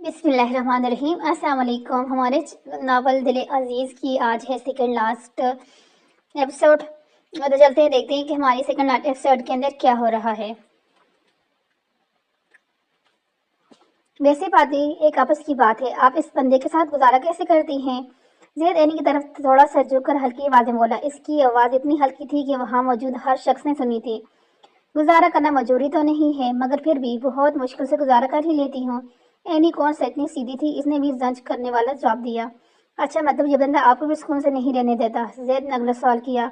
بسم اللہ الرحمن الرحیم۔ السلام علیکم۔ ہمارے ناول دل عزیز کی آج ہے سیکنڈ لاسٹ ایپیسوڈ، تو چلتے ہیں دیکھتے ہیں کہ ہماری سیکنڈ لاسٹ ایپیسوڈ کے اندر کیا ہو رہا ہے۔ ویسے باتیں ایک آپس کی بات ہے، آپ اس بندے کے ساتھ گزارا کیسے کرتی ہیں؟ زید اینی کی طرف تھوڑا سا جھک کر ہلکی آواز میں بولا۔ اس کی آواز اتنی ہلکی تھی کہ وہاں موجود ہر شخص نے سنی تھی۔ گزارا کرنا مجبوری تو نہیں ہے، مگر پھر بھی بہت مشکل سے گزارا کر ہی لیتی ہوں۔ اینی کون سا اتنی سیدھی تھی، اس نے بھی زنج کرنے والا جواب دیا۔ اچھا، مطلب یہ بندہ آپ کو بھی سکون سے نہیں رہنے دیتا؟ زید نے اگلا سوال کیا۔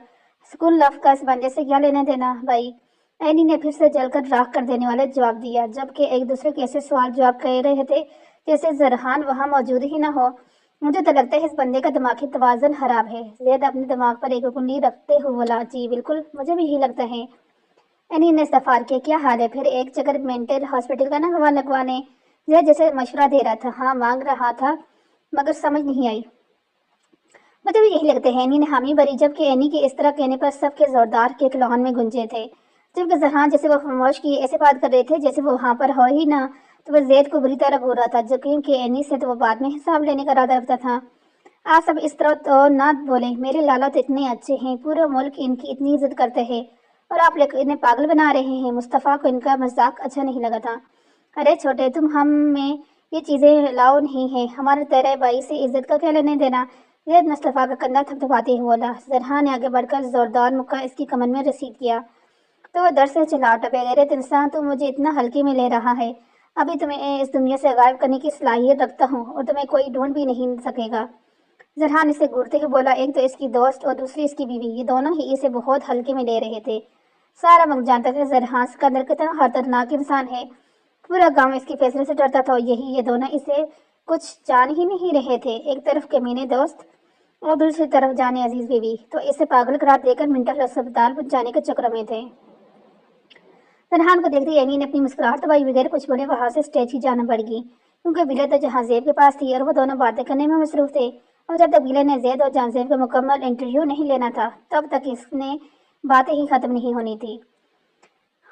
سکون لفظ کا اس بندے سے کیا لینا دینا بھائی؟ اینی نے پھر سے جل کر راکھ کر دینے والا جواب دیا، جبکہ ایک دوسرے کے ایسے سوال جواب کر رہے تھے جیسے زرحان وہاں موجود ہی نہ ہو۔ مجھے تو لگتا ہے اس بندے کا دماغی توازن خراب ہے۔ زید اپنے دماغ پر ایک کنڈی رکھتے ہوئے بولا۔ جی بالکل، مجھے بھی یہی لگتا ہے۔ اینی نے استفسار کیا۔ کیا حال ہے؟ پھر ایک چکر مینٹل ہاسپٹل کا نہ لگوانے؟ زید جیسے مشورہ دے رہا تھا، ہاں مانگ رہا تھا، مگر سمجھ نہیں آئی۔ مجھے بھی یہی لگتا ہے، اینی نے حامی بھری، جبکہ اینی کے اس طرح کہنے پر سب کے زوردار کہکلاہٹ میں گونجے تھے، جبکہ زرحان جیسے وہ خاموش کی ایسے بات کر رہے تھے جیسے وہ وہاں پر ہو ہی نہ، تو وہ زید کو بری طرح گھور رہا تھا، کیونکہ اینی سے تو وہ بعد میں حساب لینے کا ارادہ رکھتا تھا۔ آپ سب اس طرح تو نہ بولیں، میرے لالا تو اتنے اچھے ہیں، پورا ملک ان کی اتنی عزت کرتے ہیں، اور آپ لوگ انہیں پاگل بنا رہے ہیں۔ مصطفیٰ کو ان کا مذاق اچھا نہیں لگا تھا۔ ارے چھوٹے، تم ہم میں یہ چیزیں لاؤ نہیں ہیں، ہمارے تیرے بھائی سے عزت کا کیا لینے دینا؟ زید مصطفیٰ کا کندھا تھپتھپاتے ہوئے بولا۔ زرحان نے آگے بڑھ کر زوردار مکہ اس کی کمر میں رسید کیا تو وہ در سے چلا اٹھا۔ بغیرت انسان، تو مجھے اتنا ہلکے میں لے رہا ہے؟ ابھی تمہیں اس دنیا سے غائب کرنے کی صلاحیت رکھتا ہوں، اور تمہیں کوئی ڈھونڈ بھی نہیں سکے گا۔ زرحان اسے گھورتے ہوئے بولا۔ ایک تو اس کی دوست اور دوسری اس کی بیوی، یہ دونوں ہی اسے بہت ہلکے میں لے رہے تھے۔ سارا ملک جانتا تھا زرحان سکندر کتنا خطرناک انسان ہے، پورا گاؤں اس کے فیصلے سے ڈرتا تھا، اور یہ دونوں اسے کچھ جان ہی نہیں رہے تھے۔ ایک طرف کمینے دوست اور دوسری طرف جانے عزیز بیوی، تو اسے پاگل قرار دے کر مینٹل ہسپتال پہنچانے کے چکر میں تھے۔ زرحان کو دیکھتے اینی نے اپنی مسکراہٹ دبائی بغیر کچھ بولے وہاں سے اسٹیج ہی جانا پڑ گئی، کیونکہ ویلے تو جہاں زیب کے پاس تھی اور وہ دونوں باتیں کرنے میں مصروف تھے، اور جب تک ویلے نے زید اور جہاں زیب کا مکمل انٹرویو نہیں لینا تھا تب تک اس نے باتیں ہی ختم نہیں ہونی تھی۔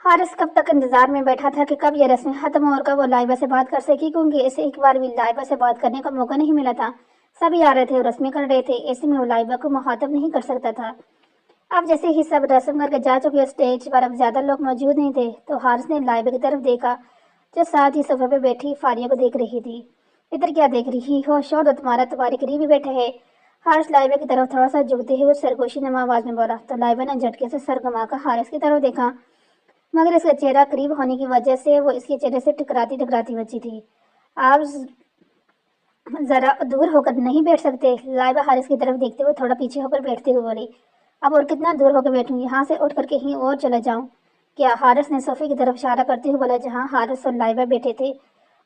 حارث کب تک انتظار میں بیٹھا تھا کہ کب یہ رسم ختم ہو اور کب وہ لائبہ سے بات کر سکی، کیونکہ اسے ایک بار بھی لائبہ سے بات کرنے کا موقع نہیں ملا تھا۔ سبھی آ رہے تھے اور رسمیں کر رہے تھے، ایسے میں وہ لائبہ کو مخاطب نہیں کر سکتا تھا۔ اب جیسے ہی سب رسم کر کے جا چکے اسٹیج پر اب زیادہ لوگ موجود نہیں تھے، تو حارث نے لائبہ کی طرف دیکھا جو ساتھ ہی صفحے پہ بیٹھی فاریہ کو دیکھ رہی تھی۔ ادھر کیا دیکھ رہی ہو؟ شور تو تمہارے قریب ہی بیٹھا ہے۔ حارث لائبہ کی طرف تھوڑا سا جھکتے ہوئے سرگوشی نما آواز میں بولا، تو لائبہ نے جھٹکے سے سر گھما کر حارث کی طرف دیکھا، مگر اس کا چہرہ قریب ہونے کی وجہ سے وہ اس کے چہرے سے ٹکراتی بچی تھی۔ آپ ذرا دور ہو کر نہیں بیٹھ سکتے؟ لائبہ حارث کی طرف دیکھتے ہوئے تھوڑا پیچھے ہو کر بیٹھتے ہوئے بولی۔ اب اور کتنا دور ہو کر بیٹھوں؟ یہاں سے اٹھ کر کہیں اور چلا جاؤں کیا؟ حارث نے صوفے کی طرف اشارہ کرتے ہوئے بولا جہاں حارث اور لائبہ بیٹھے تھے،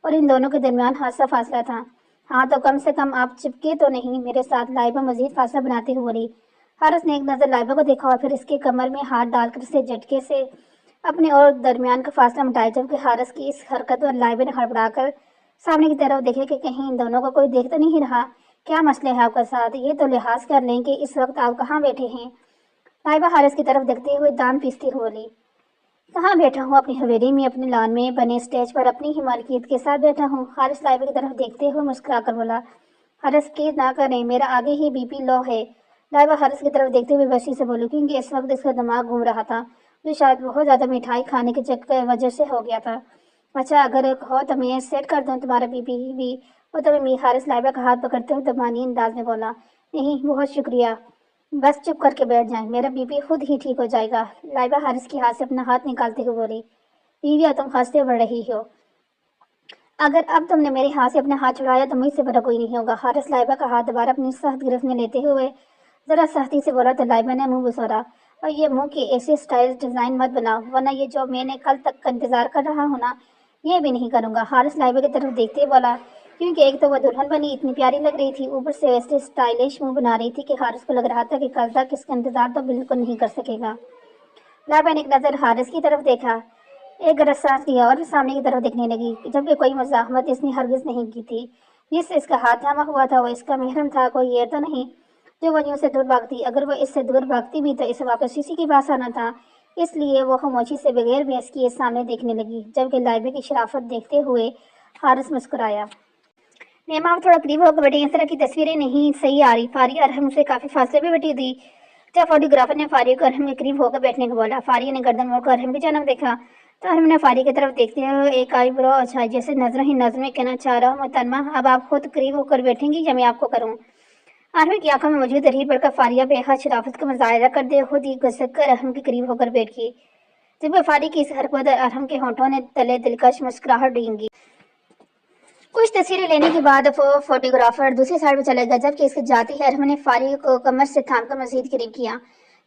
اور ان دونوں کے درمیان خاصا فاصلہ تھا۔ ہاں تو کم سے کم آپ چپکے تو نہیں میرے ساتھ؟ لائبہ مزید فاصلہ بناتے ہوئے بولی۔ حارث نے ایک نظر لائبہ کو دیکھا اور پھر اس کے کمر میں ہاتھ ڈال کر اسے جھٹکے سے اپنے اور درمیان کا فاصلہ مٹایا، جبکہ حارث کی اس حرکت پر لائبہ نے ہڑبڑا کر سامنے کی طرف دیکھے کہ کہیں ان دونوں کو کوئی دیکھ تو نہیں رہا۔ کیا مسئلہ ہے آپ کا ساتھ؟ یہ تو لحاظ کر لیں کہ اس وقت آپ کہاں بیٹھے ہیں؟ لائبہ حارث کی طرف دیکھتے ہوئے دان پیستی ہوئی بولی۔ کہاں بیٹھا ہوں؟ اپنی حویلی میں، اپنے لان میں بنے اسٹیج پر اپنی ہی مالکیت کے ساتھ بیٹھا ہوں۔ حارث لائبہ کی طرف دیکھتے ہوئے مسکرا کر بولا۔ حارث کی نہ کریں، میرا آگے ہی بی پی لو ہے۔ لائبہ حارث کی طرف دیکھتے ہوئے وحشی سے بولی، کیونکہ اس وقت اس کا دماغ گھوم رہا تھا، جو شاید بہت زیادہ مٹھائی کھانے کی وجہ سے ہو گیا تھا۔ اچھا، اگر ہو تو میں سیٹ کر دوں تمہارا بی پی بھی؟ وہ تو میں حارث لائبہ کا ہاتھ پکڑتے ہوئے دمانی انداز میں بولا۔ نہیں بہت شکریہ، بس چپ کر کے بیٹھ جائیں، میرا بی پی خود ہی ٹھیک ہو جائے گا۔ لائبہ حارث کے ہاتھ سے اپنا ہاتھ نکالتے ہوئے بولی۔ بیویا، تم خستے بڑھ رہی ہو، اگر اب تم نے میرے ہاتھ سے اپنا ہاتھ چھڑایا تو مجھ سے بڑا کوئی نہیں ہوگا۔ حارث لائبہ کا ہاتھ دوبارہ اپنی سخت گرفت میں لیتے ہوئے ذرا سختی سے بولا، تو لائبہ نے منہ بسورا۔ اور یہ منہ کے ایسے سٹائلش ڈیزائن مت بناؤ، ورنہ یہ جو میں نے کل تک کا انتظار کر رہا ہوں نا، یہ بھی نہیں کروں گا۔ حارث لائبہ کی طرف دیکھتے بولا، کیونکہ ایک تو وہ دلہن بنی اتنی پیاری لگ رہی تھی، اوپر سے ایسے سٹائلش منہ بنا رہی تھی کہ حارث کو لگ رہا تھا کہ کل تک اس کا انتظار تو بالکل نہیں کر سکے گا۔ لائبہ نے ایک نظر حارث کی طرف دیکھا، ایک گرج سانس لیا اور سامنے کی طرف دیکھنے لگی، جبکہ کوئی مزاحمت اس نے ہرگز نہیں کی تھی۔ جس سے اس کا ہاتھ تھاما ہوا تھا وہ اس کا محرم تھا، کوئی یہ تو نہیں جو وہ یوں سے دور بھاگتی۔ اگر وہ اس سے دور بھاگتی بھی تو اسے واپس اسی کے پاس آنا تھا، اس لیے وہ خاموشی سے بغیر بحث کیے سامنے دیکھنے لگی، جبکہ لائبہ کی شرافت دیکھتے ہوئے حارث مسکرایا۔ मैम आप थोड़ा करीब होकर बैठे, इस तरह की तस्वीरें नहीं सही आ रही। फारिया अरहम से काफी फासले पे बैठी थी। जब फोटोग्राफर ने फारिया को अरहम के करीब होकर बैठने को बोला, फारिया ने गर्दन मोड़कर अरहम की जानब देखा तो अरहम ने फारिया की तरफ देखते हुए एक आईब्रो अच्छा जैसे नजरों ही नजर में कहना चाह रहा हूँ, मोहतरमा अब आप खुद करीब होकर बैठेंगी या मैं आपको करूँ। अरहम की आंखों में मौजूद तहरीर पढ़कर फारिया बेहद शराफत का मुजाहरा करते खुद ही घुसक कर अरहम के करीब होकर बैठ गई। जब फारिया की इस हरकत अरहम के होंठों ने तले दिलकश मुस्कुराहट डेंगी। कुछ तस्वीरें लेने के बाद फोटोग्राफर दूसरी साइड में चला गया, जबकि इसके जाते ही अरहम ने फारिया को कमर से थामकर मजीद करीब किया।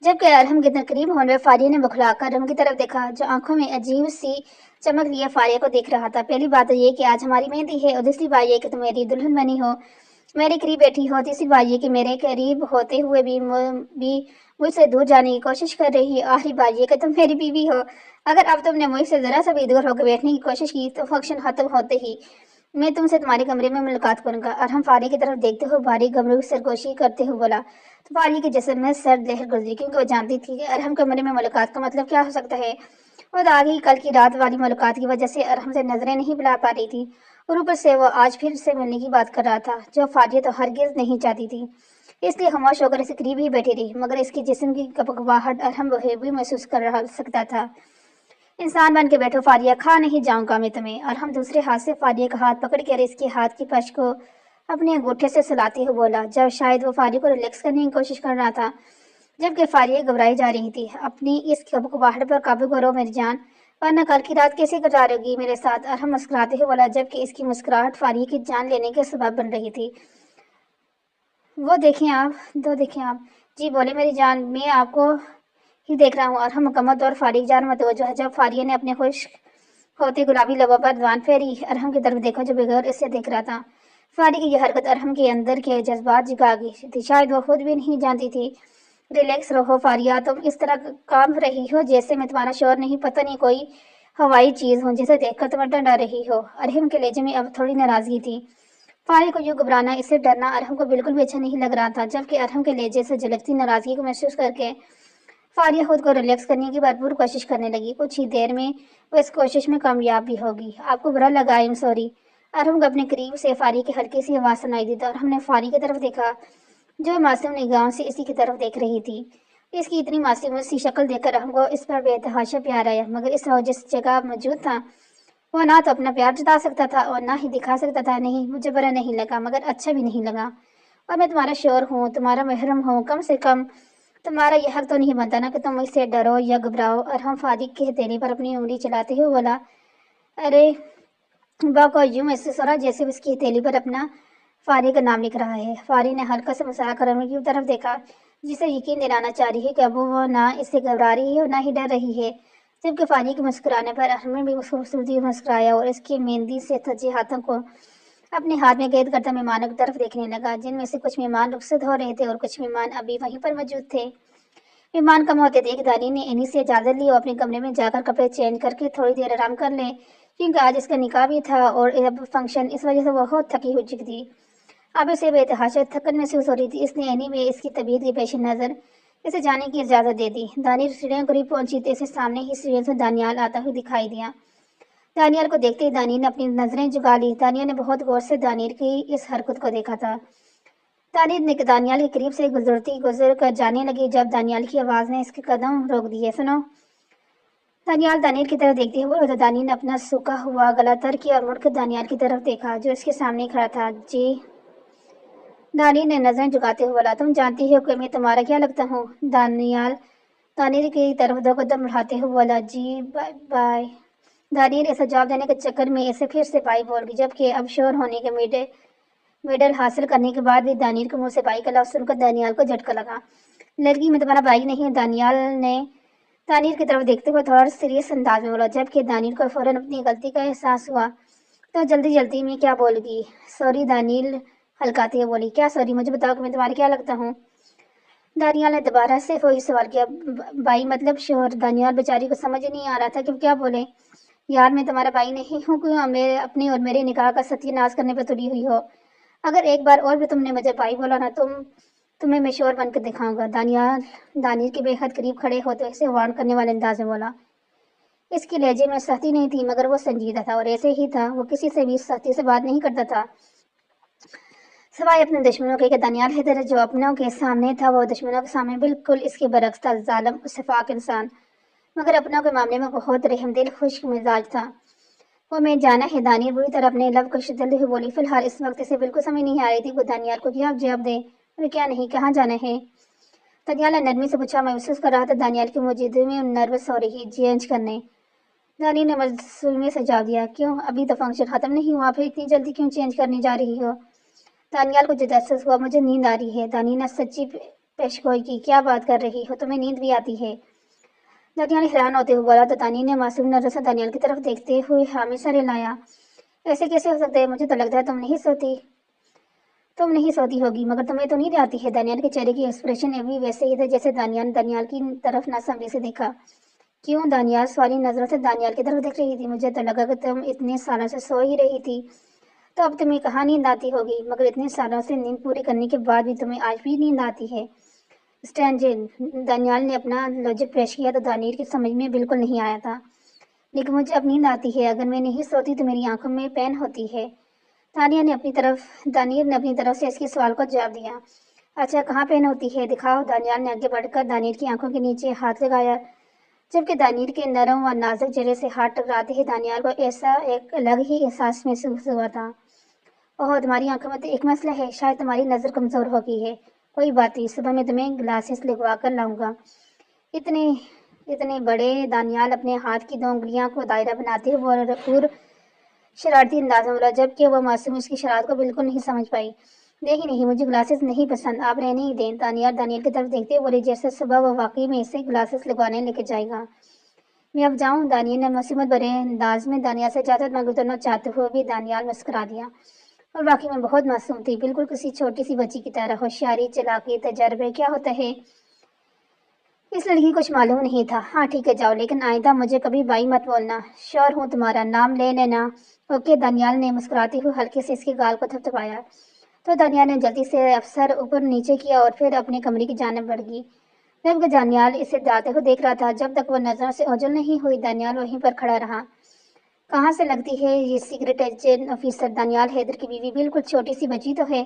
जबकि अरहम के करीब होने पर फारिया ने बखलाकर अरहम की तरफ देखा, जो आंखों में अजीब सी चमक लिए फारिया को देख रहा था। पहली बात तो ये कि आज हमारी मेहंदी है, और दूसरी बात ये कि तुम मेरी दुल्हन बनी हो, मेरे करीब बैठी हो। तीसरी बात ये कि मेरे करीब होते हुए भी मुझसे दूर जाने की कोशिश कर रही है। आखिरी बात ये कि तुम मेरी बीवी हो। अगर अब तुमने मुझसे जरा सा भी दूर होकर बैठने की कोशिश की तो फंक्शन खत्म होते ही मैं तुमसे तुम्हारे कमरे में मुलाकात करूंगा। अरहम फारिया की तरफ देखते हुए भारी गमरू की सरगोशी करते हुए बोला। तो फारिया के जिस्म में सर्द लहर गुजरी, क्योंकि वो जानती थी कि अरहम कमरे में मुलाकात का मतलब क्या हो सकता है। वो तो आगे कल की रात वाली मुलाकात की वजह से अरहम से नजरें नहीं बुला पा रही थी, और ऊपर से वो आज फिर से मिलने की बात कर रहा था, जो फारिया तो हरगिज नहीं चाहती थी। इसलिए खामोश होकर इसे करीब ही बैठी रही, मगर इसकी जिस्म की कपकवाहट अरहम भी महसूस कर रहा सकता था। इंसान बन के बैठो फारिया, खा नहीं जाऊंगा मैं तुम्हें। और हम दूसरे हाथ से फारिया का हाथ पकड़ कर इसके हाथ की पश को अपने अंगूठे से सुलाते हुए बोला, जब शायद वो फारिया को रिलैक्स करने की कोशिश कर रहा था, जबकि फारिया घबराई जा रही थी। अपनी इस कपकवाहट पर काबू करो मेरी जान, वरना कल की रात कैसे गुजारोगी मेरे साथ। और हम मुस्कुराते हुए बोला, जबकि इसकी मुस्कुराहट फारिया की जान लेने के सबब बन रही थी। वो देखें आप। जी बोले मेरी जान, मैं आपको ही देख रहा हूँ। और हम मुकम्मल तौर फारिया जान मतवज्जो है। जब फारिया ने अपने खुश होती गुलाबी लबों पर जबान फेरी, अरहम की तरफ देखा जो बगैर इससे देख रहा था। फारिया की यह हरकत अरहम के अंदर के जज्बात जगा गई थी, शायद वो खुद भी नहीं जानती थी। रिलैक्स रहो फारिया, तुम इस तरह काम रही हो जैसे मैं तुम्हारा शोर नहीं, पता नहीं कोई हवाई चीज हूँ जिसे देखकर तुम डर रही हो। अरहम के लहजे में अब थोड़ी नाराजगी थी। फारिया को यूं घबराना, इससे डरना अरहम को बिल्कुल भी अच्छा नहीं लग रहा था। जबकि अरहम के लहजे से झलकती नाराजगी को महसूस करके फारिया खुद को रिलैक्स करने की भरपूर कोशिश करने लगी। कुछ ही देर में वो इस कोशिश में कामयाब भी होगी। आपको बुरा लगा, आई एम सॉरी। अरहम को अपने करीब से फारिया की हल्की सी आवाज सुनाई दी और हमने फारिया की तरफ देखा, जो मासूम निगाहों से इसी की तरफ देख रही थी। इसकी इतनी मासूम सी शक्ल देखकर हमको इस पर बेतहाशा प्यार आया, मगर इस वजह जिस जगह मौजूद था वो ना तो अपना प्यार जता सकता था और ना ही दिखा सकता था। नहीं, मुझे बुरा नहीं लगा, मगर अच्छा भी नहीं लगा। और मैं तुम्हारा शोर हूँ, तुम्हारा महरम हूँ, कम से कम तुम्हारा यह हक तो नहीं बनता ना कि तुम मुझसे डरो या घबराओ। और हम फारिक के हथेली पर अपनी उंगली चलाते हुए बोला, अरे बा को यूं महसूस हो रहा जैसे उसकी हथेली पर अपना फारी का नाम लिख रहा है। फारी ने हल्का सा मुस्कुरा कर अनु की तरफ देखा, जिसे यकीन दिलाना चाह रही है कि अब वो ना इससे घबरा रही है और ना ही डर रही है। जबकि फारी के मुस्कुराने पर अहमद भी उस खूबसूरती मुस्कुराया और इसकी मेहंदी से सजे हाथों को अपने हाथ में कैद करता मेहमानों की तरफ देखने लगा, जिनमें से कुछ मेहमान रुखसत हो रहे थे और कुछ मेहमान अभी वहीं पर मौजूद थे। मेहमान कम होते देख दानी ने इन्हीं से इजाजत ली और अपने कमरे में जाकर कपड़े चेंज करके थोड़ी देर आराम कर ले, क्योंकि आज इसका निकाह भी था और अब फंक्शन, इस वजह से वो बहुत थकी हो चुकी थी। अब उसे बेतहाशा थकन महसूस हो रही थी। इसने एनी में इसकी तबीयत के पेश नज़र इसे जाने की इजाज़त दे दी। दानियाल सीढ़ियों करीब पहुंची तो इसे सामने ही सीढ़ियों से दानियाल आता हुआ दिखाई दिया। दानियाल को देखते ही दानियाल ने अपनी नजरें झुका ली। दानियाल ने बहुत गौर से दानियाल की इस हरकत को देखा था। दानियाल ने दानियाल के करीब से गुजर कर जाने लगी, जब दानियाल की आवाज़ ने इसके कदम रोक दिए। सुनो। दानियाल दानियाल की तरफ देखते हुए तो दानियाल ने अपना सूखा हुआ गला तर किया और मुड़कर दानियाल की तरफ देखा, जो इसके सामने खड़ा था। जी। दानियाल ने नजरें झुकाते हुए बोला, तुम जानती हो कि मैं तुम्हारा क्या लगता हूँ। दानियाल की तरफ दो कदम बढ़ाते हुए बोला, जी बाय बाय। दानियाल ऐसा जवाब देने के चक्कर में ऐसे फिर से बाई बोल गई, जबकि अब श्योर होने के मेडल हासिल करने के बाद भी दानियाल के मुंह से बाई का लफ्ज सुनकर दानियाल को झटका लगा। लड़की, मैं तुम्हारा भाई नहीं हूँ। दानियाल ने दानियाल की तरफ देखते हुए थोड़ा सीरियस अंदाज में बोला, जबकि दानियाल को फौरन अपनी गलती का एहसास हुआ। तो जल्दी जल्दी में क्या बोल गई। सॉरी, दानियाल हल्काते हुए बोली। क्या सॉरी, मुझे बताओ कि मैं तुम्हारी क्या लगता हूँ। दानियाल ने दोबारा से वही सवाल किया। भाई मतलब शोहर। दानियाल बेचारी को समझ नहीं आ रहा था कि क्या बोले। यार, मैं तुम्हारा भाई नहीं हूँ कि मेरे अपने और मेरे निकाह का सत्यानाश करने पर तुली हुई हो। अगर एक बार और भी तुमने मुझे भाई बोला ना, तुम्हें मैं शोर बनकर दिखाऊंगा। दानियाल के बेहद करीब खड़े होते ऐसे वार्न करने वाले अंदाज में बोला। इसके लहजे में सख्ती नहीं थी, मगर वो संजीदा था और ऐसे ही था। वो किसी से भी सख्ती से बात नहीं करता था। سوائے اپنے دشمنوں کے کہ دانیال حیدر جو اپنوں کے سامنے تھا وہ دشمنوں کے سامنے بالکل اس کے برعکس تھا، ظالم شفاق انسان، مگر اپنوں کے معاملے میں بہت رحم دل خشک مزاج تھا۔ وہ میں جانا ہے، دانیال بری طرح اپنے لب کو شدت ہوئی بولی۔ فی الحال اس وقت اسے بالکل سمجھ نہیں آ رہی تھی وہ دانیال کو کیا جواب دے اور کیا نہیں، کہاں جانا ہے؟ دانیال نے نرمی سے پوچھا۔ محسوس کر رہا تھا دانیال کی موجودگی میں نروس ہو رہی، چینج کرنے۔ دانیال نے مصدومی سے جواب دیا، کیوں ابھی تو فنکشن ختم نہیں ہوا، پھر اتنی جلدی کیوں چینج کرنے جا رہی ہو؟ دانیال کو جب احساس ہوا مجھے نیند آ رہی ہے۔ دانیال نے سچی پیشگوئی کی، کیا بات کر رہی ہو، تمہیں نیند بھی آتی ہے؟ دانیال حیران ہوتے ہوئے بولا تو دانیال نے معصوم نظر سے دانیال کی طرف دیکھتے ہوئے حامی سر ہلایا۔ ایسے کیسے ہو سکتا ہے؟ مجھے تو لگتا ہے تم نہیں سوتی ہوگی، مگر تمہیں تو نیند آتی ہے۔ دانیال کے چہرے کی ایکسپریشن ابھی ویسے ہی تھے جیسے دانیال کی طرف ناسمجھی سے دیکھا۔ کیوں؟ دانیال سوالی نظروں سے دانیال کی طرف دیکھ رہی تھی۔ مجھے تو لگا کہ تم اتنے سالوں سے سو ہی رہی تھی، تو اب تمہیں کہاں نیند آتی ہوگی، مگر اتنے سالوں سے نیند پوری کرنے کے بعد بھی تمہیں آج بھی نیند آتی ہے؟ اسٹرینج۔ دانیال نے اپنا لاجک پیش کیا تو دانیال کی سمجھ میں بالکل نہیں آیا تھا، لیکن مجھے اب نیند آتی ہے، اگر میں نہیں سوتی تو میری آنکھوں میں پین ہوتی ہے۔ دانیال نے اپنی طرف سے اس کے سوال کو جواب دیا۔ اچھا، کہاں پین ہوتی ہے، دکھاؤ۔ دانیال نے آگے بڑھ کر دانیال کی آنکھوں کے نیچے ہاتھ لگایا، جبکہ دانیال کے نرم و نازک چہرے سے ہاتھ ٹکراتے ہی دانیال کو ایسا ایک الگ ہی احساس محسوس ہوا تھا۔ اوہ، تمہاری آنکھوں میں تو ایک مسئلہ ہے، شاید تمہاری نظر کمزور ہو گئی ہے۔ کوئی بات نہیں، صبح میں تمہیں گلاسز لگوا کر لاؤں گا۔ اتنے بڑے دانیال اپنے ہاتھ کی 2 انگلیاں کو دائرہ بناتے ہوئے اور شرارتی انداز میں بولا، جبکہ وہ معصوم اس کی شرارت کو بالکل نہیں سمجھ پائی۔ نہیں، مجھے گلاسز نہیں پسند، آپ رہنے ہی دیں۔ دانیال کی طرف دیکھتے بولے، جیسے صبح وہ واقعی میں اسے گلاسز لگوانے لے کے جائے گا۔ میں اب جاؤں؟ دانیال نے مصیبت بھرے انداز میں دانیال سے اجازت مانگی تو نہ چاہتے ہوئے بھی دانیال مسکرا دیا۔ اور واقعی میں بہت معصوم تھی، بالکل کسی چھوٹی سی بچی کی طرح۔ ہوشیاری، چالاکی، تجربے کیا ہوتا ہے اس لڑکی کو کچھ معلوم نہیں تھا۔ ہاں ٹھیک ہے، جاؤ، لیکن آئندہ مجھے کبھی بائی مت بولنا۔ شور ہوں تمہارا، نام لے لینا۔ اوکے۔ دانیال نے مسکراتے ہوئے ہلکے سے اس کے گال کو تھپتھپایا تو دانیال نے جلدی سے افسر اوپر نیچے کیا اور پھر اپنے کمرے کی جانب بڑھ گئی، جبکہ دانیال اسے جاتے ہوئے دیکھ رہا تھا۔ جب تک وہ نظروں سے اوجھل نہیں ہوئی دانیال وہیں پر کھڑا رہا۔ کہاں سے لگتی ہے یہ secret agent officer Daniyal Haider کی بیوی؟ بالکل چھوٹی سی بچی تو ہے،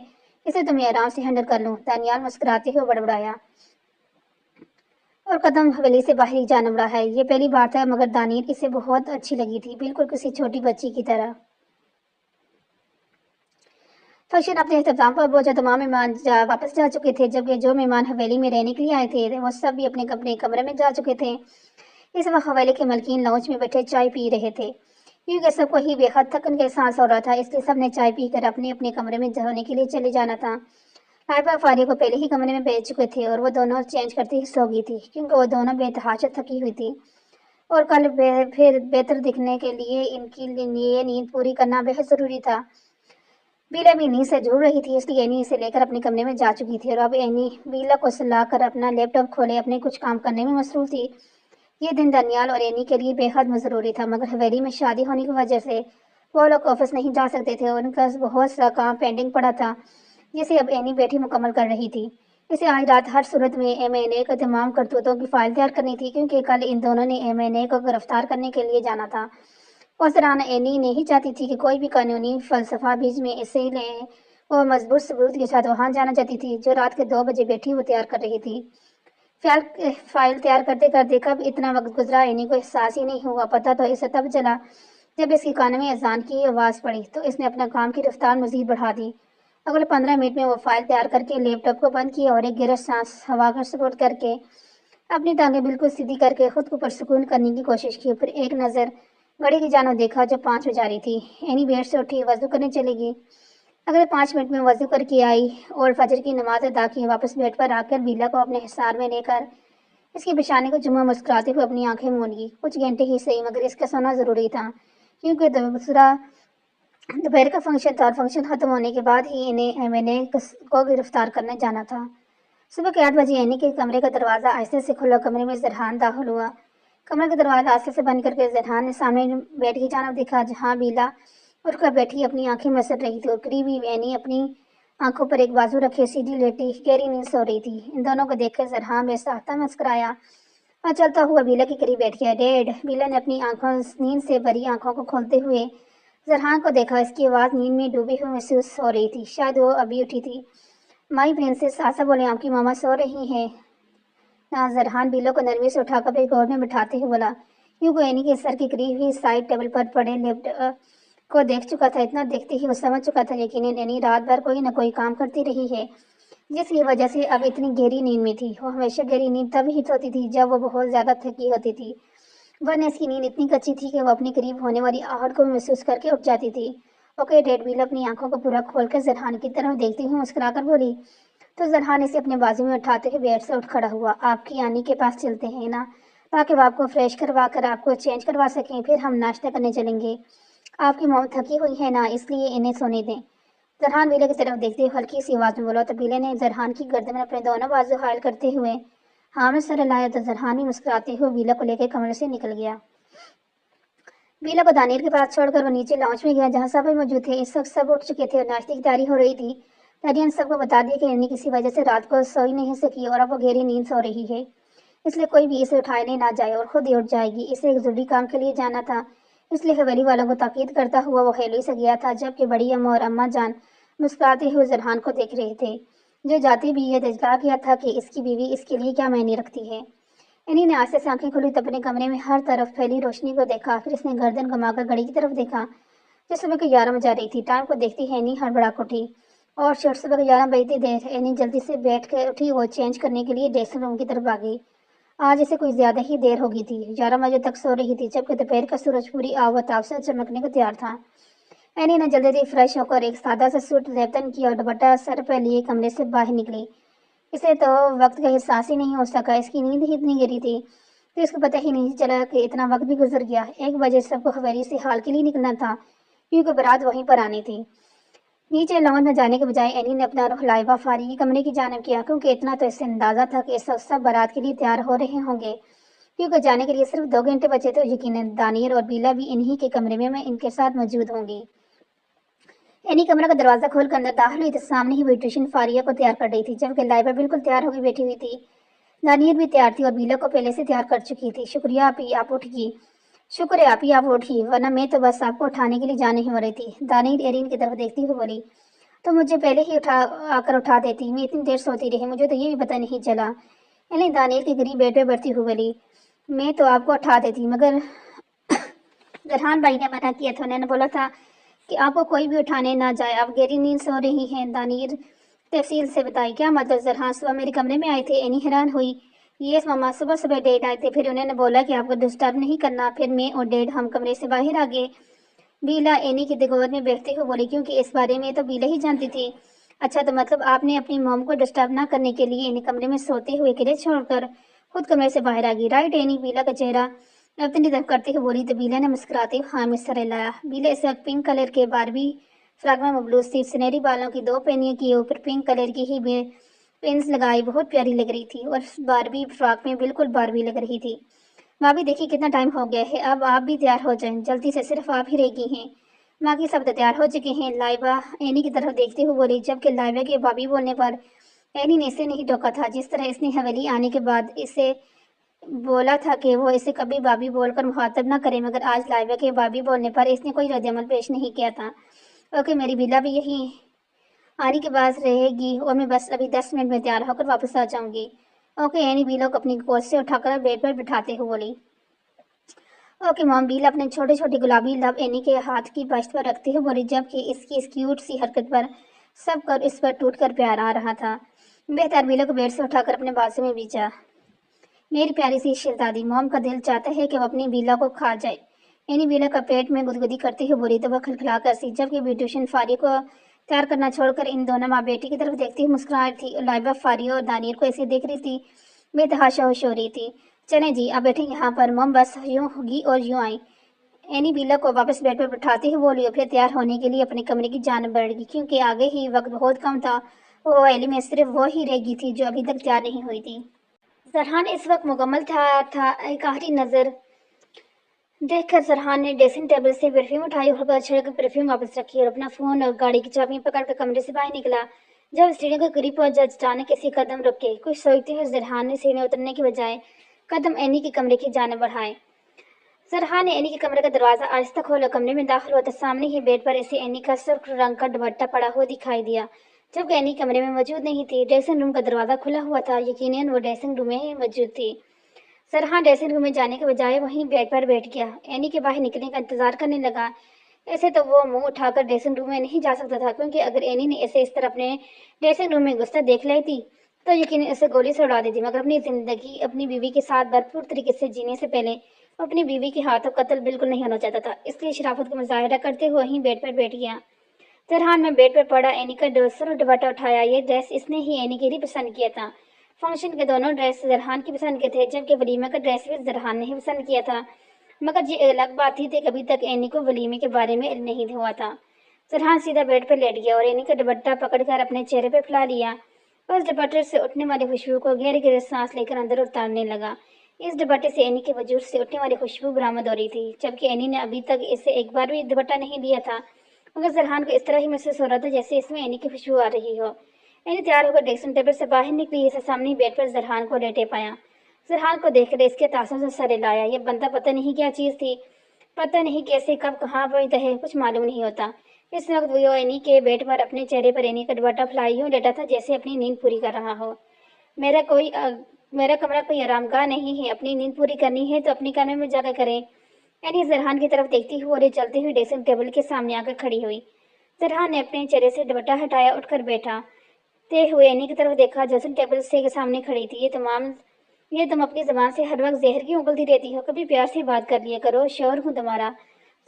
اسے تو میں آرام سے ہینڈل کر لوں۔ دانیال مسکراتے ہوئے بڑبڑایا اور قدم حویلی سے باہر ہی جان بڑھا ہے۔ یہ پہلی بار تھا، مگر دانیال اسے بہت اچھی لگی تھی، بالکل کسی چھوٹی بچی کی طرح۔ فنکشن اپنے اختتام پر پہنچا، تمام مہمان واپس جا چکے تھے، جبکہ جو مہمان حویلی میں رہنے کے لیے آئے تھے وہ سب بھی اپنے اپنے کمرے میں جا چکے تھے۔ اس وقت حویلی کے مالکین لاؤنج میں بیٹھے چائے پی رہے تھے، کیونکہ سب کو ہی بے حد تھکن کا احساس ہو رہا تھا، اس لیے سب نے چائے پی کر اپنے اپنے کمرے میں سونے کے لیے چلے جانا تھا۔ لائبہ اور فاریہ کو پہلے ہی کمرے میں بھیج چکے تھے اور وہ دونوں چینج کرتے ہی سو گئی تھی، کیونکہ وہ دونوں بے تحاشا تھکی ہوئی تھی اور کل پھر بہتر دکھنے کے لیے ان کی لیے نیند پوری کرنا بہت ضروری تھا۔ بیلا بھی نیند سے جھول رہی تھی، اس لیے اینی اسے لے کر اپنے کمرے میں جا چکی تھی اور اب اینی بیلا کو سلا کر اپنا لیپ ٹاپ کھولے اپنے کچھ کام کرنے میں مصروف تھی۔ یہ دن دانیال اور اینی کے لیے بے حد ضروری تھا، مگر حویلی میں شادی ہونے کی وجہ سے وہ لوگ آفس نہیں جا سکتے تھے اور ان کا بہت سا کام پینڈنگ پڑا تھا جسے اب اینی بیٹھی مکمل کر رہی تھی۔ اسے آج رات ہر صورت میں M&A کا تمام کرتوتوں کی فائل تیار کرنی تھی، کیونکہ کل ان دونوں نے M&A کو گرفتار کرنے کے لیے جانا تھا۔ اس دوران اینی نہیں چاہتی تھی کہ کوئی بھی قانونی فلسفہ بیچ میں اسے لے، وہ مضبوط ثبوت کے ساتھ وہاں جانا چاہتی تھی جو رات کے 2 بجے بیٹھی وہ تیار کر رہی تھی۔ فائل تیار کرتے کرتے کب اتنا وقت گزرا اینی کو احساس ہی نہیں ہوا، پتہ تو اسے تب چلا جب اس کے کانوں میں اذان کی آواز پڑی تو اس نے اپنا کام کی رفتار مزید بڑھا دی۔ اگلے 15 منٹ میں وہ فائل تیار کر کے لیپ ٹاپ کو بند کیا اور ایک گہرا سانس ہوا کا سپورٹ کر کے اپنی ٹانگیں بالکل سیدھی کر کے خود کو پرسکون کرنے کی کوشش کی۔ پھر ایک نظر گھڑی کی جانب دیکھا جو 5 بجا رہی تھی۔ اینی بیڈ سے اٹھی، وضو کرنے چلے گی۔ اگلے 5 منٹ میں وضو کر کے آئی اور فجر کی نماز ادا کی، واپس بیڈ پر آ کر بیلا کو اپنے حصار میں لے کر اس کی پیشانی کو چوما، مسکراتے ہوئے اپنی آنکھیں موند گئی۔ کچھ گھنٹے ہی صحیح، مگر اس کا سونا ضروری تھا، کیونکہ دوپہر کا فنکشن تھا اور فنکشن ختم ہونے کے بعد ہی انہیں M&A کو گرفتار کرنے جانا تھا۔ صبح کے 8 بجے اینی کے کمرے کا دروازہ آہستہ سے کھلا، کمرے میں زرحان داخل ہوا۔ کمرے کا دروازہ آہستہ سے بند کر کے زرحان نے سامنے بیڈ کی جانب دیکھا جہاں بیلا اٹھ کر بیٹھی اپنی آنکھیں مسل رہی تھی اور قریبی اینی اپنی آنکھوں پر ایک بازو رکھے سیدھی لیٹی گہری نیند سو رہی تھی۔ ان دونوں کو دیکھ کر زرحان بے ساختہ مسکرایا اور چلتا ہوا بیلا کے قریب بیٹھ گیا۔ ڈیڈ، بیلا نے اپنی نیند سے بھری آنکھوں کو کھولتے ہوئے जरहान को देखा, इसकी आवाज़ नींद में डूबी हुई महसूस हो रही थी। शायद वो अभी उठी थी। माई प्रिंसेस, आशा बोले, आपकी मामा सो रही हैं ना? जरहान बिलो को नरमी से उठाकर अपने गोद में बिठाते हुए बोला। यूं एनी के सर की करीब ही साइड टेबल पर पड़े लैपटॉप को देख चुका था। इतना देखते ही वो समझ चुका था यकीनन एनी रात भर कोई न कोई काम करती रही है, जिसकी वजह से अब इतनी गहरी नींद में थी। वो हमेशा गहरी नींद तब ही होती थी जब वो बहुत ज्यादा थकी होती थी, वरना इसकी नींद इतनी कच्ची थी कि वो अपने करीब होने वाली आहट को महसूस करके उठ जाती थी। ओके डेड, बिल अपनी आंखों को पूरा खोलकर जरहान की तरफ देखती हुई मुस्कुराकर बोली। तो जरहान इसे अपने बाजू में उठाते हुए बेड से उठ खड़ा हुआ। आपकी आनी के पास चलते हैं ना, ताकि वो आपको फ्रेश करवा कर आपको चेंज करवा सकें, फिर हम नाश्ता करने चलेंगे। आपकी मॉम थकी हुई है ना, इसलिए इन्हें सोने दें। जरहान बीले की तरफ देखते हुए हल्की सी आवाज में बोला। तो बीले ने जरहान की गर्दन में अपने दोनों बाजू हायल करते हुए हाँ में सर हिलाया। तो जरहान भी मुस्कुराते हुए बीला को लेकर कमरे से निकल गया। बीला को दानियर के पास छोड़कर वो नीचे लॉन्च में गया, जहाँ सब मौजूद थे। इस वक्त सब उठ चुके थे और नाश्ते की तैयारी हो रही थी। दानियर ने सबको बता दिया कि इन्हें किसी वजह से रात को सो ही नहीं सकी और अब वो गहरी नींद सो रही है, इसलिए कोई भी इसे उठाने ना जाए और खुद ही उठ जाएगी। इसे एक जरूरी काम के लिए जाना था, इसलिए हवेली वालों को ताकीद करता हुआ वो हवेली से गया था, जबकि बड़ी अम्मा और अम्मा जान मुस्कुराते हुए जरहान को देख रहे थे, जो जाते भी ये दजला गया था कि इसकी बीवी इसके लिए क्या मायने रखती है। एनी ने आस्ते से आंखें खोली तो अपने कमरे में हर तरफ फैली रोशनी को देखा। फिर इसने गर्दन घुमाकर घड़ी की तरफ देखा, जो सुबह के 11 बजा रही थी। टाइम को देखती है एनी हड़बड़ाहट उठी और शर्ट सुबह के 11 बजती देर एनी जल्दी से बैठ कर उठी। वो चेंज करने के लिए ड्रेसिंग रूम की तरफ आ गई। आज इसे कुछ ज्यादा ही देर हो गई थी। 11 बजे तक सो रही थी, जबकि दोपहर का सूरज पूरी आवताब से चमकने को तैयार था। एनी ने जल्दी जल्दी फ्रेश होकर एक सादा सा सूट रेतन किया और दुपट्टा सर पर लिए कमरे से बाहर निकली। इसे तो वक्त का एहसास ही नहीं हो सका, इसकी नींद ही इतनी गहरी थी तो इसको पता ही नहीं चला कि इतना वक्त भी गुजर गया। 1 बजे सबको हवेली से हाल के लिए निकलना था, क्योंकि बारात वहीं पर आनी थी। नीचे लॉन में जाने के बजाय एनी ने अपना रुख लाइबा फारी के कमरे की जानिब किया, क्योंकि इतना तो इससे अंदाजा था कि सब बारात के लिए तैयार हो रहे होंगे। क्योंकि जाने के लिए सिर्फ 2 घंटे बचे थे, यकीनन दानियर और बीला भी इन्हीं के कमरे में इनके साथ मौजूद होंगी। एनी कमरा का दरवाजा खोलकर अंदर दाखिल हुई तो सामने ही ब्यूटिशियन फारिया को तैयार कर रही थी, जबकि लाइबा बिल्कुल तैयार होकर बैठी हुई थी। दानियर भी तैयार थी और बीला को पहले से तैयार कर चुकी थी। शुक्रिया आपी, आप उठ गई। शुक्र है आपी, आप उठी, वरना मैं तो बस आपको उठाने के लिए जाने ही हो रही थी। दानियर एरिन की तरफ देखती हुई बोली। तो मुझे पहले ही उठा देती, मैं इतनी देर सोती रही, मुझे तो ये भी पता नहीं चला। एनी दानियर के करीब बेड पे बढ़ती हुई बोली। मैं तो आपको उठा देती, मगर जरहान भाई ने मना किया था। उन्होंने बोला था कि आपको कोई भी उठाने ना जाए, आप गहरी नींद सो रही हैं। दानियर तफसील से बताई। क्या मतलब? जरहान सुबह मेरे कमरे में आए थे? एनी हैरान हुई। यस मामा, सुबह सुबह डैड आए थे, फिर उन्होंने बोला कि आपको डिस्टर्ब नहीं करना, फिर मैं और डैड हम कमरे से बाहर आ गए। बीला एनी की गोद में बैठते हुए बोली, क्योंकि इस बारे में तो बीला ही जानती थी। अच्छा, तो मतलब आपने अपनी मॉम को डिस्टर्ब ना करने के लिए इन्हें कमरे में सोते हुए अकेले छोड़कर खुद कमरे से बाहर आ गई, राइट? एनी बीला का चेहरा अपनी तरफ करते हुए बोली। तो बीला ने मुस्कुराते हुए हाँ में सर लाया। बीला इस वक्त पिंक कलर के बारबी फ्रॉक में मबलूस थी। सुनहरी बालों की 2 पैनियों के ऊपर पिंक कलर की ही पिन्स लगाई बहुत प्यारी लग रही थी, और बारबी फ्रॉक में बिल्कुल बारबी लग रही थी। भाभी देखिए कितना टाइम हो गया है, अब आप भी तैयार हो जाएं, जल्दी से, सिर्फ आप ही रह गई हैं। बाकी सब तो तैयार हो चुके हैं। लाइबा एनी की तरफ देखते हुए बोली, जबकि लाइबा के भाभी बोलने पर एनी ने इसे नहीं टोका था। जिस तरह इसने हवेली आने के बाद इसे बोला था कि वो इसे कभी भाभी बोलकर मुखातब ना करे, मगर आज लाइबा के भाभी बोलने पर इसने कोई रद्दअमल पेश नहीं किया था। ओके, मेरी बिला भी यही आनी के पास रहेगी और मैं बस अभी 10 मिनट में तैयार होकर वापस आ जाऊंगी। ओके, एनी बीला को अपनी गोद से उठाकर बेड पर बिठाते हुए बोली। ओके मॉम, बीला अपने छोटे छोटे गुलाबी लब एनी के हाथ की पश्त पर रखते हुए बोली, जबकि इसकी इस क्यूट सी हरकत पर सब कर इस पर टूट कर प्यार आ रहा था। बेहतर बीला को बेड से उठाकर अपने बाजू में बिछा। मेरी प्यारी सी शहजादी, मॉम का दिल चाहता है कि वो अपनी बीला को खा जाए। एनी बीला का पेट में गुदगुदी करते हुए बोली। तो वह खिलखिला कर सी, जबकि ब्यूटिशियन फारी को तैयार करना छोड़कर इन दोनों माँ बेटी की तरफ देखती हुई मुस्कुरा रही थी। लाइबा फारिया और दानियर को ऐसे देख रही थी, बेतहाशा होश हो रही थी। चले जी, आप बैठे यहाँ पर, मॉम बस यूं होगी और यूं आई। एनी बीला को वापस बेड पर बिठाते हुए बोली और फिर तैयार होने के लिए अपने कमरे की जान बढ़ गई, क्योंकि आगे ही वक्त बहुत कम था। वो हवेली में सिर्फ वो ही रह गई थी जो अभी तक तैयार नहीं हुई थी। जरहान इस वक्त मुकम्मल था। एक आखिरी नजर देखकर जरहान ने ड्रेसिंग टेबल से परफ्यूम उठाई और छिड़क परफ्यूम वापस रखी और अपना फोन और गाड़ी की चाबी पकड़कर कमरे से बाहर निकला। जब सीढ़ियों के करीब पहुंचा, अचानक किसी कदम रुके। कुछ सोचते हुए जरहान ने सीढ़ियां उतरने के बजाय कदम एनी के कमरे की जाने बढ़ाए। सरहान ने एनी के कमरे का दरवाजा आहिस्ता खोला। कमरे में दाखिल हुआ तो सामने ही बेड पर ऐसे एनी का सुर्ख रंग का दुपट्टा पड़ा हुआ दिखाई दिया, जबकि एनी कमरे में मौजूद नहीं थी। ड्रेसिंग रूम का दरवाजा खुला हुआ था। यकीनन वो ड्रेसिंग रूम में ही मौजूद थी। सरहान ड्रेसिंग रूम में जाने के बजाय वहीं बेड पर बैठ गया। एनी के बाहर निकलने का इंतजार करने लगा। ऐसे तो वो मुंह उठाकर ड्रेसिंग रूम में नहीं जा सकता था, क्योंकि अगर एनी ने ऐसे इस तरह अपने ड्रेसिंग रूम में घुसता देख लेती तो यकीन इसे गोली से उड़ा देती। मगर अपनी जिंदगी अपनी बीवी के साथ भरपूर तरीके से जीने से पहले अपनी बीवी के हाथों कत्ल बिल्कुल नहीं होना चाहता था। इसलिए शराफत का मुजाहिरा करते हुए वहीं बेड पर बैठ गया। सरहान में बेड पर पड़ा एनी का दूसरा दुपट्टा उठाया। ये ड्रेस इसने ही एनी के लिए पसंद किया था। फंक्शन के दोनों ड्रेस जरहान की पसंद के थे, जबकि वलीमा का ड्रेस भी जरहान ने ही पसंद किया था। मगर ये अलग बात थी कि कभी तक एनी को वलीमे के बारे में इल्म नहीं हुआ था। जरहान सीधा बेड पर लेट गया और एनी का दुपट्टा पकड़कर अपने चेहरे पर फैला लिया। उस दुपट्टे से उठने वाली खुशबू को गहरी गहरी सांस लेकर अंदर उतारने लगा। इस दुपट्टे से एनी के वजूद से उठने वाली खुशबू बरामद हो रही थी, जबकि एनी ने अभी तक इसे एक बार भी दुपट्टा नहीं लिया था। मगर जरहान को इस तरह ही महसूस हो रहा था जैसे इसमें एनी की खुशबू आ रही हो। एनी तैयार होकर ड्रेसिंग टेबल से बाहर निकली। इसे सामने बेड पर जरहान को लेटे पाया। जरहान को देखकर इसके तासुर से सर हिलाया। ये बंदा पता नहीं क्या चीज थी, पता नहीं कैसे कब कहाँ पर है, कुछ मालूम नहीं होता। इस वक्त वो एनी के बेड पर अपने चेहरे पर एनी का दुपट्टा फैलाए यूं लेटा था जैसे अपनी नींद पूरी कर रहा हो। मेरा कमरा कोई आरामगाह नहीं है। अपनी नींद पूरी करनी है तो अपने कमरे में जाकर करें। एनी जरहान की तरफ देखती हुई और चलती हुई ड्रेसिंग टेबल के सामने आकर खड़ी हुई। जरहान ने अपने चेहरे से दुपट्टा हटाया, उठकर बैठा ते हुए एनी की तरफ देखा। ड्रेसिंग टेबल से सामने खड़ी थी। ये तुम अपनी जबान से हर वक्त जहर क्यों उगलती रहती हो? कभी प्यार से बात कर लिया करो, शोर हूँ तुम्हारा।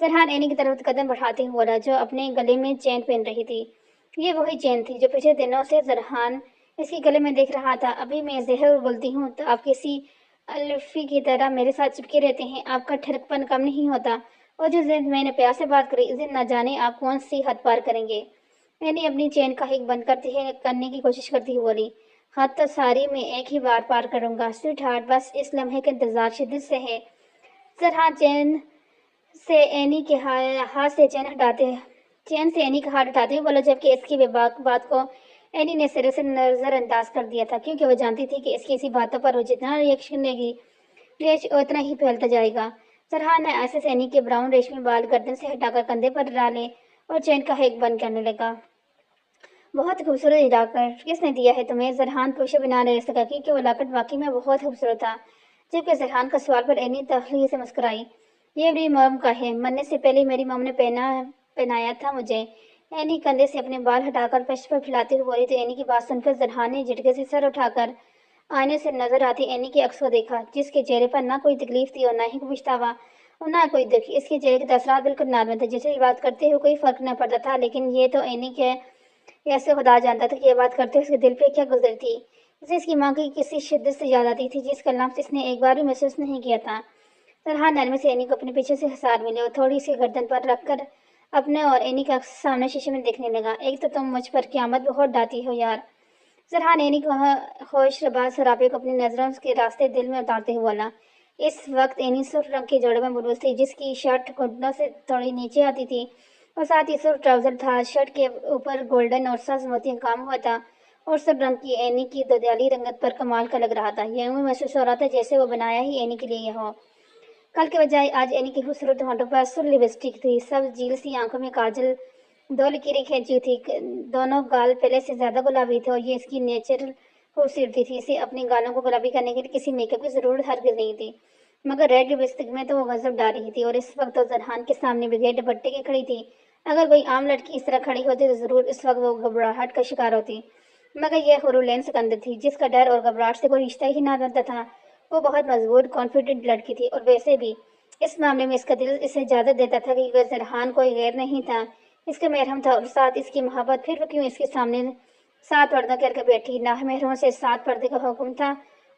जरहान एनी की तरफ कदम बढ़ाते हुए बोला, जो अपने गले में चेन पहन रही थी। ये वही चेन थी जो पिछले दिनों से जरहान इसके गले में देख रहा था। अभी मैं जहर उगलती हूँ तो आप किसी अल्फी की तरह मेरे साथ चिपके रहते हैं। आपका ठरकपन कम नहीं होता। और जिस दिन मैंने प्यार से बात करी, इस दिन न जाने आप कौन सी हद पार करेंगे। मैंने अपनी चेन का हिक बंद करने की कोशिश करती हुई बोली, हद तो सारी मैं एक ही बार पार करूंगा स्वीट हार्ट, बस इस लम्हे का इंतजार शिद्दत से है। जरहान चेन से एनी के हाथ से चेन से एनी का हाथ उठाते हुए बोला, जबकि इसकी बेबाक बात को एनी ने सिरे से नजरअंदाज कर दिया था, क्योंकि वह जानती थी कि इसकी इसी बातों पर वो जितना रिएक्शन देगी उतना ही फैलता जाएगा। सरहान ने ऐसे से एनी के ब्राउन रेशमी बाल गर्दन से हटाकर कंधे पर डाले और चेन का हिक बंद करने लगा। बहुत खूबसूरत लॉकेट किसने दिया है तुम्हें? जरहान पूछे बिना नहीं रह सका, क्योंकि वो लॉकेट वाकई में बहुत खूबसूरत था। जबकि जरहान का सवाल पर एनी तहलील से मुस्कुराई। ये मेरी मॉम का है, मरने से पहले मेरी मॉम ने पहनाया था मुझे। एनी कंधे से अपने बाल हटाकर फर्श पर फैलाते हुए बोली, तो एनी की बात सुनकर जरहान ने झटके से सर उठाकर आईने से नजर आती एनी के अक्स को देखा, जिसके चेहरे पर ना कोई तकलीफ थी और ना ही कोई पछतावा और ना कोई दुख। इसके चेहरे के तसरात बिल्कुल नॉर्मल थे, जिसे बात करते हुए कोई फर्क न पड़ता था। लेकिन ये तो एनी के ऐसे खुदा जानता था कि ये बात करते उसके दिल पे क्या गुजरी थी। इसे इसकी माँ की किसी शिद्दत से याद आती थी, जिसका लम्स इसने एक बार भी महसूस नहीं किया था। सरहान नरमी से एनी को अपने पीछे से हसार मिले और थोड़ी सी गर्दन पर रखकर अपने और एनी का सामने शीशे में देखने लगा। एक तो तुम मुझ पर क़यामत बहुत डांती हो यार। सरहान एनी को होश रबाज सरापे को अपनी नजरों के रास्ते दिल में उतारते हुए बोला। इस वक्त एनी सुर्ख रंग के जोड़े में मलबूस थी, जिसकी शर्ट घुटनों से थोड़ी नीचे आती थी और साथ ही सुर्ख ट्राउजर था। शर्ट के ऊपर गोल्डन और सब्ज मोती काम हुआ था और सब रंग की एनी की दुधियाली रंगत पर कमाल का लग रहा था। यूं महसूस हो रहा था जैसे वो बनाया ही एनी के लिए हो। कल के बजाय आज एनी की खूबसूरत होंठों पर सुर लिपस्टिक थी, सब झील सी आंखों में काजल, दो लकीरें खींची थी। दोनों गाल पहले से ज्यादा गुलाबी थे और ये इसकी नेचुरल खूबसूरती थी। इसे अपने गालों को गुलाबी करने के लिए किसी मेकअप की जरूरत हरगिज नहीं थी, मगर रेड लिपस्टिक में तो वो गजब डाल रही थी। और इस वक्त तो जरहान के सामने बगैर दुपट्टे के खड़ी थी। अगर कोई आम लड़की इस तरह खड़ी होती तो जरूर इस वक्त वो घबराहट का शिकार होती, मगर यह हुरुलैन सिकंदर थी, जिसका डर और घबराहट से कोई रिश्ता ही ना बनता था। वो बहुत मजबूत कॉन्फिडेंट लड़की थी और वैसे भी इस मामले में इसका दिल इसे इजाजत देता था कि वह जरहान कोई गैर नहीं था, इसका महरम था। और साथ इसकी मोहब्बत, फिर वो क्यों इसके सामने सात पर्दा करके बैठी? ना महरमों से सात पर्दे का हुक्म था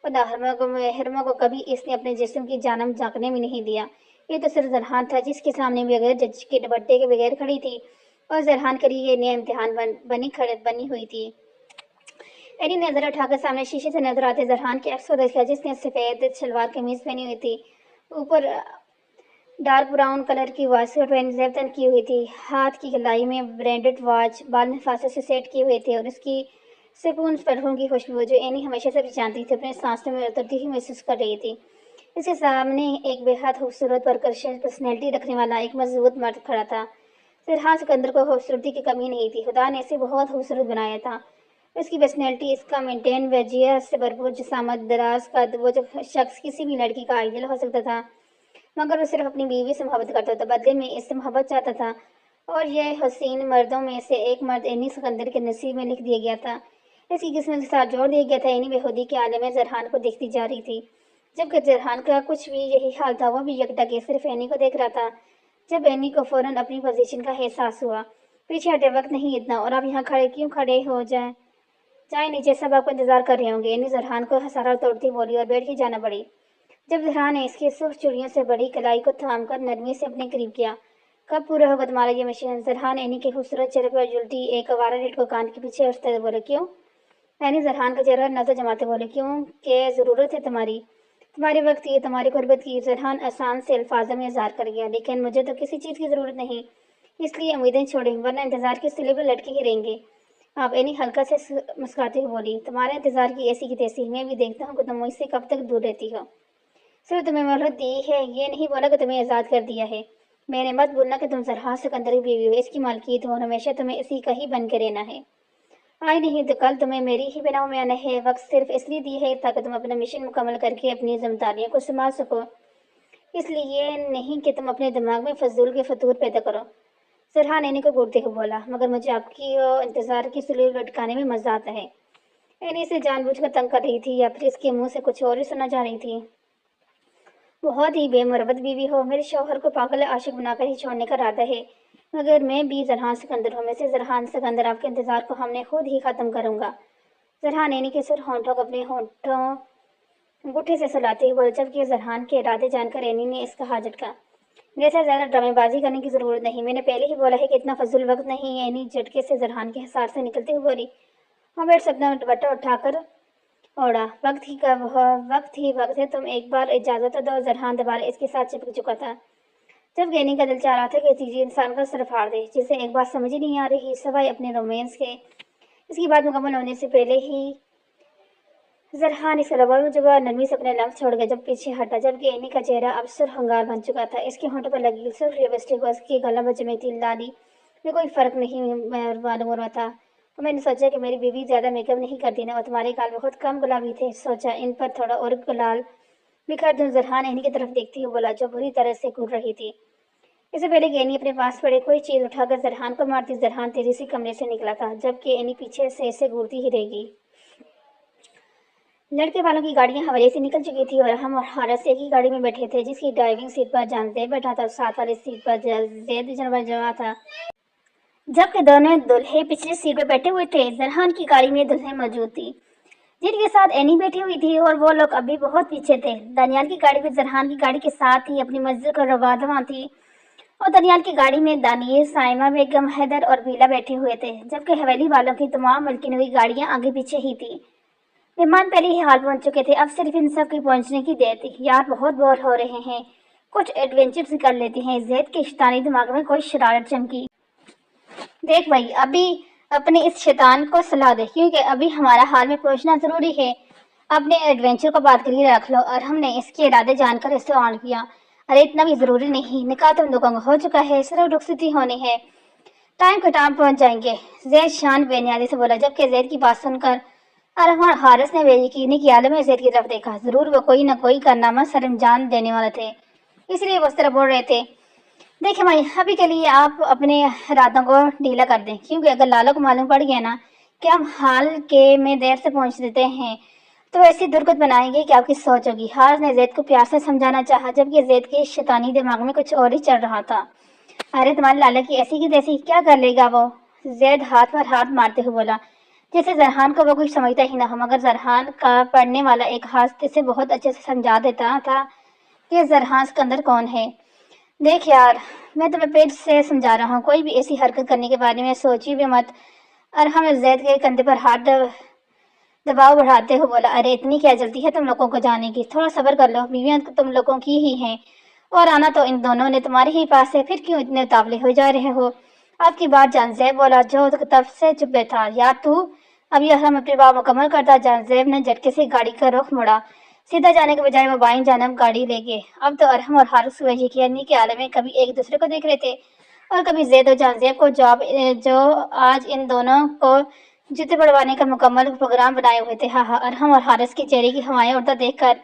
और ना महरमों को कभी इसने अपने जिस्म की जानब झांकने में नहीं दिया। ये तो सिर्फ जरहान था जिसके सामने बगैर जज के दुपट्टे के बगैर खड़ी थी और जरहान के लिए ये नया इम्तिहान बनी हुई थी। एनी नजर उठाकर सामने शीशे से नजर आते जरहान के अक्स को देखा, जिसने सफेद शलवार कमीज पहनी हुई थी, ऊपर डार्क ब्राउन कलर की वास्कट जेबतन की हुई थी, हाथ की गलाई में ब्रांडेड वॉच, बाल नफासे से सेट किए हुए थे और उसकी सिपून परफ्यूम की खुशबू जो एनी हमेशा से जानती थी अपने सांसों में उतरती ही महसूस कर रही थी। اس کے سامنے ایک بے حد خوبصورت پرکشش پرسنالٹی رکھنے والا ایک مضبوط مرد کھڑا تھا۔ سرحان سکندر کو خوبصورتی کی کمی نہیں تھی، خدا نے اسے بہت خوبصورت بنایا تھا۔ اس کی پرسنالٹی، اس کا مینٹین وجیہ سے بھرپور جسامت، دراز قد، وہ جو شخص کسی بھی لڑکی کا آئیڈیل ہو سکتا تھا، مگر وہ صرف اپنی بیوی سے محبت کرتا تھا، بدلے میں اس سے محبت چاہتا تھا، اور یہ حسین مردوں میں سے ایک مرد اینی سکندر کے نصیب میں لکھ دیا گیا تھا۔ اس کی قسمت کے ساتھ جوڑ دیا گیا تھا۔ اینی بے خودی کے عالم میں زرحان کو دیکھتی جا رہی تھی، جبکہ زرحان کا کچھ بھی یہی حال تھا، وہ بھی یکٹکے صرف اینی کو دیکھ رہا تھا۔ جب اینی کو فوراً اپنی پوزیشن کا احساس ہوا، پیچھے ہٹے، وقت نہیں اتنا، اور آپ یہاں کھڑے ہو جائیں نیچے، سب آپ کو انتظار کر رہے ہوں گے۔ اینی زرحان کو ہسارا توڑتی بولی اور بیٹھ کے جانا پڑی۔ جب زرحان نے اس کی سرخ چوڑیوں سے بڑی کلائی کو تھام کر نرمی سے اپنے قریب کیا، کب پورا ہوگا تمہارا یہ مشن؟ زرحان اینی کے خوبصورت چہرے پر جلتی ایک آوارہ ریٹ کو کان کے پیچھے اٹھتے بولے، کیوں؟ اینی زرحان کا چہرہ نظر جماتے بولے، کیوں کہ ضرورت ہے تمہارے وقت کی، تمہاری قربت کی۔ زرحان آسان سے الفاظوں میں اظہار کر گیا، لیکن مجھے تو کسی چیز کی ضرورت نہیں، اس لیے امیدیں چھوڑیں، ورنہ انتظار کے سلے پر لٹکے ہی رہیں گے آپ۔ اینی ہلکا سے مسکراتے ہوئے بولی، تمہارے انتظار کی ایسی کی تیسی، میں بھی دیکھتا ہوں کہ تم مجھ سے کب تک دور رہتی ہو۔ صرف تمہیں مہلت دی ہے، یہ نہیں بولا کہ تمہیں آزاد کر دیا ہے۔ میں نے مت بولنا کہ تم زرحان سکندر کی بیوی ہو، اس کی مالکیت ہو، اور ہمیشہ تمہیں اسی کا ہی بن کے رہنا ہے۔ آج نہیں تو کل تمہیں میری ہی بناؤ میں آنا ہے۔ وقت صرف اس لیے دی ہے تاکہ تم اپنا مشن مکمل کر کے اپنی ذمہ داریوں کو سنبھال سکو، اس لیے نہیں کہ تم اپنے دماغ میں فضول کے فطور پیدا کرو۔ زرحان اینی کو گھورتے ہوئے بولا، مگر مجھے آپ کی انتظار کی سلور لٹکانے میں مزہ آتا ہے۔ اینی اسے جان بوجھ کر تنگ کر رہی تھی، یا پھر اس کے منہ سے کچھ اور ہی سنا جا رہی تھی؟ بہت ہی بے مروت بیوی ہو، میرے شوہر کو پاگل عاشق بنا کر ہی چھوڑنے کا ارادہ ہے، مگر میں بھی زرحان سکندر ہوں، میں سے زرحان سکندر، آپ کے انتظار کو ہم نے خود ہی ختم کروں گا۔ زرحان اینی کے سر ہونٹوں کو اپنے ہونٹوں انگوٹھے سے سلاتے ہوئے بولا، جبکہ زرحان کے ارادے جان کر اینی نے اس کا ہاتھ جھٹکا۔ میرے ساتھ زیادہ ڈرامے بازی کرنے کی ضرورت نہیں، میں نے پہلے ہی بولا ہے کہ اتنا فضول وقت نہیں۔ اینی جھٹکے سے زرحان کے حصار سے نکلتے ہوئے بولی، ہاں بیٹھ سے اپنا دوپٹہ اٹھا کر اوڑا، وقت ہی وقت ہے، تم ایک بار اجازت تو دو۔ زرحان دوبارہ اس کے ساتھ چپک چکا تھا، جب اینی کا دل چاہ رہا تھا کہ چیزیں انسان کا سر پھاڑ دے، جسے ایک بات سمجھ ہی نہیں آ رہی سوائے اپنے رومانس کے۔ اس کی بات مکمل ہونے سے پہلے ہی زرحان اس لبا میں جگہ نرمی سے اپنے لمس چھوڑ گیا، جب پیچھے ہٹا، جبکہ اینی کا چہرہ اب سرخ ہنگار بن چکا تھا۔ اس کے ہونٹوں پر لگی سرخ لپسٹک اور اس کے گالوں پر جمی تھی لالی میں کوئی فرق نہیں معلوم ہو رہا تھا، اور میں نے سوچا کہ میری بیوی زیادہ میک اپ نہیں کرتی نا، اور تمہارے گال بہت کم گلابی تھے، سوچا ان پر تھوڑا اور گلال بکھر دوں۔ زرحان اینی کی طرف دیکھتے ہوئے بولا، جو بری طرح سے گھڑ رہی تھی۔ اس سے پہلے کہ اینی اپنے پاس پڑے کوئی چیز اٹھا کر زرحان کو مارتی، زرحان تیزی سے کمرے سے نکلا تھا، جبکہ اینی پیچھے سے اسے گھورتی ہی رہ گئی۔ لڑکے والوں کی گاڑیاں حوالے سے نکل چکی تھی، اور ہم اور حارث ایک ہی گاڑی میں بیٹھے تھے، جس کی ڈرائیونگ سیٹ پر جان زیب بیٹھا تھا اور ساتھ والی سیٹ پر زید جمع تھا، جبکہ دونوں دلہے پچھلی سیٹ پر بیٹھے ہوئے تھے۔ زرحان کی گاڑی میں دلہن موجود تھی، جن کے ساتھ اینی بیٹھی ہوئی تھی، اور وہ لوگ ابھی بہت پیچھے تھے۔ دانیال کی گاڑی بھی زرحان کی گاڑی کے ساتھ ہی اپنی منزل کو رواں تھی، اور دانیال کی گاڑی میں دانیر، سائمہ بیگم، حیدر اور بیلا بیٹھے ہوئے تھے، جبکہ حویلی والوں کی تمام ملکی نوئی گاڑیاں آگے پیچھے ہی تھی۔ مہمان پہلے ہی حال پہنچ چکے تھے، اب صرف ان سب کے پہنچنے کی دیر تھی۔ یار بہت بور ہو رہے ہیں، کچھ ایڈونچرز کر لیتے ہیں۔ زید کے شیطانی دماغ میں کوئی شرارت چمکی۔ دیکھ بھائی، ابھی اپنے اس شیطان کو سلا دے، کیونکہ ابھی ہمارا حال میں پہنچنا ضروری ہے۔ اپنے ایڈونچر کو بات کر رکھ لو، اور ہم نے اس کے ارادے جان کر اسے آن کیا۔ ارے اتنا بھی ضروری نہیں، نکاح تم لوگوں کو ہو چکا ہے، صرف رخصتی ہونی ہے، ٹائم کا ٹائم پہنچ جائیں گے، زید شان بے نیازی سے بولا، جبکہ زید کی بات سن کر ارحم اور حارث نے بے یقینی کی عالم میں زید کی طرف دیکھا۔ ضرور وہ کوئی نہ کوئی کارنامہ سر انجام دینے والے تھے، اس لیے وہ اس طرح بول رہے تھے۔ دیکھیں بھائی، ابھی کے لیے آپ اپنے ارادوں کو ڈھیلا کر دیں، کیونکہ اگر لالوں کو معلوم پڑ گیا نا کہ ہم حال کے میں دیر سے پہنچ دیتے ہیں، تو ایسی درگت بنائیں گے کہ آپ کی سوچ ہوگی۔ حارث نے زید کو پیار سے سمجھانا چاہا، جبکہ زید کے شیطانی دماغ میں کچھ اور ہی چل رہا تھا۔ ارے تمہارے لالا کی ایسی کی تیسی، کیا کر لے گا وہ؟ زید ہاتھ پر ہاتھ مارتے ہوئے بولا، جیسے زرحان کو وہ کچھ سمجھتا ہی نہ ہو، مگر زرحان کا پڑھنے والا ایک ہاتھ اسے بہت اچھے سے سمجھا دیتا تھا کہ زرحان سکندر کون ہے۔ دیکھ یار، میں تمہیں پیٹ سے سمجھا رہا ہوں، کوئی بھی ایسی حرکت کرنے کے بارے میں سوچی بھی مت۔ ارحم نے زید کے کندھے پر ہاتھ دباؤ بڑھاتے ہوئے بولا، ارے اتنی کیا جلدی ہے تم لوگوں کو جانے کی، تھوڑا صبر کر لو، بیویاں تم لوگوں کی ہی ہیں، اور آنا تو ان دونوں نے تمہارے ہی پاس ہے، پھر کیوں اتنے اتاولے ہو جا رہے ہو؟ آپ کی بات جان زیب بولا، جو تب سے چپ بیٹھا، یار تو اب یہ ہم اپنی بات مکمل کرتا۔ جان زیب نے جھٹکے سے گاڑی کا رخ موڑا، सीधा जाने के बजाय वो बाईं जानब गाड़ी ले गए। अब तो अरहम और हारिस यकीनी के आलम में कभी एक दूसरे को देख रहे थे और कभी जैद और जानजेब को जो आज इन दोनों को जूते पड़वाने का मुकम्मल प्रोग्राम बनाए हुए थे। हाँ हाँ, अरहम और हारिस की चेहरे की हवाएं उड़ता देखकर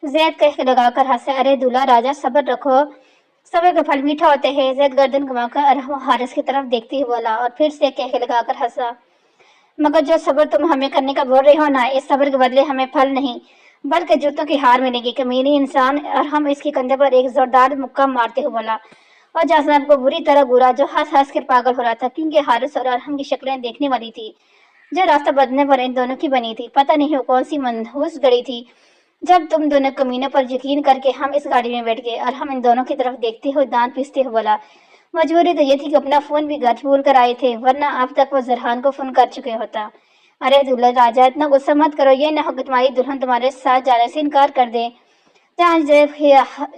जैद कह लगाकर हंसे, अरे दूल्हा राजा सब्र रखो, सब्र का फल मीठा होते हैं। जैद गर्दन घुमाकर अरहम और हारिस की तरफ देखते हुए बोला और फिर से कह लगाकर हंसा, मगर जो सब्र तुम हमें करने का बोल रहे हो ना, इस सब्र के बदले हमें फल नहीं बल्कि जूतों की हार मिलेगी, कमीनी इंसान। और हम इसके कंधे पर एक जोरदार मुक्का मारते हुए बोला और जासनाब को बुरी तरह घूरा, जो हंस हंस कर पागल हो रहा था, क्योंकि हारिस और अरहम की शक्लें देखने वाली थी जो रास्ता बदलने पर इन दोनों की बनी थी। पता नहीं वो कौन सी मनहूस घड़ी थी जब तुम दोनों कमीनों पर यकीन करके हम इस गाड़ी में बैठ गए। और हम इन दोनों की तरफ देखते हुए दांत पीसते हुए बोला, मजबूरी तो ये थी कि अपना फोन भी घर भूल कर आए थे, वरना अब तक वो जरहान को फोन कर चुके होता। अरे दूल्हा राजा, इतना गुस्सा मत करो, ये ना हो कि तुम्हारी दुल्हन तुम्हारे साथ जाने से इनकार कर दे। जानजेब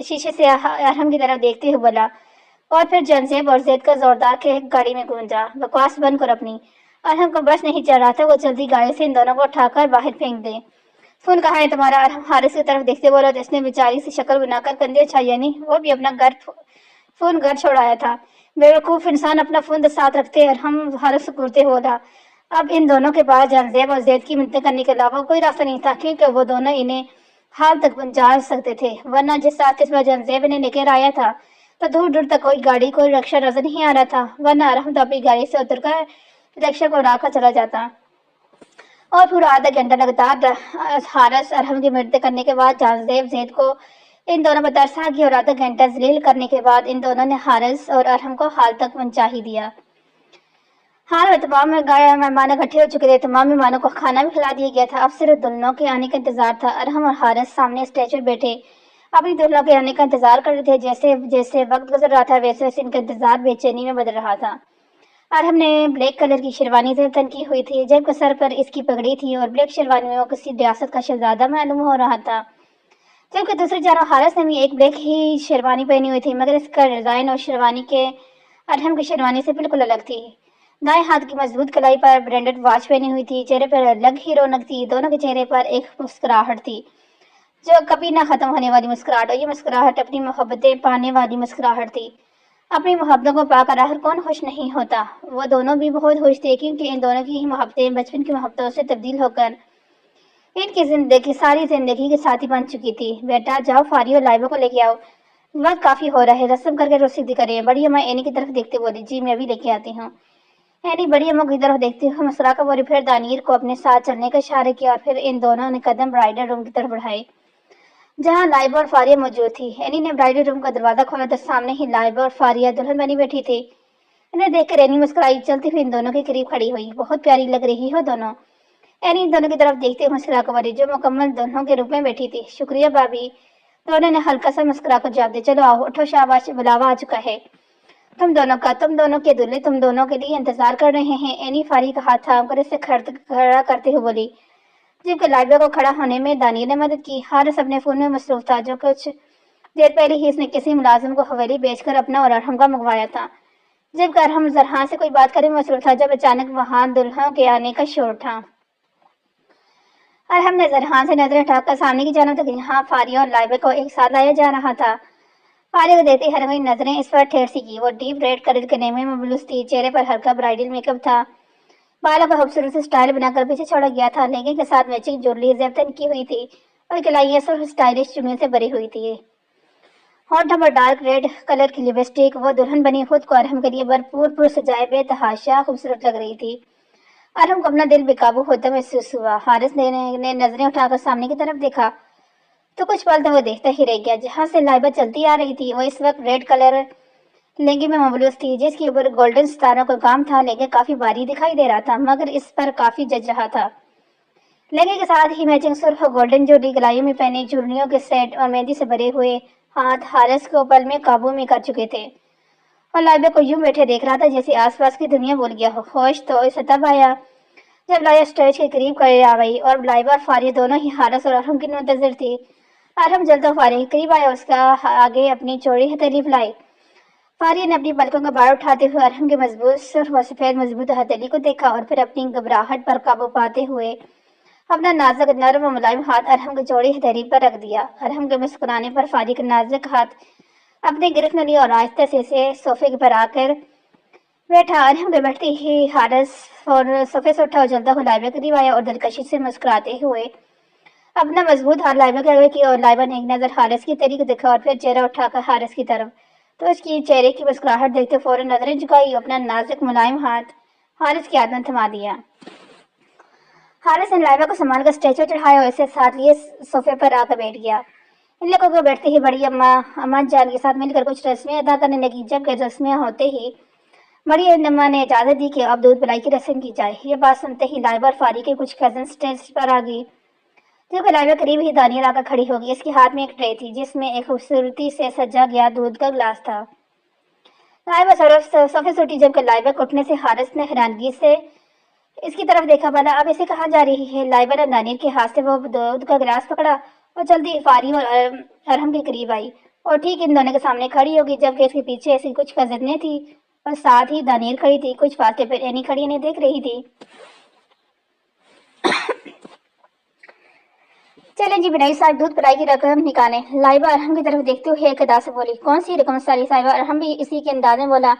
शीशे से अरहम की तरफ देखते हुए बोला और फिर जानजेब और जैद का जोरदार के गाड़ी में गूंजा, बकवास बंद कर अपनी। अरहम को बस नहीं चल रहा था वो जल्दी गाड़ी से इन दोनों को उठाकर बाहर फेंक दे। फोन कहाँ है तुम्हारा? अरहम हारिस की तरफ देखते बोला, जिसने बेचारी से शक्ल बनाकर कंधे उछाई, नहीं वो भी अपना फोन घर छोड़ाया था। बेवकूफ इंसान, अपना फोन तो साथ रखते। और हम हारिस को घूरते बोला, अब इन दोनों के पास जानजेब और जैद की मिन्नतें करने के अलावा कोई रास्ता नहीं था, क्योंकि वो दोनों इन्हें हाल तक पहुंचा सकते थे, वरना जिस रास्ते से जानजेब इन्हें लेकर आया था तो दूर दूर तक कोई गाड़ी कोई रक्षा नजर नहीं आ रहा था, वरना अरहम तो अपनी गाड़ी से उतरकर रक्षा को उड़ाकर चला जाता। और पूरा आधा घंटा लगातार हारिस अरहम की मिन्नतें करने के बाद जानजेब जैद को इन दोनों पर तरस आ गया और आधा घंटा जलील करने के बाद इन दोनों ने हारिस और अरहम को हाल तक पहुंचा ही दिया। हाल में तमाम मेहमान इकट्ठे हो चुके थे, तमाम मेहमानों को खाना भी खिला दिया गया था। अब सिर्फ दुल्हनों के आने का इंतजार था। अरहम और हारिस सामने स्टेज पर बैठे अपनी दुल्हनों के आने का इंतजार कर रहे थे। जैसे जैसे वक्त गुजर रहा था वैसे वैसे इनका इंतजार बेचैनी में बदल रहा था। अरहम ने ब्लैक कलर की शेरवानी से तन की हुई थी, जबकि सर पर इसकी पगड़ी थी और ब्लैक शेरवानी में वो किसी रियासत का शहजादा मालूम हो रहा था। जबकि दूसरी जानब हारिस ने भी एक ब्लैक ही शेरवानी पहनी हुई थी, मगर इसका डिजाइन और शेरवानी के अरहम की शेरवानी से बिल्कुल अलग थी। दाएं हाथ की मजबूत कलाई पर ब्रांडेड वॉच पहनी हुई थी, चेहरे पर अलग ही रौनक थी। दोनों के चेहरे पर एक मुस्कुराहट थी जो कभी ना खत्म होने वाली मुस्कुराहट, और ये मुस्कुराहट अपनी मोहब्बतें पाने वाली मुस्कुराहट थी। अपनी मोहब्बतों को पाकर हर कौन खुश नहीं होता। वो दोनों भी बहुत खुश थे, क्योंकि इन दोनों की ही मोहब्बतें बचपन की मोहब्बतों से तब्दील होकर इनकी जिंदगी सारी जिंदगी के साथी बन चुकी थी। बेटा जाओ फारी और लाइबा को लेके आओ, वक्त काफी हो रहा है, रस्म करके रसीदी करें। बड़ी अम्मा एनी की तरफ देखते बोली, जी मैं भी लेके आती हूँ। एनी बड़ी अम्मा की तरफ देखते हुए मुस्कुराकर बोली, फिर दानियर को अपने साथ चलने का इशारा किया और फिर इन दोनों ने कदम ब्राइडल रूम की तरफ बढ़ाए जहाँ लाइबा और फारिया मौजूद थी। एनी ने ब्राइडल रूम का दरवाजा खोला तो सामने ही लाइबा और फारिया दुल्हन बनी बैठी थी। इन्हें देखकर एनी मुस्कुराई, चलती हुई इन दोनों के करीब खड़ी हुई। बहुत प्यारी लग रही हो दोनों। एनी इन दोनों की तरफ देखते हुए मुस्कुराकर बोली, जो मुकम्मल दोनों के रूप में बैठी थी। शुक्रिया भाभी, दोनों ने हल्का सा मुस्कुराकर जवाब दिया। चलो आओ उठो, शाबाश बुलावा आ चुका है तुम दोनों के दूल्हे तुम दोनों के लिए इंतजार कर रहे हैं। एनी फारी का हाथ थाम कर इसे खड़ा करते हुए बोली, जबकि लाइबा को खड़ा होने में दानियर ने मदद की। हारिस अपने फोन में मसरूफ था, जो कुछ देर पहले ही इसने किसी मुलाजिम को हवेली बेचकर अपना और अरहम का मंगवाया था। जबकि अरहम जरहान से कोई बात करे मसरूफ था, जब अचानक वहां दुल्हनों के आने का शोर था। अरहम ने जरहान से नजरें उठाकर सामने की जानब तक, जहाँ फारिया और लाइबा को एक साथ लाया जा रहा था। फारिया को देखते हर नजरें इस पर ठेर सी की। वो डीप रेड कलर के गहने में मलबूस थी, चेहरे पर हल्का ब्राइडल मेकअप था, बालों को खूबसूरत स्टाइल बनाकर पीछे छोड़ा गया था। लहंगे के साथ मैचिंग ज्वेलरी जेबतन की हुई थी और कलाइयाँ सिर्फ स्टाइलिश चुन्नी से भरी हुई थी। होंठों पर डार्क रेड कलर की लिपस्टिक। वो दुल्हन बनी खुद को अरहम के लिए भरपूर सजाए बेतहाशा खूबसूरत लग रही थी। अरहम को अपना दिल बेकाबू होता महसूस हुआ। हारिस ने नजरें उठाकर सामने की तरफ देखा तो कुछ पल तो वो देखता ही रह गया। जहाँ से लाइबा चलती आ रही थी वो इस वक्त रेड कलर लहंगे में मबलूस थी, जिसके ऊपर गोल्डन सितारों का काम था। लहंगा काफी भारी दिखाई दे रहा था, मगर इस पर काफी जच रहा था। लहंगे के साथ ही मैचिंग सुर्ख गोल्डन ज्वेलरी, गलाइयों में पहने चूड़ियों के सेट और मेहंदी से भरे हुए हाथ हारिस को पल में काबू में कर चुके थे। और लाइबा को यूं बैठे देख रहा था जैसे आसपास की दुनिया भूल गया हो। होश तो इसे तब आया जब लाइबा स्टेज के करीब आ गई और लाइबा और फारिया दोनों ही हारिस और अरहम की मुंतजिर थी। अरहम जल्द फारिया के करीब आया, उसका आगे अपनी चौड़ी हथेली फैलाई। फारिया ने अपनी पलकों का बार उठाते हुए अरहम के मजबूत सुर्ख व सफेद मजबूत हथेली को देखा और फिर अपनी घबराहट पर काबू पाते हुए अपना नाजुक नरम और मुलायम हाथ अरहम की चौड़ी हथेली पर रख दिया। अरहम के मुस्कुराने पर फारिक नाजुक हाथ अपनी गिरफ्त में लिया और आहिस्ते से इसे सोफे पर आकर बैठा। अरहम के बैठते ही हारिस और सोफे से उठा और चलता हुआ लाइबा करीब आया और दिलकशी से मुस्कुराते हुए अपना मजबूत हाथ लाइबा के आगे किया और लाइबा ने एक नजर हारिस की तेरी को देखा और फिर चेहरा उठाकर हारिस की तरफ, तो उसकी चेहरे की मुस्कुराहट देखते फौरन नजरें झुकाई, अपना नाजुक मुलायम हाथ हारिस के हाथ में थमा दिया। हारिस ने लाइबा को संभाल कर स्टेचर चढ़ाया और इसे साथ लिए सोफे पर आकर बैठ गया। इन लोगों को बैठते ही बड़ी अम्मा जान के साथ मिलकर कुछ रस्में अदा करने लगी। जब रस्में होते ही बड़ी अम्मा ने इजाजत दी कि अब दूध पिलाई की रस्म की जाए। ये बात सुनते ही लाइबा और फारी के कुछ कजन स्टेज पर आ गई। जब लाइबा करीब ही दानियल आकर खड़ी होगी। इसके हाथ में एक ट्रे थी जिसमें एक खूबसूरती से सजा गया दूध का गिलास था। लाइबा सोफे से उठी। जब लाइबा को उठने से हारिस ने हैरानगी से इसकी तरफ देखा। भला अब इसे कहाँ जा रही है? लाइबा ने दानियल के हाथ से वो दूध का गिलास पकड़ा और जल्दी फारी और अरहम के करीब आई और ठीक इन दोनों के सामने खड़ी होगी। जबकि इसके पीछे ऐसी कुछ कजनें थी और साथ ही दानियल खड़ी थी। कुछ फासले पर एनी खड़ी इन्हें देख रही थी। चलें जी बिनाई साहब, दूध पिलाई की रकम निकालें। लाइबा अरहम की तरफ देखते हुए एक अदा से बोली। कौन सी रकम सारी साहिबा? अरहम भी इसी के अंदाज में बोला।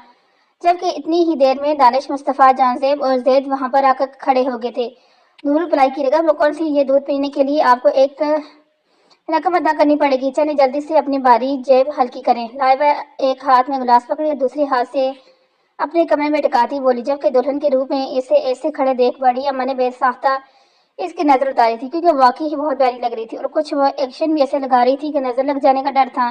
जबकि इतनी ही देर में दानिश, मुस्तफ़ा, जानजेब और जैद वहां पर आकर खड़े हो गए थे। दूध पिलाई की रकम? वो कौन सी? ये दूध पीने के लिए आपको एक रकम अदा करनी पड़ेगी। चले जल्दी से अपनी बारी जेब हल्की करें। लाइबा एक हाथ में गिलास पकड़ी और दूसरे हाथ से अपने कमरे में टकाती बोली। जबकि दुल्हन के रूप में इसे ऐसे खड़े देख बड़ी अम्मा ने बेसाख्ता इसकी नजर उतारी थी, क्योंकि वाकई ही बहुत प्यारी लग रही थी और कुछ वो एक्शन भी ऐसे लगा रही थी कि नजर लग जाने का डर था।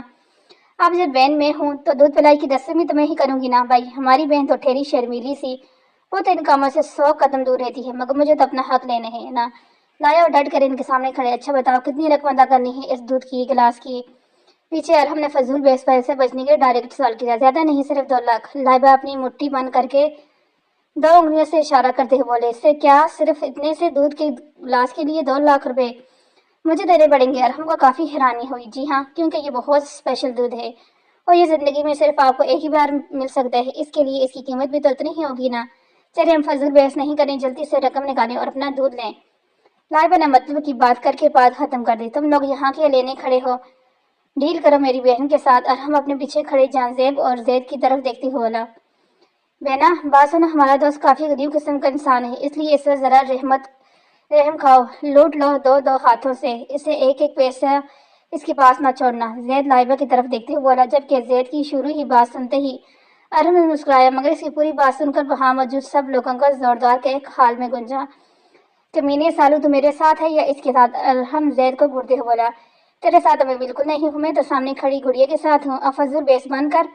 अब जब बहन में हूँ तो दूध पिलाई की रस्म भी तो मैं ही करूंगी ना भाई। हमारी बहन तो ठेरी शर्मीली सी, वो तो इन कामों से 100 कदम दूर रहती है, मगर मुझे तो अपना हक लेने है ना। लाया और डट कर इनके सामने खड़े। अच्छा बताओ कितनी रकम अदा करनी है इस दूध की गिलास की? पीछे अरहम ने फजूल बहस से बचने के डायरेक्ट सवाल किया। ज्यादा नहीं, सिर्फ 2 लाख। लाइबा अपनी मुट्ठी बंद करके 2 उंगलियों से इशारा करते हुए बोले। इससे क्या? सिर्फ इतने से दूध के गिलास के लिए 2 लाख रुपए मुझे देने पड़ेंगे? अरहम को काफी हैरानी हुई। जी हाँ, क्योंकि ये बहुत स्पेशल दूध है और ये जिंदगी में सिर्फ आपको एक ही बार मिल सकता है, इसके लिए इसकी कीमत भी तो उतनी ही होगी ना। चलिए हम फजूल बहस नहीं करें, जल्दी से रकम निकालें और अपना दूध लें। लाइबा ने मतलब की बात करके बात खत्म कर दी। तुम लोग यहाँ के लेने खड़े हो? डील करो मेरी बहन के साथ। अरहम अपने पीछे खड़े जानजेब और जैद की तरफ देखते हुए बोला। बहना बात सुनो, हमारा दोस्त काफी गरीब किस्म का इंसान है, इसलिए इस पर जरा रहम खाओ। लूट लो 2-2 हाथों से, इसे एक एक पैसा इसके पास ना छोड़ना। जैद लाइबा की तरफ देखते हुए बोला। जबकि जैद की शुरू ही बात सुनते ही अरहम ने मुस्कुराया, मगर इसकी पूरी बात सुनकर वहां मौजूद सब लोगों का जोरदार के एक हाल में गुंजा। कमीने सालू तो मेरे साथ है या इसके साथ? अरहम जैद को घूरते हुए बोला। तेरे साथ मैं बिल्कुल नहीं हूँ, मैं तो सामने खड़ी गुड़िया के साथ हूँ। अब फजूल बेस बंद कर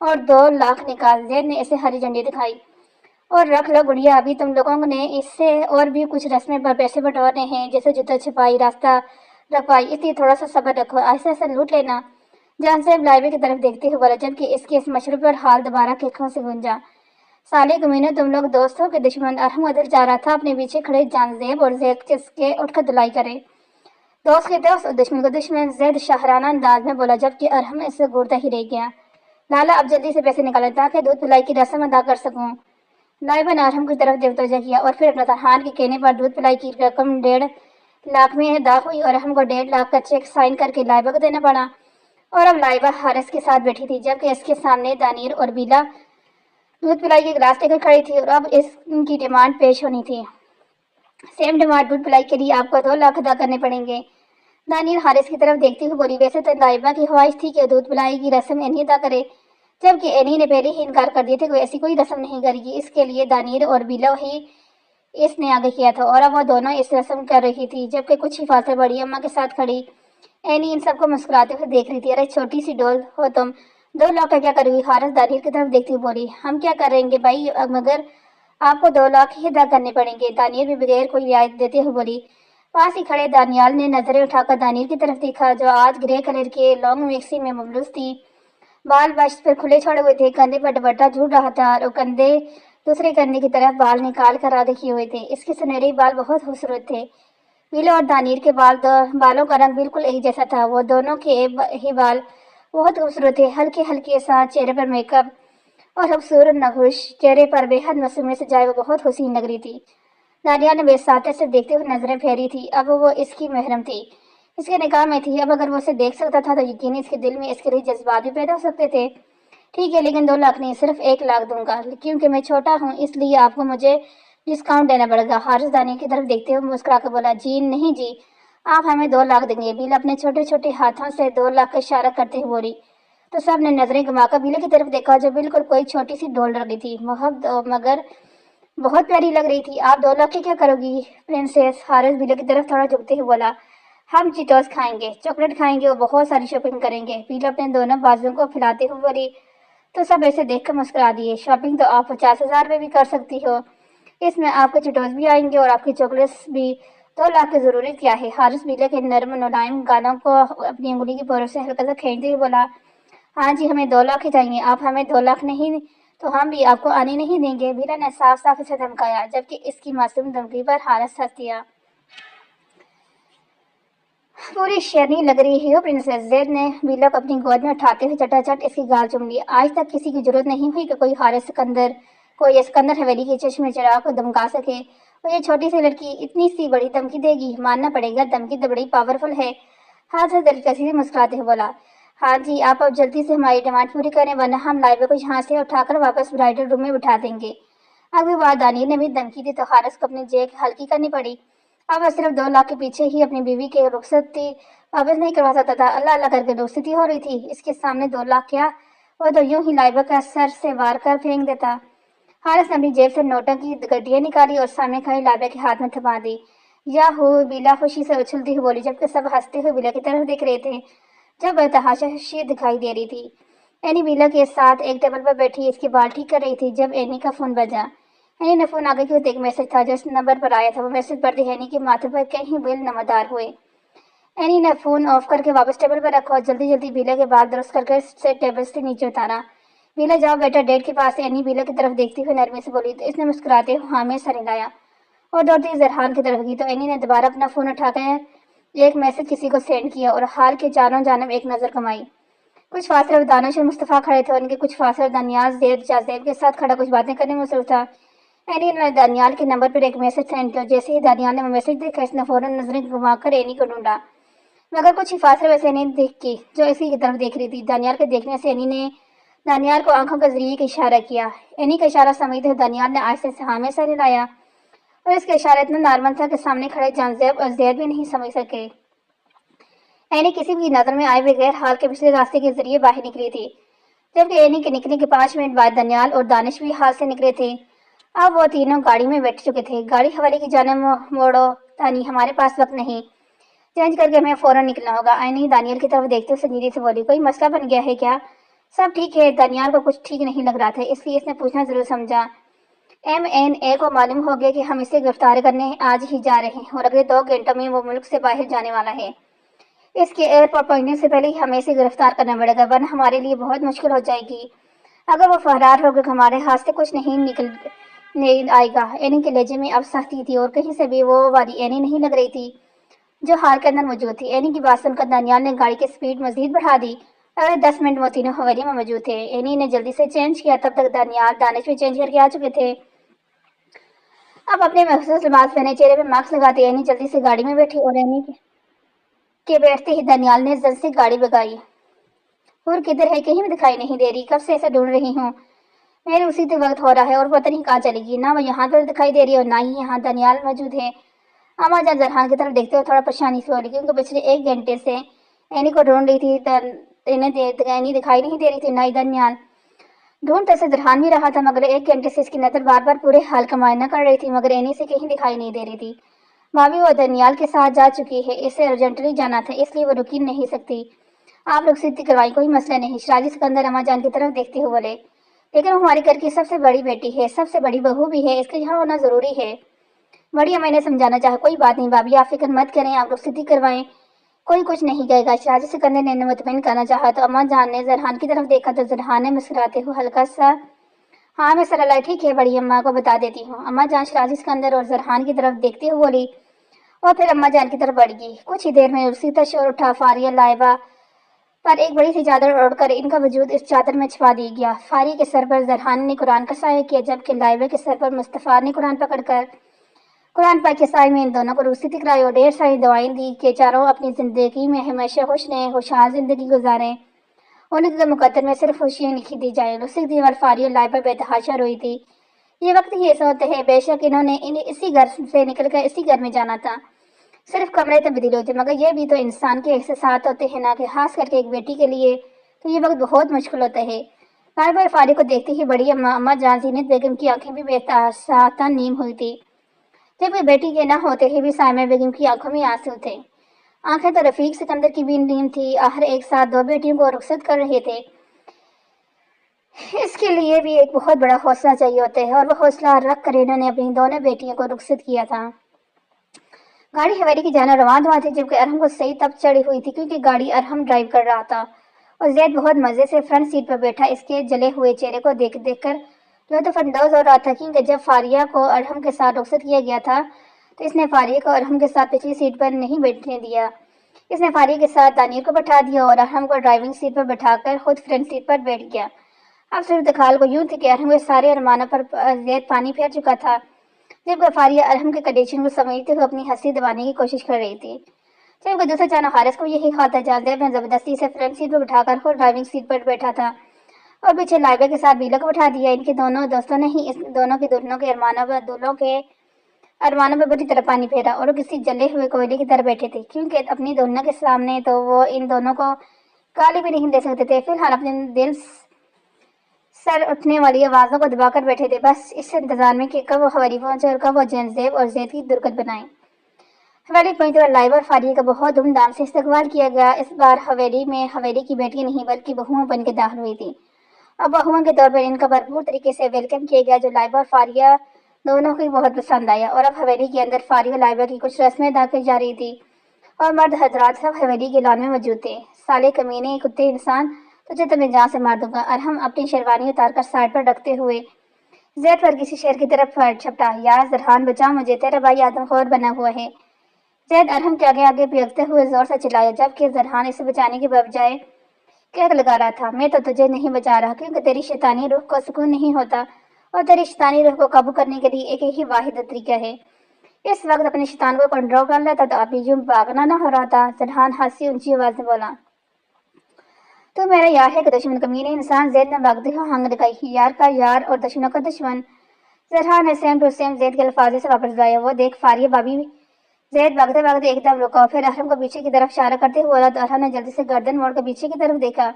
और 2 लाख निकाल। जैद ने इसे हरी झंडी दिखाई। और रख लो गुड़िया, अभी तुम लोगों ने इससे और भी कुछ रस्में पर पैसे बटोरने हैं, जैसे जूता छिपाई, रास्ता रखवाई, इसलिए थोड़ा सा सब्र रखो, ऐसे ऐसे लूट लेना। जान साहब लाइबे की तरफ देखते हुए बोला। जबकि इसके इस मशरूब पर हाल दोबारा केकों से गूंजा। साले कमीने, तुम लोग दोस्तों के दुश्मन। अरहम उधर जा रहा था, अपने पीछे खड़े जानजेब और जैद के उठकर धुलाई करे। दोस्त के दोस्त और दुश्मन को दुश्मन, जैद शाहराना अंदाज में बोला। जबकि अरहम इससे घूरता ही रह गया। लाला अब जल्दी से पैसे निकाले ताकि दूध पिलाई की रस्म अदा कर सकूं। लाइबा ने अरहम की तरफ देवतोजा किया और फिर अपना हार के कहने पर दूध पिलाई की रकम 1.5 लाख में अदा हुई और अरहम को 1.5 लाख का चेक साइन करके लाइबा को देना पड़ा। और अब लाइबा हारिस के साथ बैठी थी, जबकि इसके सामने दानियर और बीला दूध पिलाई के गिलास लेकर खड़ी थी और अब इसकी डिमांड पेश होनी थी। सेम डिमांड, दूध पिलाई के लिए आपको 2 लाख अदा करने पड़ेंगे। दानियर हारिस की तरफ देखते हुए बोली। वैसे तो लाइबा की ख्वाहिश थी कि दूध पिलाई की रस्म एनी अदा करे, जबकि एनी ने पहले ही इनकार कर दिया था कि ऐसी कोई रस्म नहीं करेगी। इसके लिए दानियर और बिलो ही इसने आगे किया था और अब वो दोनों इस रस्म कर रही थी। जबकि कुछ ही फासले बड़ी अम्मा के साथ खड़ी एनी इन सबको मुस्कुराते हुए देख रही थी। अरे छोटी सी डोल हो तुम, 2 लाख का क्या करोगी? हारिस दानियर की तरफ देखती हुई बोली। हम क्या करेंगे भाई, मगर आपको 2 लाख ही अदा करने पड़ेंगे। दानियर भी बगैर कोई रियायत देते हुए बोली। पास ही खड़े दानियाल ने नजरें उठाकर दानियर की तरफ देखा, जो आज ग्रे कलर के लॉन्ग मैक्सी में मबलूस थी। बाल बश्त पर खुले छोड़े हुए थे, कंधे पर दुपट्टा झूल रहा था और कंधे दूसरे कंधे की तरफ बाल निकाल कर आगे किए हुए थे। इसके सुनहरे बाल बहुत खूबसूरत थे। बिलो और दानियर के बालों का रंग बिल्कुल एक जैसा था। वो दोनों के ही बाल बहुत खूबसूरत थे, हल्के हल्के साथ, चेहरे पर मेकअप और खूबसूरत नगुश, चेहरे पर बेहद मासूमियत से जाए वो बहुत हसीन लग रही थी। دانیال نے بے ساتھ سے دیکھتے ہوئے نظریں پھیری تھی۔ اب وہ اس کی محرم تھی، اس کے نکاح میں تھی۔ اب اگر وہ اسے دیکھ سکتا تھا تو یقیناً اس کے دل میں اس کے لیے جذبات بھی پیدا ہو سکتے تھے۔ ٹھیک ہے، لیکن 2 لاکھ نہیں، صرف 1 لاکھ دوں گا، کیونکہ میں چھوٹا ہوں، اس لیے آپ کو مجھے ڈسکاؤنٹ دینا پڑے گا۔ حارث دانیال کی طرف دیکھتے ہوئے مسکرا کر بولا، جی نہیں جی، آپ ہمیں 2 لاکھ دیں گے۔ بیلا اپنے چھوٹے چھوٹے ہاتھوں سے 2 لاکھ کا اشارہ کرتے ہوئے بولی، تو سب نے نظریں گھما کر بیلا کی طرف دیکھا، جو بالکل کوئی چھوٹی سی ڈول رہی تھی، مگر بہت پیاری لگ رہی تھی۔ آپ 2 لاکھ کی کیا کرو گی پرنسس؟ حارث بیلا کی طرف تھوڑا جھکتے ہوئے بولا، ہم چیٹوز کھائیں گے، چاکلیٹ کھائیں گے اور بہت ساری شاپنگ کریں گے۔ بیلا اپنے دونوں بازوؤں کو پھیلاتے ہوئے بولی، تو سب ایسے دیکھ کر مسکرا دیے۔ شاپنگ تو آپ 50,000 میں بھی کر سکتی ہو، اس میں آپ کے چٹوز بھی آئیں گے اور آپ کی چاکلیٹس بھی۔ 2 لاکھ کی ضرورت کیا ہے؟ حارث بیلا کے نرم ملائم گالوں کو اپنی انگلی کی پوروں سے ہلکا سا کھینچتے ہوئے بولا، ہاں جی، ہمیں 2 لاکھ ہی چاہیے، آپ ہمیں 2 لاکھ نہیں تو ہم بھی آپ کو آنے نہیں دیں گے۔ بیلا نے صاف صاف اسے دھمکایا، جبکہ اس کی معصوم دھمکی پر حارث ہنس دیا۔ پوری شیرنی لگ رہی ہو پرنسس۔ زید نے بیلا کو اپنی گود میں اٹھاتے ہوئے چٹا چٹ اس کی گال چوم لی۔ آج تک کسی کی ضرورت نہیں ہوئی کہ کوئی اسکندر حویلی کے چشم چراغ کو دھمکا سکے، اور یہ چھوٹی سی لڑکی اتنی سی بڑی دھمکی دے گی؟ ماننا پڑے گا، دھمکی تو بڑی پاورفل ہے۔ ہاتھ سے دلچسپی سے مسکراتے ہوئے بولا، ہاں جی، آپ اب جلدی سے ہماری ڈیمانڈ پوری کریں، ورنہ ہم لائبہ کو یہاں سے اٹھا کر واپس برائڈل روم میں بٹھا دیں گے۔ اگلی بار دانیال نے بھی دھمکی دی تو حارث کو اپنی جیب ہلکی کرنی پڑی۔ اب وہ صرف 2 لاکھ کے پیچھے ہی اپنی بیوی کی رخصتی واپس نہیں کروا سکتا تھا۔ اللہ اللہ کر کے رخصتی ہو رہی تھی، اس کے سامنے 2 لاکھ کیا، وہ تو یوں ہی لائبہ کا سر سے وار کر پھینک دیتا۔ حارث نے اپنی جیب سے نوٹوں کی گڈیاں نکالی اور سامنے کھڑی لائبہ کے ہاتھ میں تھما دی۔ یاہو! بیلا خوشی سے اچھلتی ہوئی بولی، جبکہ سب ہنستے ہوئے بیلا کی طرف دیکھ رہے تھے، جب وہ تحاشی دکھائی دے رہی تھی۔ اینی بیلا کے ساتھ ایک ٹیبل پر بیٹھی اس کے بال ٹھیک کر رہی تھی، جب اینی کا فون بجا۔ اینی نے فون آگے کی ایک میسج تھا جو اس نمبر پر آیا تھا۔ وہ میسج پڑھتے اینی کے ماتھے پر کہیں بل نمودار ہوئے۔ اینی نے فون آف کر کے واپس ٹیبل پر رکھا اور جلدی جلدی بیلا کے بال درست کر کے اسے ٹیبل سے نیچے اتارا۔ بیلا جاؤ بیٹا ڈیڈ کے پاس۔ اینی بیلا کی طرف دیکھتی ہوئے نرمی سے بولی، تو اس نے مسکراتے ہوئے ہاں میں سر ہلایا اور دوڑتی زرحان کی طرف گئی، تو اینی نے دوبارہ اپنا فون اٹھا کر ایک میسج کسی کو سینڈ کیا اور حال کے چاروں جانب ایک نظر کمائی۔ کچھ فاصلے پر دانش اور مصطفیٰ کھڑے تھے اور ان کے کچھ فاصلے پر دانیال زید کے ساتھ کھڑا کچھ باتیں کرنے میں مصروف تھا۔ اینی نے دانیال کے نمبر پر ایک میسج سینڈ کیا، جیسے ہی دانیال نے وہ میسج دیکھا، اس نے فوراً نظریں گھما کر اینی کو ڈھونڈا، مگر کچھ ہی فاصلے ویسے اینی کی جو اسی کی طرف دیکھ رہی تھی۔ دانیال کے دیکھنے سے اینی نے دانیال کو آنکھوں کے ذریعے کا اشارہ کیا۔ اینی کا اشارہ سمجھتے ہوئے دانیال نے آہستہ سے ہاں میں سر ہلایا، اور اس کا اشارہ اتنا نارمل تھا کہ سامنے کھڑے جانزیب اور زید بھی نہیں سمجھ سکے۔ اینی کسی بھی نظر میں آئے بغیر حال کے پچھلے راستے کے ذریعے باہر نکلی تھی، جبکہ اینی کے نکلنے کے 5 منٹ بعد دانیال اور دانش بھی حال سے نکلے تھے۔ اب وہ تینوں گاڑی میں بیٹھ چکے تھے۔ گاڑی حوالے کی جانب موڑو دانی، ہمارے پاس وقت نہیں، چینج کر کے ہمیں فوراً نکلنا ہوگا۔ اینی دانیال کی طرف دیکھتے ہوئے سنجیدگی سے بولی، کوئی مسئلہ بن گیا ہے کیا؟ سب ٹھیک ہے۔ دانیال کو کچھ ٹھیک نہیں لگ رہا تھا، اس لیے اس نے پوچھنا ضرور سمجھا۔ MNA کو معلوم ہو گیا کہ ہم اسے گرفتار کرنے آج ہی جا رہے ہیں اور اگلے 2 گھنٹوں میں وہ ملک سے باہر جانے والا ہے۔ اس کے ایئرپورٹ پہنچنے سے پہلے ہی ہمیں اسے گرفتار کرنا پڑے گا، ورنہ ہمارے لیے بہت مشکل ہو جائے گی۔ اگر وہ فرار ہو گیا ہمارے ہاتھ سے کچھ نہیں آئے گا۔ اینی کے لہجے میں اب سختی تھی اور کہیں سے بھی وہ والی اینی نہیں لگ رہی تھی جو ہال کے اندر موجود تھی۔ اینی کی بات سن کر دانیال نے گاڑی کی سپیڈ مزید بڑھا دی۔ اگلے 10 منٹ وہ تینوں حویلی میں موجود تھے۔ اینی نے جلدی سے چینج کیا، تب تک دانیال دانش بھی چینج کر کے آ چکے تھے۔ اب اپنے مخصوص لباس پہنے، چہرے پہ ماسک لگاتے اینی جلدی سے گاڑی میں بیٹھی اور اینی کے بیٹھتے ہی دانیال نے زد سے گاڑی بگائی۔ اور کدھر ہے؟ کہیں بھی دکھائی نہیں دے رہی، کب سے اسے ڈھونڈ رہی ہوں میں، اسی وقت ہو رہا ہے اور پتہ نہیں کہاں چلے گی، نہ وہ یہاں پر دکھائی دے رہی ہے اور نہ ہی یہاں دانیال موجود ہے۔ اما جان زرحان کی طرف دیکھتے ہوئے تھوڑا پریشانی سے بولی، کیونکہ پچھلے 1 گھنٹے سے اینی کو ڈھونڈ رہی تھی، اینی دکھائی نہیں دے رہی تھی، نہ ہی دانیال۔ ڈھونڈ تو اسے زرحان بھی رہا تھا، مگر 1 گھنٹے سے اس کی نظر بار بار پورے حال کا معائنہ کر رہی تھی، مگر اینی سے کہیں دکھائی نہیں دے رہی تھی۔ بھابھی وہ دانیال کے ساتھ جا چکی ہے، اسے ارجنٹلی جانا تھا، اس لیے وہ رک ہی نہیں سکتی۔ آپ لوگ رخصتی کروائیں، کوئی مسئلہ نہیں۔ شراجی سکندر اما جان کی طرف دیکھتے ہوئے بولے، لیکن وہ ہمارے گھر کی سب سے بڑی بیٹی ہے، سب سے بڑی بہو بھی ہے، اس کا یہاں ہونا ضروری ہے۔ بڑی اماں نے سمجھانا چاہا، کوئی بات نہیں بھابھی، آپ فکر مت کریں، آپ رخصتی کروائیں، کوئی کچھ نہیں کہے گا۔ شراجی سکندر نے مطمئن کرنا چاہا تو اما جان نے زرحان کی طرف دیکھا، تو زرحان نے مسکراتے ہوئے ہلکا سا ہاں میں سر ہلائی، ٹھیک ہے بڑی اماں کو بتا دیتی ہوں۔ اما جان شراجی سکندر اور زرحان کی طرف دیکھتے ہوئے بولی اور پھر اما جان کی طرف بڑھ گئی۔ کچھ ہی دیر میں اسی کا شور اٹھا، فاریہ لائبہ پر ایک بڑی سی چادر اوڑھ کر ان کا وجود اس چادر میں چھپا دیا گیا۔ فاریہ کے سر پر زرحان نے قرآن کا سایہ کیا، جبکہ لائبہ کے سر پر مصطفیٰ نے قرآن پکڑ کر قرآن پاک کے سائے میں ان دونوں کو رخصتی کرائی اور ڈھیر ساری دعائیں دی کہ چاروں اپنی زندگی میں ہمیشہ خوش رہیں، خوشحال زندگی گزاریں۔ ان کے مقدر میں صرف خوشیاں لکھی دی جائیں۔ رخصتی دی اور فاری اور لائبہ بے تحاشا روئی تھی۔ یہ وقت ہی ایسا ہوتا ہے، بے شک انہوں نے اسی گھر سے نکل کر اسی گھر میں جانا تھا، صرف کمرے تبدیل ہوتے، مگر یہ بھی تو انسان کے احساسات ہوتے ہیں نا، کہ خاص کر کے ایک بیٹی کے لیے تو یہ وقت بہت مشکل ہوتا ہے۔ لائبہ اور فاری کو دیکھتے ہی بڑی اماں جان زینت بیگم کی آنکھیں بھی بے تحاشا نیم ہوئی تھی، جبکہ بیٹی کے نہ ہوتے ہی بھی سائمہ بیگم کی آنکھوں میں آنسو تھے۔ آنکھیں تو رفیق سکندر کی بھی نیم تھی، آخر ایک ساتھ دو بیٹیوں کو رخصت کر رہے تھے، اس کے لیے بھی ایک بہت بڑا حوصلہ چاہیے ہوتا ہے، اور وہ حوصلہ رکھ کر انہوں نے اپنی دونوں بیٹیوں کو رخصت کیا تھا۔ گاڑی حویلی کی جانب رواں ہوا تھی، جبکہ ارحم کو صحیح تب چڑھی ہوئی تھی، کیونکہ گاڑی ارحم ڈرائیو کر رہا تھا اور زید بہت مزے سے فرنٹ سیٹ پر بیٹھا اس کے جلے ہوئے چہرے کو دیکھ دیکھ کر لطف اندوز ہو رہا تھا، کیونکہ جب فاریہ کو ارحم کے ساتھ رخصت کیا گیا تھا تو اس نے فاریہ کو ارحم کے ساتھ پچھلی سیٹ پر نہیں بیٹھنے دیا، اس نے فاریہ کے ساتھ دانیہ کو بٹھا دیا اور ارحم کو ڈرائیونگ سیٹ پر بٹھا کر خود فرنٹ سیٹ پر بیٹھ گیا۔ اب صورتحال کو یوں تھی کہ ارحم کے سارے ارمانوں پر زید پانی پھیر چکا تھا، جبکہ فاریہ ارحم کے کنڈیشن کو سمجھتے ہوئے اپنی ہنسی دبانے کی کوشش کر رہی تھی، جبکہ دوسرے جانب حارث کو یہی خیال تھا۔ جہاں زید نے زبردستی سے فرنٹ سیٹ پر بٹھا کر خود ڈرائیونگ سیٹ پر بیٹھا تھا اور پیچھے لائبہ کے ساتھ بیلا کو بٹھا دیا، ان کے دونوں دوستوں نے ہی اس دونوں کے دلہنوں کے ارمانوں پر بری طرح پانی پھیرا، اور وہ کسی جلے ہوئے کوئلے کی طرح بیٹھے تھے، کیونکہ اپنی دلہنوں کے سامنے تو وہ ان دونوں کو گالی بھی نہیں دے سکتے تھے، فی الحال اپنے دل سر اٹھنے والی آوازوں کو دبا کر بیٹھے تھے، بس اس انتظار میں کہ کب وہ حویلی پہنچے اور کب وہ زیب اور زید کی درگت بنائیں۔ حویلی پہنچتے اور لائبہ اور فاریہ کا بہت دھوم دھام سے استقبال کیا گیا۔ اس بار حویلی میں حویلی کی بیٹی نہیں بلکہ بہوئیں بن کے داخل ہوئی تھی، اور بہوؤں کے طور پر ان کا بھرپور طریقے سے ویلکم کیا گیا، جو لائبہ اور فاریہ دونوں کو بہت پسند آیا۔ اور اب حویلی کے اندر فاریہ اور لائبہ کی کچھ رسمیں ادا کی جا رہی تھی، اور مرد حضرات سب حویلی کے لان میں موجود تھے۔ سالے کمینے کتے انسان، تجھے تو میں جان سے مار دوں گا، ارحم اپنی شیروانی اتار کر سائڈ پر رکھتے ہوئے زید پر کسی شیر کی طرف چھپٹا، یار زرحان بچا مجھے، تیرا بھائی آدم خور بنا ہوا ہے۔ زید ارحم کے آگے آگے بھیگتے ہوئے زور سے چلایا، جبکہ زرحان اسے بچانے کے بجائے کہر لگا رہا تھا، میں تو تجھے نہیں بچا رہا، کیونکہ تیری شیطانی روح کو سکون نہیں ہوتا، اور تیری شیطانی روح کو قابو کرنے کے لیے ایک ہی واحد طریقہ ہے، اس وقت اپنے شیطان کو کنٹرول کر لیتا تو ابھی یوں بھاگنا نہ ہو رہا تھا۔ زرحان ہنسی اونچی آواز میں بولا، تو میرا یار ہے کہ دشمن؟ کمینے انسان، زید نے بھاگتے ہوئے ہنگ لگائی، یار کا یار اور دشمنوں کا دشمن۔ زرحان نے سیم ٹو سیم زید کے الفاظ سے واپس لایا، وہ دیکھ فاریہ بابی۔ زید بھاگتے بھاگتے ایک دم رکا، پھر ارحم کو پیچھے کی طرف اشارہ کرتے ہوئے بولا، تو ارحم نے جلدی سے گردن موڑ کر پیچھے کی طرف دیکھا،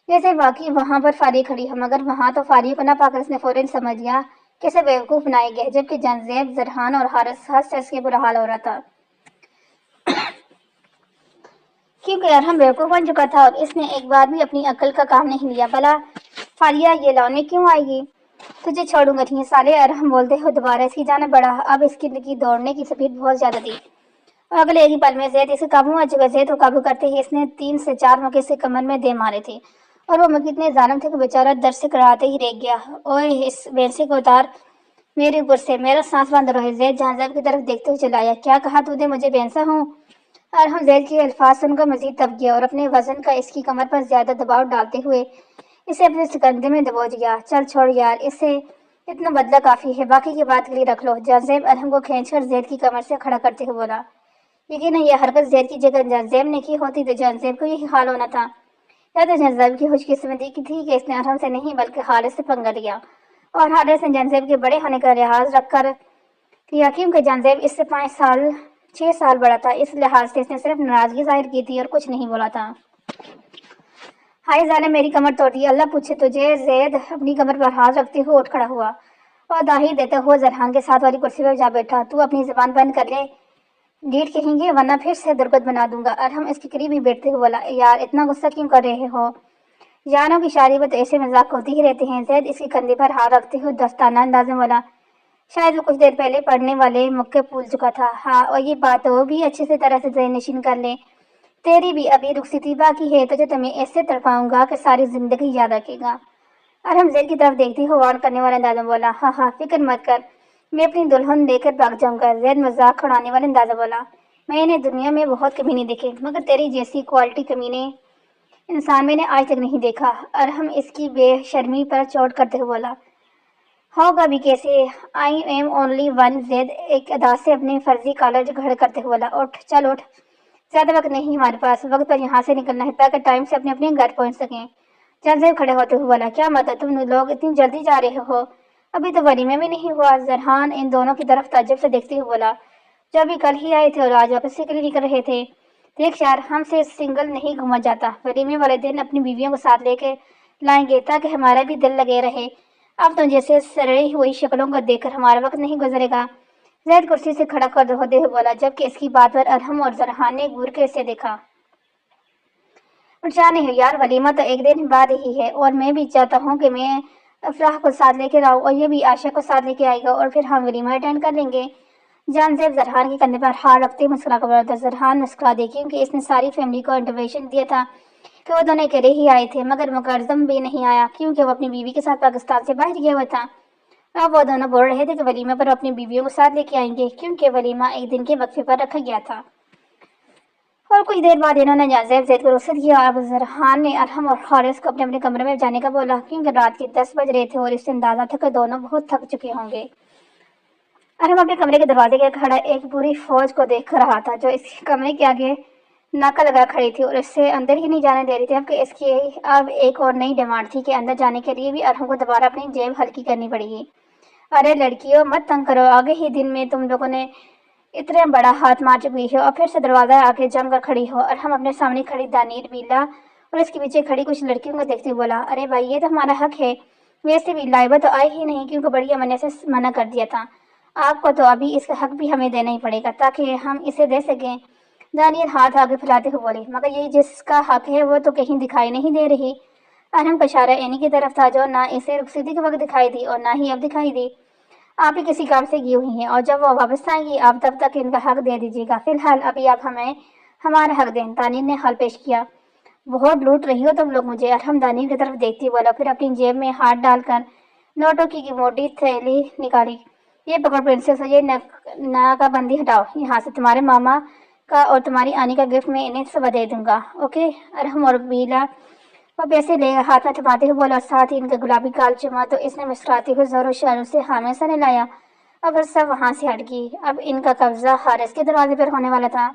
جیسے واقعی وہاں پر فاریہ کھڑی ہے، مگر وہاں تو فاریہ کو نہ پا کر اس نے فوراً سمجھ لیا کہ اسے بیوقوف بنایا گیا ہے، جبکہ زید، زرحان اور حارث ہنس ہنس کے برا حال ہو رہا تھا، کیونکہ ارحم بیوقوف بن چکا تھا اور اس نے ایک بار بھی اپنی عقل کا کام نہیں لیا۔ بھلا فاریہ یہ لانے کیوں آئے گی؟ تجھے چھوڑوں گا نہیں سالے، ارحم بولتے ہوئے دوبارہ اس کی جانب بڑھا، اب اس کی دوڑنے کی سپیڈ بہت زیادہ تھی، اور اگلے ایک ہی پل میں زید اس کے قابو میں آ چکا۔ زید کو قابو کرتے ہی اس نے 3 سے 4 موقع سے کمر میں دے مارے تھے، اور وہ موقع اتنے ظالم تھے کہ بیچارہ درد سے کراہتے ہی رہ گیا۔ اوئے اس بینسے کو اتار میرے اوپر سے، میرا سانس بند رہے۔ زید جہاں زیب کی طرف دیکھتے ہوئے چلایا، کیا کہا تو نے مجھے بینسا ہوں؟ ارحم زید کے الفاظ سن کر مزید دب گیا اور اپنے وزن کا اس کی کمر پر زیادہ دباؤ ڈالتے ہوئے اسے اپنے سکندے میں دبوچ گیا۔ چل چھوڑ یار، اس سے اتنا بدلہ کافی ہے، باقی کی بات کے لیے رکھ لو۔ جہاں ارحم کو کھینچ کر زید کی کمر سے کھڑا کرتے ہوئے بولا، یقیناً یہ حرکت زید کی جگہ جہاں نے کی ہوتی تو جہاں کو یہی حال ہونا تھا، یا تو جہاں کی خوش قسمتی کی تھی کہ اس نے ارحم سے نہیں بلکہ حارث سے پنگا لیا، اور حارث نے جہاں کے بڑے ہونے کا لحاظ رکھ کر لیا، کیونکہ جہاں اس سے 6 سال بڑا تھا، اس لحاظ سے اس نے صرف ناراضگی ظاہر کی تھی اور کچھ نہیں بولا تھا۔ ہائے ظالم، میری کمر توڑ دی، اللہ پوچھے تجھے۔ زید اپنی کمر پر ہاتھ رکھتے ہوئے اٹھ کھڑا ہوا اور داہی دیتے ہوئے زرحان کے ساتھ والی کرسی پر جا بیٹھا، تو اپنی زبان بند کر لے، ڈیٹ کہیں گے ورنہ پھر سے درگت بنا دوں گا۔ ارحم اس کے قریب ہی بیٹھتے ہوئے بولا، یار اتنا غصہ کیوں کر رہے ہو؟ یاروں کی شادی میں تو ایسے مذاق ہوتے ہی رہتے ہیں۔ زید اس کے کندھے پر ہاتھ رکھتے ہوئے دوستانہ انداز میں بولا، شاید وہ کچھ دیر پہلے پڑھنے والے مکے بھول چکا تھا، ہاں، اور یہ بات وہ بھی اچھے سے طرح سے ذہن نشین کر لے، تیری بھی ابھی رخصتی باقی ہے، تجھے تو میں ایسے تڑپاؤں گا کہ ساری زندگی یاد رکھے گا۔ ارحم زید کی طرف دیکھتے ہوئے وارن کرنے والے انداز میں بولا، ہاں ہاں، فکر مت کر، میں اپنی دلہن لے کر بھاگ جاؤں گا۔ زید مذاق اڑانے والے انداز میں بولا، میں نے دنیا میں بہت کمینے دیکھے، مگر تیری جیسی کوالٹی کمینے انسان میں نے آج تک نہیں دیکھا۔ ارحم اس کی بے شرمی پر چوٹ کرتے ہوئے بولا، ہوگا بھی کیسے، آئی ایم اونلی ون، زید ایک ادا سے اپنے فرضی کالر جھڑ کرتے ہوئے بولا۔ اٹھ چل اٹھ، زیادہ وقت نہیں ہمارے پاس، وقت پر یہاں سے نکلنا ہے تاکہ ٹائم سے اپنے اپنے گھر پہنچ سکیں۔ چل زید کھڑے ہوتے ہوئے بولا، کیا مطلب تم لوگ اتنی جلدی جا رہے ہو؟ ابھی تو ولیمہ بھی نہیں ہوا۔ زرحان ان دونوں کی طرف تعجب سے دیکھتے ہوئے بولا، جو ابھی کل ہی آئے تھے اور آج واپس کے لیے نکل رہے تھے۔ دیکھ یار، ہم سے سنگل نہیں گھوما جاتا، ولیمے والے دن اپنی بیویوں کو ساتھ لے کے لائیں گے تاکہ ہمارا بھی دل لگے رہے۔ اب تو جیسے سڑی ہوئی شکلوں کو دیکھ کر ہمارا وقت نہیں گزرے گا۔ زید کرسی سے کھڑا کر ہوتے ہوئے بولا، جبکہ اس کی بات پر ارحم اور زرحان نے گور کے سے دیکھا۔ پریشان نہیں یار، ولیمہ تو ایک دن بعد ہی ہے، اور میں بھی چاہتا ہوں کہ میں افراح کو ساتھ لے کے آؤں اور یہ بھی عائشہ کو ساتھ لے کے آئے گا اور پھر ہم ولیمہ اٹینڈ کر لیں گے۔ جان زیب زرحان کے کندھے پر ہاتھ رکھتے مسکرا کر بولا۔ زرحان مسکرا دی کیونکہ اس نے ساری فیملی کو انٹیمیشن دیا تھا کہ وہ دونوں اکیلے ہی آئے تھے، مگر مکرم بھی نہیں آیا کیونکہ وہ اپنی بیوی کے ساتھ پاکستان سے باہر گیا ہوا تھا۔ اب وہ دونوں بول رہے تھے کہ ولیمہ پر اپنی بیویوں کو ساتھ لے کے آئیں گے کیونکہ ولیمہ ایک دن کے وقفے پر رکھا گیا تھا۔ اور کچھ دیر بعد انہوں نے جان زید کو رخصت کیا اور زرحان نے ارحم اور حارث کو اپنے اپنے کمرے میں جانے کا بولا کیونکہ رات کے 10 بج رہے تھے اور اس سے اندازہ تھا کہ دونوں بہت تھک چکے ہوں گے۔ ارحم اپنے کمرے کے دروازے کے کھڑا ایک پوری فوج کو دیکھ رہا تھا جو اس کمرے کے آگے ناکا لگا کھڑی تھی اور اسے اندر ہی نہیں جانے دے رہی تھی، جبکہ اس کی اب ایک اور نئی ڈیمانڈ تھی کہ اندر جانے کے لیے بھی ارحم کو دوبارہ اپنی جیب ہلکی کرنی پڑے گی۔ ارے لڑکیوں، مت تنگ کرو، آگے ہی دن میں تم لوگوں نے اتنا بڑا ہاتھ مار چکی ہو اور پھر سے دروازہ آگے جم کر کھڑی ہو۔ ارحم اپنے سامنے کھڑی دانیر، بیلا اور اس کے پیچھے کھڑی کچھ لڑکیوں کو دیکھتے ہوئے بولا، ارے بھائی یہ تو ہمارا حق ہے، ویسے بھی لائبہ تو آئی ہی نہیں کیونکہ بڑی امن نے سے منع کر دیا تھا، آپ کو تو ابھی اس کا حق بھی ہمیں دینا ہی پڑے گا تاکہ ہم اسے دے سکیں۔ دانیر ہاتھ آگے پھیلاتے ہوئے بولی، مگر یہ جس کا حق ہے وہ تو کہیں دکھائی نہیں دے رہی۔ ارحم کا اشارہ اینی کی طرف تھا جو نہ اسے رخصتی کے وقت دکھائی دی اور نہ ہی اب دکھائی دی۔ آپ ہی کسی کام سے گئی ہوئی ہیں اور جب وہ واپس آئیں گی آپ تب تک ان کا حق دے دیجیے گا، فی الحال ابھی آپ ہمیں ہمارا حق دیں۔ دانیر نے حل پیش کیا، بہت لوٹ رہی ہو تم لوگ مجھے۔ ارحم دانیر کی طرف دیکھتی بولا، پھر اپنی جیب میں ہاتھ ڈال کر نوٹوں کی موٹی تھیلی نکالی۔ یہ پکڑ پرنسس، یہ ناکہ بندی ہٹاؤ یہاں سے، تمہارے ماما کا اور تمہاری آنی کا گفٹ میں انہیں صبح دے دوں گا، اوکے؟ ارحم اور بیلا وہ پیسے لے ہاتھ میں تھماتے ہوئے بولا، ساتھ ہی ان کا گلابی گال چوما تو اس نے مسکراتے ہوئے زور و شور سے ہاں میں سر ہلایا اور سب وہاں سے ہٹ گئی۔ اب ان کا قبضہ حارث کے دروازے پر ہونے والا تھا۔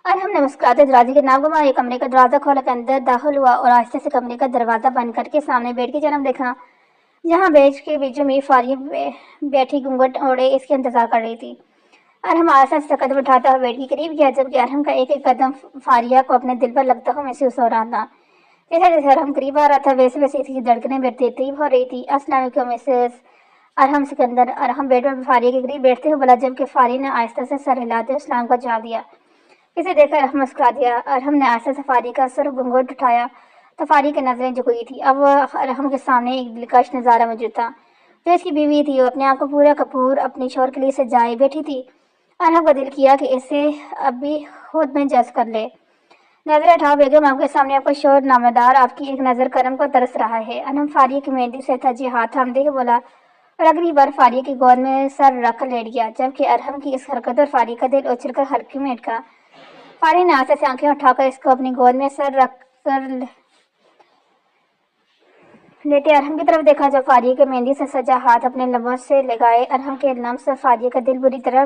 ارحم نے مسکراتے دروازے کے نام گھمائے، کمرے کا دروازہ کھولا کے اندر داخل ہوا اور آہستہ سے کمرے کا دروازہ بند کر کے سامنے بیڈ کی جانب دیکھا جہاں بیڈ کے بیچوں میں فاریہ بیٹھی گھونگھٹ اوڑھے اس کے انتظار کر رہی تھی۔ ارحم آہستہ سے قدم اٹھاتا ہوا بیڈ کے قریب گیا، جبکہ ارحم کا ایک ایک قدم فاریہ کو اپنے دل پر لگتا ہوا محسوس ہو رہا تھا۔ جیسے جیسے ارحم قریب آ رہا تھا ویسے ویسے اس کی دھڑکنیں بھی تیز ہو رہی تھی۔ السلام علیکم مسز ارحم سکندر۔ ارحم بیڈ پر فاریہ کے قریب بیٹھتے ہوئے بولا، جبکہ فاریہ نے آہستہ سے سر ہلاتے ہوئے اسلام کا جواب دیا۔ اسے دیکھ کر ارحم مسکرا دیا۔ ارحم نے آہستہ سے فاریہ کا سر گھونگھٹ اٹھایا تو فاریہ کی نظریں جھک گئی تھی۔ اب ارحم کے سامنے ایک دلکش نظارہ موجود تھا جو اس کی بیوی تھی، وہ اپنے آپ کو پورا کپور اپنے شوہر کے لیے سجائے بیٹھی تھی۔ ارحم کا دل کیا کہ اسے ابھی خود میں جذب کر لے۔ نظر اٹھاؤ بیگم، آپ کے سامنے آپ کا شوہر نامدار آپ کی ایک نظر کرم کو ترس رہا ہے۔ ارحم فاریہ کی مہندی سے تھجے ہاتھ تھامتے ہوئے بولا اور اگلی بار فاریہ کی گود میں سر رکھ کر لیٹ گیا، جبکہ ارحم کی اس حرکت اور فاریہ کا دل اچھل کر ہلکی میں اٹکا۔ فاریہ نے آہستہ سے آنکھیں اٹھا کر اس کو اپنی گود میں سر رکھ کر لیٹے ارحم کی طرف دیکھا جو فاریہ کے مہندی سے سجا ہاتھ اپنے لبوں سے لگائے۔ ارحم کے لمس سے فاریہ کا دل بری طرح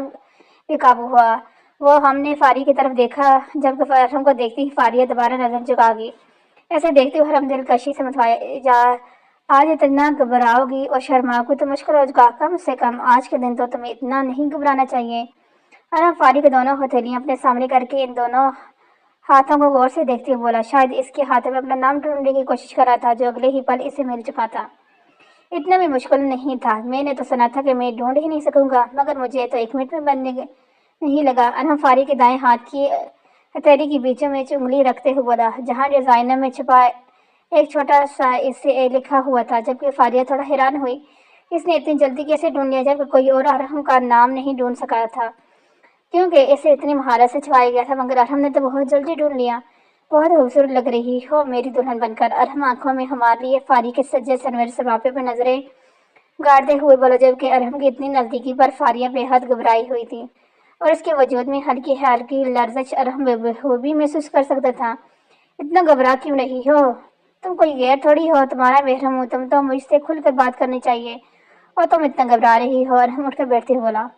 بے قابو ہوا۔ وہ ہم نے فاریہ کی طرف دیکھا، جبکہ ارحم کو دیکھتی ہی فاریہ دوبارہ نظر جھکا گئی۔ ایسے دیکھتے ہوئے ارحم دلکشی سے متوجہ، آج اتنا گھبراؤ گی اور شرماؤ گی تو مشکل ہو گا، کم سے کم آج کے دن تو تمہیں اتنا نہیں گھبرانا چاہیے۔ ارحم فاریہ کی دونوں ہتھیلیاں اپنے سامنے کر کے ان دونوں ہاتھوں کو غور سے دیکھتے ہوئے بولا، شاید اس کے ہاتھوں میں اپنا نام ڈھونڈنے کی کوشش کر رہا تھا جو اگلے ہی پل اسے مل چکا تھا۔ اتنا بھی مشکل نہیں تھا، میں نے تو سنا تھا کہ میں ڈھونڈ ہی نہیں سکوں گا، مگر مجھے تو 1 منٹ میں بننے نہیں لگا۔ ارحم فاریہ کے دائیں ہاتھ کی ہتھیلی کے بیچوں میں انگلی رکھتے ہوئے بولا، جہاں ڈیزائنر میں چھپا ایک چھوٹا سا اس سے لکھا ہوا تھا، جبکہ فاریہ تھوڑا حیران ہوئی، اس نے اتنی جلدی کیسے ڈھونڈ لیا جبکہ کوئی اور ارحم کا نام نہیں ڈھونڈ سکا تھا کیونکہ اسے اتنی مہارت سے چھپایا گیا تھا، مگر ارحم نے تو بہت جلدی ڈھونڈ لیا۔ بہت خوبصورت لگ رہی ہو میری دلہن بن کر۔ ارحم آنکھوں میں ہمارے لیے فاریہ کے سجے سنورے سراپے پر نظریں گاڑتے ہوئے بولا، جبکہ ارحم کی اتنی نزدیکی پر فاریہ بے حد گھبرائی ہوئی تھی اور اس کے وجود میں ہلکی ہلکی لرزش ارحم بخوبی محسوس کر سکتا تھا۔ اتنا گھبرا کیوں رہی ہو؟ तुम कोई गैर थोड़ी हो, तुम्हारा महरम हूँ, तुम तो मुझसे खुल कर बात करनी चाहिए, और तुम इतना घबरा रही हो। अरहम उठकर बैठते हुए बोला,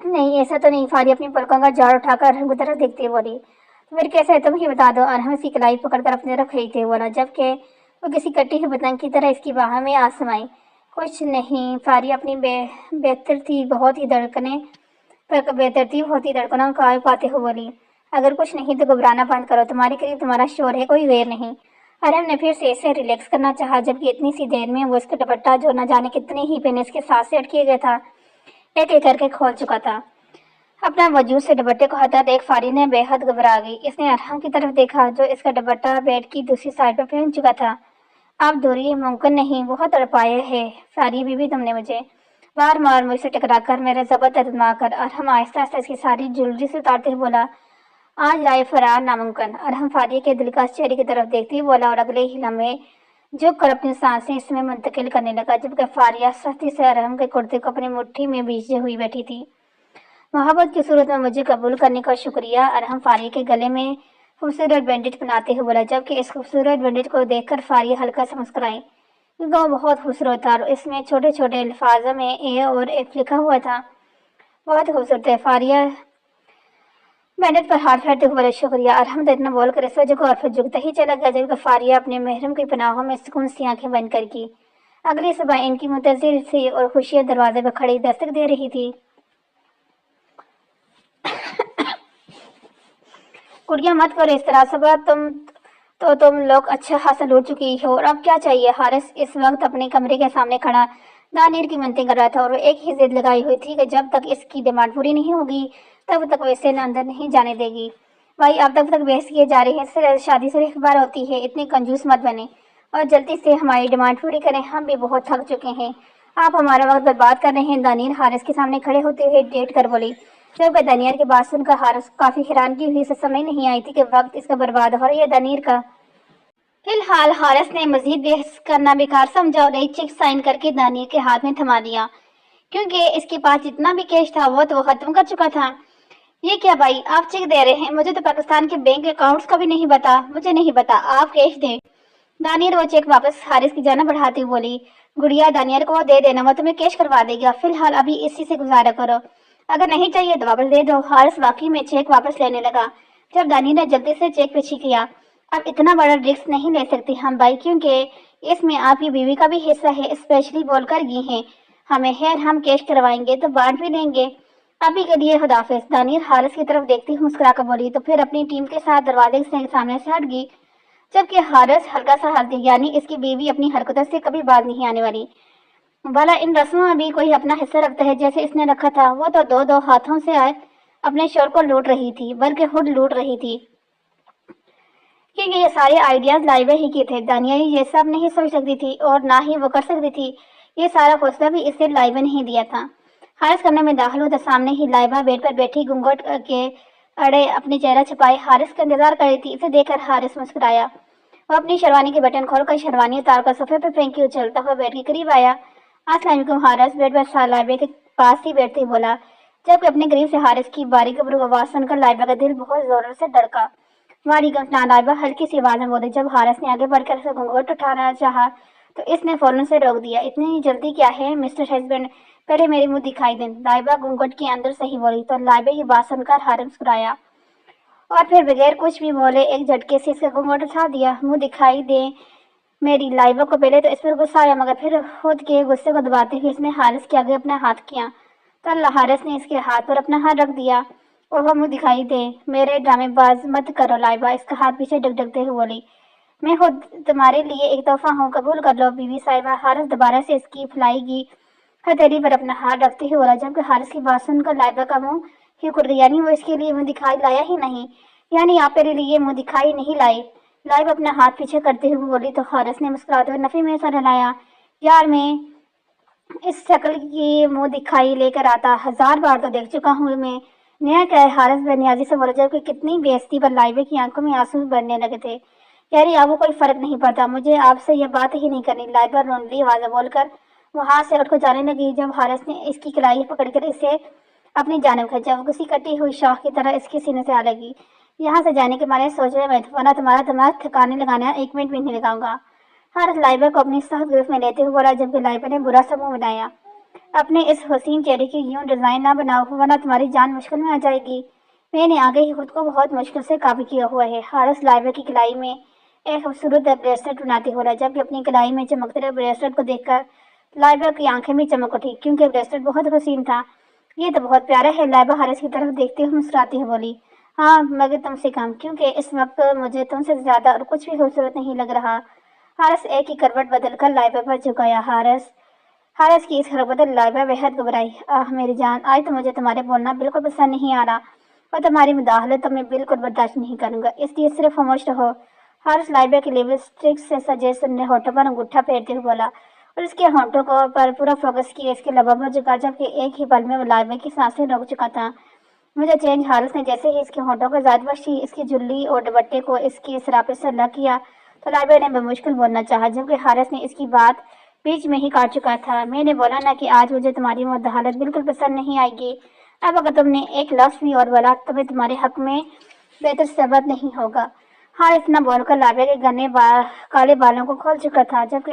नहीं ऐसा तो नहीं। फारी अपनी पलकों का झाड़ उठाकर अरहम की तरफ देखते हुए बोली, तो फिर कैसे है, तुम ही बता दो। अरहम इसकी कलाई पकड़कर अपनी तरफ खींचते हुए बोला, जबकि वो किसी कटी हुई पतंग की तरह इसकी बाहों में आ समाई। कुछ नहीं। फारी अपनी बेतरतीब होती धड़कनों को पाते हुए बोली, अगर कुछ नहीं तो घबराना बंद करो, तुम्हारे करीब तुम्हारा शोर है, कोई वैर नहीं। अरहम ने फिर से इसे रिलैक्स करना चाहा, जबकि इतनी सी देर में वो इसका दुपट्टा, जो न जाने कितने ही पेन इसके साथ से अटके गया था, एक एक करके खोल चुका था। अपना वजूद से दुपट्टे को हटा देख फारी ने बेहद घबरा गई। इसने अरहम की तरफ देखा, जो इसका दुपट्टा बेड की दूसरी साइड पर पहन चुका था। अब दूरी मुमकिन नहीं, बहुत तड़पाया है फारी बीबी तुमने मुझे, बार बार मुझसे टकराकर मेरा जबर दर्दमा कर। अरहम आहिस्ता आहिस्ता इसकी सारी ज्वेलरी से उतारते हुए बोला, आज राय फरार नामुमकिन। अरहम फारी के दिलकश चेहरे की तरफ देखते हुए बोला, और अगले ही लम्हे झुक कर अपनी सांसें इसमें मुंतकिल करने लगा, जबकि फारिया सख्ती से अरहम के कुर्ते को अपनी मुट्ठी में बींचे हुई बैठी थी। मोहब्बत की सूरत में मुझे कबूल करने का शुक्रिया। अरहम फारिया के गले में खूबसूरत बैंडेज बनाते हुए बोला, जबकि इस खूबसूरत बैंडेज को देखकर फारिया हल्का सा मुस्कुराई, क्योंकि वो बहुत खूबसूरत था और इसमें छोटे छोटे अल्फाजों में ए और एफ लिखा हुआ था। बहुत खूबसूरत है। फारिया बैंडेज पर हाथ फेरते हुए बोले, शुक्रिया। अरहम तो इतना बोलकर इस वजह को और फिर झुकता ही चला गया, जबकि फारिया अपने महरम की पनाहों में सुकून सी आंखें बंद कर की। अगली सुबह इनकी मुंतजिर सी और खुशियां दरवाजे पर खड़ी दस्तक दे रही थी। कुड़िया मत करो इस तरह, सुबह तुम लोग अच्छा खासा लूट चुकी हो, और अब क्या चाहिए। हारिस इस वक्त अपने कमरे के सामने खड़ा दानिर की मिन्नतें कर रहा था, और वो एक ही जिद लगाई हुई थी कि जब तक इसकी डिमांड पूरी नहीं होगी तब तक वो इसे अंदर नहीं जाने देगी। भाई अब तक बहस किए जा रही है, शादी से एक बार होती है, इतने कंजूस मत बने और जल्दी से हमारी डिमांड पूरी करें, हम भी बहुत थक चुके हैं, आप हमारा वक्त बर्बाद कर रहे हैं। दानिर हारिस के सामने खड़े होते हुए डेट कर बोली, जबकि दानियर की बात सुनकर हारिस काफी हैरानगी हुई। इसे समझ नहीं आई थी कि वक्त इसका बर्बाद हो रहा है दानिर का। फिलहाल हारिस ने मजीद बहस करना बेकार समझा और एक चेक साइन करके दानिर के हाथ में थमा दिया, क्योंकि इसके पास जितना भी कैश था वो तो खत्म कर चुका था। ये क्या भाई, आप चेक दे रहे हैं? मुझे तो पाकिस्तान के बैंक अकाउंट्स का भी नहीं पता। मुझे नहीं पता, आप कैश दें। दानियर वो चेक वापस हारिस की जाना बढ़ाती हुई बोली, गुड़िया दानियर को वो दे देना, वो तुम्हें कैश करवा देगा। फिलहाल अभी इसी से गुजारा करो, अगर नहीं चाहिए तो वापस दे दो। हारिस वाकई में चेक वापस लेने लगा, जब दानियर ने जल्दी से चेक पीछे किया। अब इतना बड़ा रिस्क नहीं ले सकती हम भाई, क्योंकि इसमें आपकी बीवी का भी हिस्सा है, स्पेशली बोलकर गई हैं हमें। खैर हम कैश करवाएंगे तो बांट भी लेंगे, अभी के लिए खुदाफिज। दानियर हारिस की तरफ देखती हुई मुस्कुरा कर बोली, तो फिर अपनी टीम के साथ दरवाजे से सामने से हट गई, जबकि हारिस हल्का सा हंस दिया, यानी इसकी बीवी अपनी हरकतों से कभी बाज नहीं आने वाली। भला इन रस्मों में भी कोई अपना हिस्सा रखता है जैसे इसने रखा था। वो तो दो दो हाथों से आए अपने शोर को लूट रही थी, बल्कि खुद लूट रही थी, क्योंकि ये सारे आइडियाज लाइबा ही के थे। दानिया ये सब नहीं सोच सकती थी और ना ही वो कर सकती थी, ये सारा फैसला भी इसे लाइबा ने ही दिया था। हारिस कमरे में दाखिल हुआ तो सामने ही लाइबा बेड पर बैठी घूंघट के अड़े अपने चेहरा छुपाए हारिस का इंतजार कर रही थी। इसे देखकर हारिस मुस्कुराया। वो अपनी शेरवानी के बटन खोलकर शेरवानी उतार कर सोफे पर फेंकी उछलता हुआ बेड के करीब आया। अस्सलाम वालेकुम। हारिस बेड पर लाइबा के पास ही बैठते ही बोला, जबकि अपने करीब से हारिस की बारीक गबरू आवाज सुनकर लाइबा का दिल बहुत जोर से धड़का। वालेकुम लाइबा हल्की सी आवाज में बोली। जब हारिस ने आगे बढ़कर उसे घूंघट उठाना चाहा तो इसने फौरन से रोक दिया। इतनी जल्दी क्या है मिस्टर हस्बैंड, पहले मेरे मुंह दिखाई दें। लाइबा घूंघट के अंदर से ही बोली। तो लाइबा की बात सुनकर हारिस मुस्कुराया और फिर बगैर कुछ भी बोले एक झटके से इसका घूंघट उठा दिया। मुंह दिखाई दे मेरी। लाइबा को पहले तो इस पर गुस्सा आया, मगर फिर खुद के गुस्से को दबाते हुए इसने हारिस के आगे अपना हाथ किया, तो हारिस ने इसके हाथ पर अपना हाथ रख दिया और वह मुंह दिखाई दे मेरे ड्रामेबाज मत करो। लाइबा इसका हाथ पीछे ढकते हुए बोली, मैं खुद तुम्हारे लिए एक तोहफा हूँ, कबूल कर लो बीवी साहिबा। हारिस दोबारा से इसकी फुलाईगी हथेली पर अपना हाथ रखते हुए बोला, जबकि हारिस की बात सुनकर लाइबा का मुंह ही खुल गया। यानी वो इसके लिए मुंह दिखाई लाया ही नहीं, यानी आप मेरे लिए मुंह दिखाई नहीं लाए। लाइबा अपना हाथ पीछे करते हुए बोली। तो हारिस ने मुस्कुराते हुए नफी में सर हिलाया, यार मैं इस शक्ल की मुंह दिखाई लेकर आता 1000 बार तो देख चुका हूँ मैं। नया क्या है? हारिस बेनियाजी से बोला, जबकि कितनी बेइज्जती पर लाइबा की आंखों में आंसू भरने लगे थे। यारी आपको कोई फर्क नहीं पड़ता, मुझे आपसे यह बात ही नहीं करनी। लाइबा रोंदली आवाज बोलकर वहां से उठकर जाने लगी, जब हारिस ने इसकी कलाई पकड़कर इसे अपनी जानिब खींचा। वो किसी कटी हुई शाख की तरह इसके सीने से आ लगी। यहाँ से जाने के बारे सोच रहे मैं, वरना तुम्हारा दिमाग ठिकाने लगाना 1 मिनट भी नहीं लगाऊंगा। हारिस लाइबा को अपनी सख्त गिरफ्त में लेते हुए बोला, जबकि लाइबा ने बुरा सा मुंह बनाया। अपने इस हसीन चेहरे की यूं डिजाइन ना बनाओ, वरना तुम्हारी जान मुश्किल में आ जाएगी। मैंने आगे ही खुद को बहुत मुश्किल से काबू किया हुआ है। हारिस लाइबा की कलाई में एक खूबसूरत ब्रेसलेट बनाते बोला, जबकि अपनी कलाई में चमकते रहे ब्रेसलेट को देखकर लाइबा की आंखें भी चमक उठी, क्योंकि ब्रेसलेट बहुत हसीन था। ये तो बहुत प्यारा है। लाइबा हारिस की तरफ देखते हुए मुस्कुराती हुई बोली, हाँ मगर तुमसे कम, क्योंकि इस वक्त मुझे तुमसे ज्यादा और कुछ भी खूबसूरत नहीं लग रहा। हारिस एक ही करवट बदलकर लाइबा पर झुकाया। हारिस की इस हरकत लाइबा बेहद घबराई। आह मेरी जान, आज तो मुझे तुम्हारे बोलना बिल्कुल पसंद नहीं आ रहा और तुम्हारी मुदाखलत तो मैं बिल्कुल बर्दाश्त नहीं करूंगा, इसलिए सिर्फ खामोश रहो। हारिस लाइबा के लिपस्टिक से सजे सुनने होठों पर अंगूठा फेरते हुए बोला और उसके होठों को पर पूरा फोकस किया इसके लबों पर झुका, जबकि एक ही पल में वो लाइबा की सांसें रोक चुका था। मुझे चेंज। हारिस ने जैसे ही इसके होठों को ज़ादबशी इसकी जुल्ली और दुपट्टे को इसके सरापे से अलग किया तो लाइबा ने बेमुश्किल बोलना चाहा, जबकि हारिस ने इसकी बात बीच में ही काट चुका था। मैंने बोला ना कि आज मुझे तुम्हारी मुदाखलत बिल्कुल पसंद नहीं आएगी। अब अगर तुमने एक लफ्ज़ भी और बोला तो मैं तुम्हारे हक में बेहतर सबब नहीं होगा। हारिस न बोलकर लाइबा के काले बालों को खोल चुका था, जबकि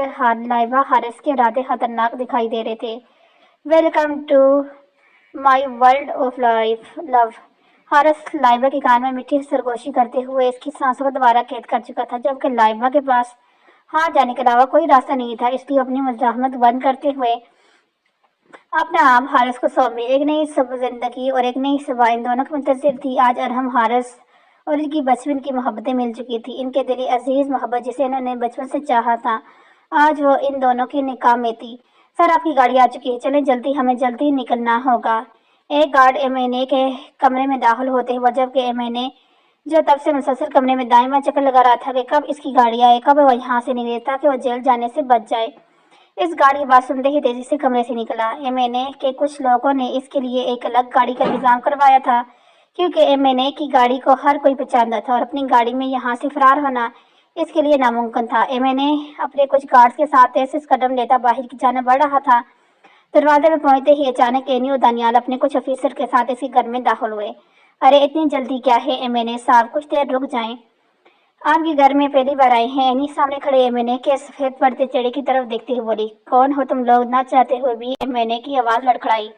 लाइबा हारिस के इरादे खतरनाक दिखाई दे रहे थे। Welcome to my world of life love. Haris Laiba के कान में मीठी सरगोशी करते हुए इसकी सांसों को दोबारा कैद कर चुका था, जबकि लाइबा के पास हाथ जाने के अलावा कोई रास्ता नहीं था। इसलिए अपनी मुजाहमत बंद करते हुए अपना आप हारिस को सौंपी। एक नई सब जिंदगी और एक नई सुबह इन दोनों की मुंतज़िर थी। आज अरहम हारिस और इनकी बचपन की मोहब्बतें मिल चुकी थी। इनके दिली अजीज मोहब्बत जिसे इन्होंने बचपन से चाहा था, आज वो इन दोनों की निकाह में थी। सर आपकी गाड़ी आ चुकी है, चलें जल्दी, हमें जल्दी निकलना होगा। एक गार्ड एमएनए के कमरे में दाखिल होते हुए, जबकि एमएनए जो तब से मुसलसल कमरे में दाएं बाएं चक्कर लगा रहा था कि कब इसकी गाड़ी आए, कब वो यहाँ से निकले ताकि वो जेल जाने से बच जाए। इस गाड़ी की बात सुनते ही तेजी से कमरे से निकला। एमएनए के कुछ लोगों ने इसके लिए एक अलग गाड़ी का इंतजाम करवाया था, क्योंकि एमएनए की गाड़ी को हर कोई पहचानता था और अपनी गाड़ी में यहाँ से फरार होना इसके लिए नामुमकिन था। एमएनए अपने कुछ गार्ड्स के साथ तेज कदम लेता बाहर की जाने बढ़ रहा था। दरवाजे में पहुंचते ही अचानक एनी और दानियाल अपने कुछ ऑफिसर के साथ इसी घर में दाखिल हुए। अरे इतनी जल्दी क्या है एमएनए साहब, कुछ देर रुक जाएं। आपके घर में पहली बार आए हैं। एनी सामने खड़े एमएनए के सफेद पड़ते चेहरे की तरफ देखते हुए बोली, कौन हो तुम लोग? ना चाहते हुए भी एमएनए की आवाज लड़खड़ाई।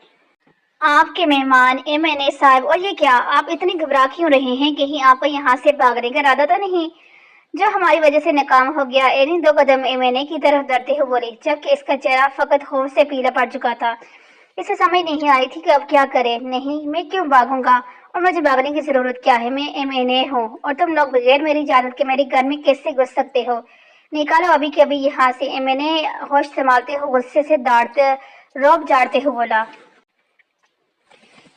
आपके मेहमान एमएनए साहब। और ये क्या, आप इतनी घबरा क्यों रहे हैं? कहीं आपको यहाँ से भागने का इरादा तो नहीं जो हमारी वजह से नाकाम हो गया? एनी 2 कदम एमएनए की तरफ डरते हुए बोली, जबकि इसका चेहरा फकत खौफ से पीला पड़ चुका था। इसे समझ नहीं आ रही थी कि अब क्या करे। नहीं, मैं क्यों भागूंगा और मुझे भागने की जरूरत क्या है? मैं एमएनए हूँ और तुम लोग बगैर मेरी इजाजत के मेरे घर में कैसे घुस सकते हो? निकालो अभी के अभी यहाँ से। एमएनए होश संभालते हुए गुस्से से दाढ़ते रोब झाड़ते हुए बोला,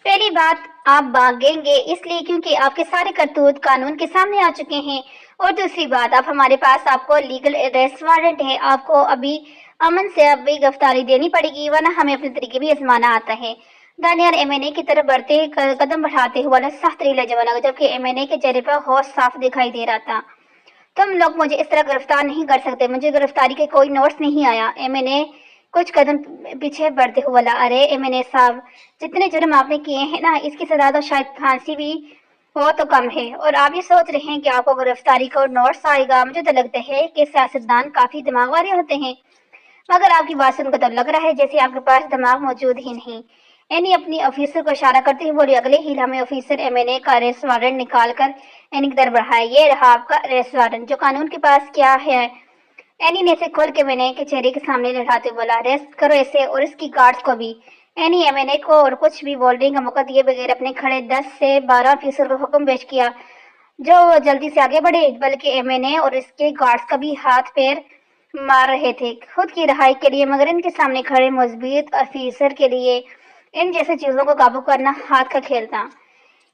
पहली बात, आप भागेंगे इसलिए क्योंकि आपके सारे करतूत कानून के सामने आ चुके हैं, और दूसरी बात, आप हमारे पास आपको लीगल अरेस्ट वारंट है। आपको अभी अमन से अभी गिरफ्तारी देनी पड़ेगी, वरना हमें अपने तरीके भी आजमाना आता है। दानियाल एमएनए की तरफ बढ़ते कदम बढ़ाते हुए सख्त लहजे लगा, जबकि एमएनए के चेहरे पर होश साफ दिखाई दे रहा था। तुम लोग मुझे इस तरह गिरफ्तार नहीं कर सकते, मुझे गिरफ्तारी के कोई नोट्स नहीं आया। एमएनए कुछ कदम पीछे बढ़ते हुए बोला, अरे एमएनए साहब, जितने जुर्म आपने किए हैं ना, इसकी सजा तो शायद फांसी भी हो तो कम है, और आप ये सोच रहे हैं कि आपको गिरफ्तारी को नोट्स आएगा। मुझे तो लगता है कि सियासतदान काफी दिमाग वाले होते हैं, मगर आपकी बात सुनकर तो लग रहा है जैसे आपके पास दिमाग मौजूद ही नहीं। एनी अपनी ऑफिसर को इशारा करते हुए बोली, अगले ही लम्हे ऑफिसर एमएनए का अरेस्ट वारंट निकाल कर एनी की तरफ बढ़ाया। ये रहा आपका अरेस्ट वारंट, जो कानून के पास क्या है? एनी ने इसे खोल के एमएनए के चेहरे के सामने लहराते बोला, अरेस्ट करो इसे और इसकी गार्ड्स को भी। एनी एमएनए को और कुछ भी बोलने का मौका दिए बगैर अपने खड़े 10 से 12 ऑफिसर को हुक्म पेश किया, जो जल्दी से आगे बढ़े, बल्कि एमएनए और इसके गार्ड्स का भी हाथ पैर मार रहे थे खुद की रिहाई के लिए, मगर इनके सामने खड़े मजबूत ऑफिसर के लिए इन जैसे चीजों को काबू करना हाथ का खेल था।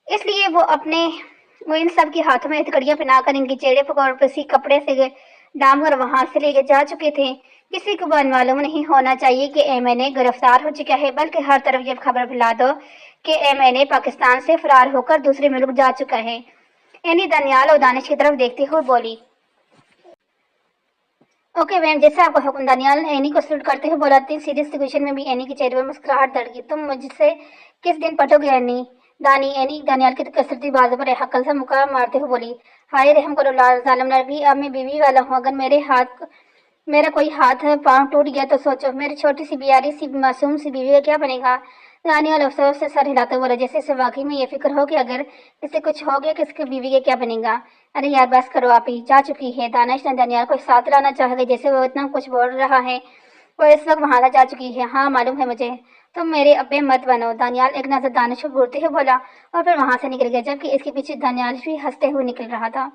इसलिए वो इन सब के हाथों में हथकड़ियां पहनाकर इनके चेहरे पर किसी कपड़े से डाम कर वहां से लेके जा चुके थे। किसी को मालूम नहीं होना चाहिए कि एमएनए गिरफ्तार हो चुका है, बल्कि हर तरफ ये खबर फैला दो कि एमएनए पाकिस्तान से फरार होकर दूसरे मुल्क जा चुका है। एनी दानियाल और दानिश की तरफ देखते हुए बोली, ओके मैम, जैसे आपका हुक्म। दानियाल ने एनी को सल्यूट करते हुए बोला। इतनी सीरियस सिचुएशन में भी एनी के चेहरे पर मुस्कुराहट दड़ गई। तुम मुझसे किस दिन पटोगे एनी? دانی اینی دانیال کی کسرتی بازو پر حقل سے مکہ مارتے ہوئے بولی، ہائے رحم کرو ظالم لڑکی، اب میں بیوی والا ہوں، اگر میرا کوئی ہاتھ پاؤں ٹوٹ گیا تو سوچو میری چھوٹی سی پیاری سی معصوم سی بیوی کا کیا بنے گا۔ دانیال افسوس سے سر ہلاتے بولا، جیسے اسے واقعی میں یہ فکر ہو کہ اگر اسے کچھ ہو گیا کہ اس کی بیوی کا کیا بنے گا۔ ارے یار بس کرو، آپ ہی جا چکی ہے۔ دانش نے دانیال کو ساتھ لانا چاہ گئی، جیسے وہ اتنا کچھ بول رہا ہے، وہ اس وقت وہاں جا چکی ہے۔ ہاں معلوم ہے مجھے، تم میرے ابے مت بنو۔ دانیال ایک نظر دانش کو گھورتے ہوئے بولا اور پھر وہاں سے نکل گیا، جبکہ اس کے پیچھے دانیال بھی ہنستے ہوئے نکل رہا تھا۔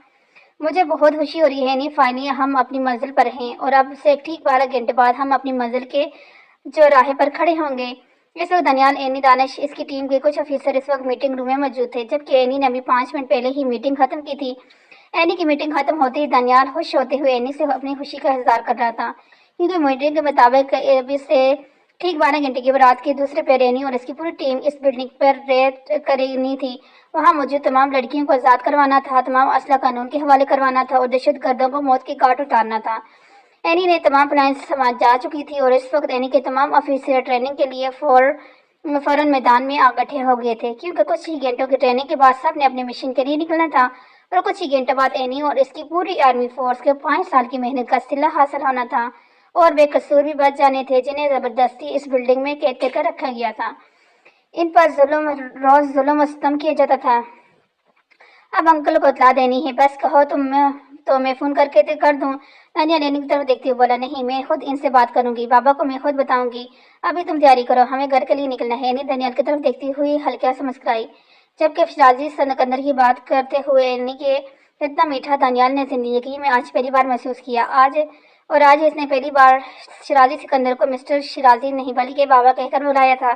مجھے بہت خوشی ہو رہی ہے نہیں، فائنلی ہم اپنی منزل پر ہیں اور اب سے ٹھیک 12 گھنٹے بعد ہم اپنی منزل کے چوراہے پر کھڑے ہوں گے۔ اس وقت دانیال، اینی، دانش، اس کی ٹیم کے کچھ افیسر اس وقت میٹنگ روم میں موجود تھے، جبکہ اینی نے ابھی 5 منٹ پہلے ہی میٹنگ ختم کی تھی۔ اینی کی میٹنگ ختم ہوتے ہی دانیال خوش ہوتے ہوئے اینی سے اپنی خوشی کا اظہار کر رہا تھا، کیونکہ میٹنگ کے مطابق ابھی سے ٹھیک 12 گھنٹے کے بعد کے دوسرے پیر اینی اور اس کی پوری ٹیم اس بلڈنگ پر ریڈ کرنی تھی۔ وہاں موجود تمام لڑکیوں کو آزاد کروانا تھا، تمام اسلحہ قانون کے حوالے کروانا تھا اور دہشت گردوں کو موت کے گھاٹ اتارنا تھا۔ اینی نے تمام پلانس سمجھ جا چکی تھی اور اس وقت اینی کے تمام افیسر ٹریننگ کے لیے فوراً میدان میں اکٹھے ہو گئے تھے، کیونکہ کچھ ہی گھنٹوں کی ٹریننگ کے بعد سب نے اپنے مشن کے لیے نکلنا تھا اور کچھ ہی گھنٹوں بعد اینی اور اس کی پوری آرمی فورس کے 5 سال کی محنت کا صلہ حاصل ہونا تھا اور بے قصور بھی بچ جانے تھے، جنہیں زبردستی اس بلڈنگ میں قید کر رکھا گیا تھا۔ ان پر روز ظلم و ستم کیا جاتا تھا۔ اب انکل کو اطلاع دینی ہے، بس کہو تو میں فون کر کے کر دوں۔ دانیال اینی کی طرف دیکھتے ہوئے بولا، نہیں، میں خود ان سے بات کروں گی، بابا کو میں خود بتاؤں گی، ابھی تم تیاری کرو، ہمیں گھر کے لیے نکلنا ہے۔ اینی دانیال کی طرف دیکھتی ہوئی ہلکا سا مسکرائی، جبکہ شیرازی سکندر کی بات کرتے ہوئے اینی کے اتنا میٹھا دانیال نے زندگی میں آج پہلی بار محسوس کیا۔ آج اس نے پہلی بار شیرازی سکندر کو مسٹر شیرازی نہیں بلکہ بابا کہہ کر بلایا تھا۔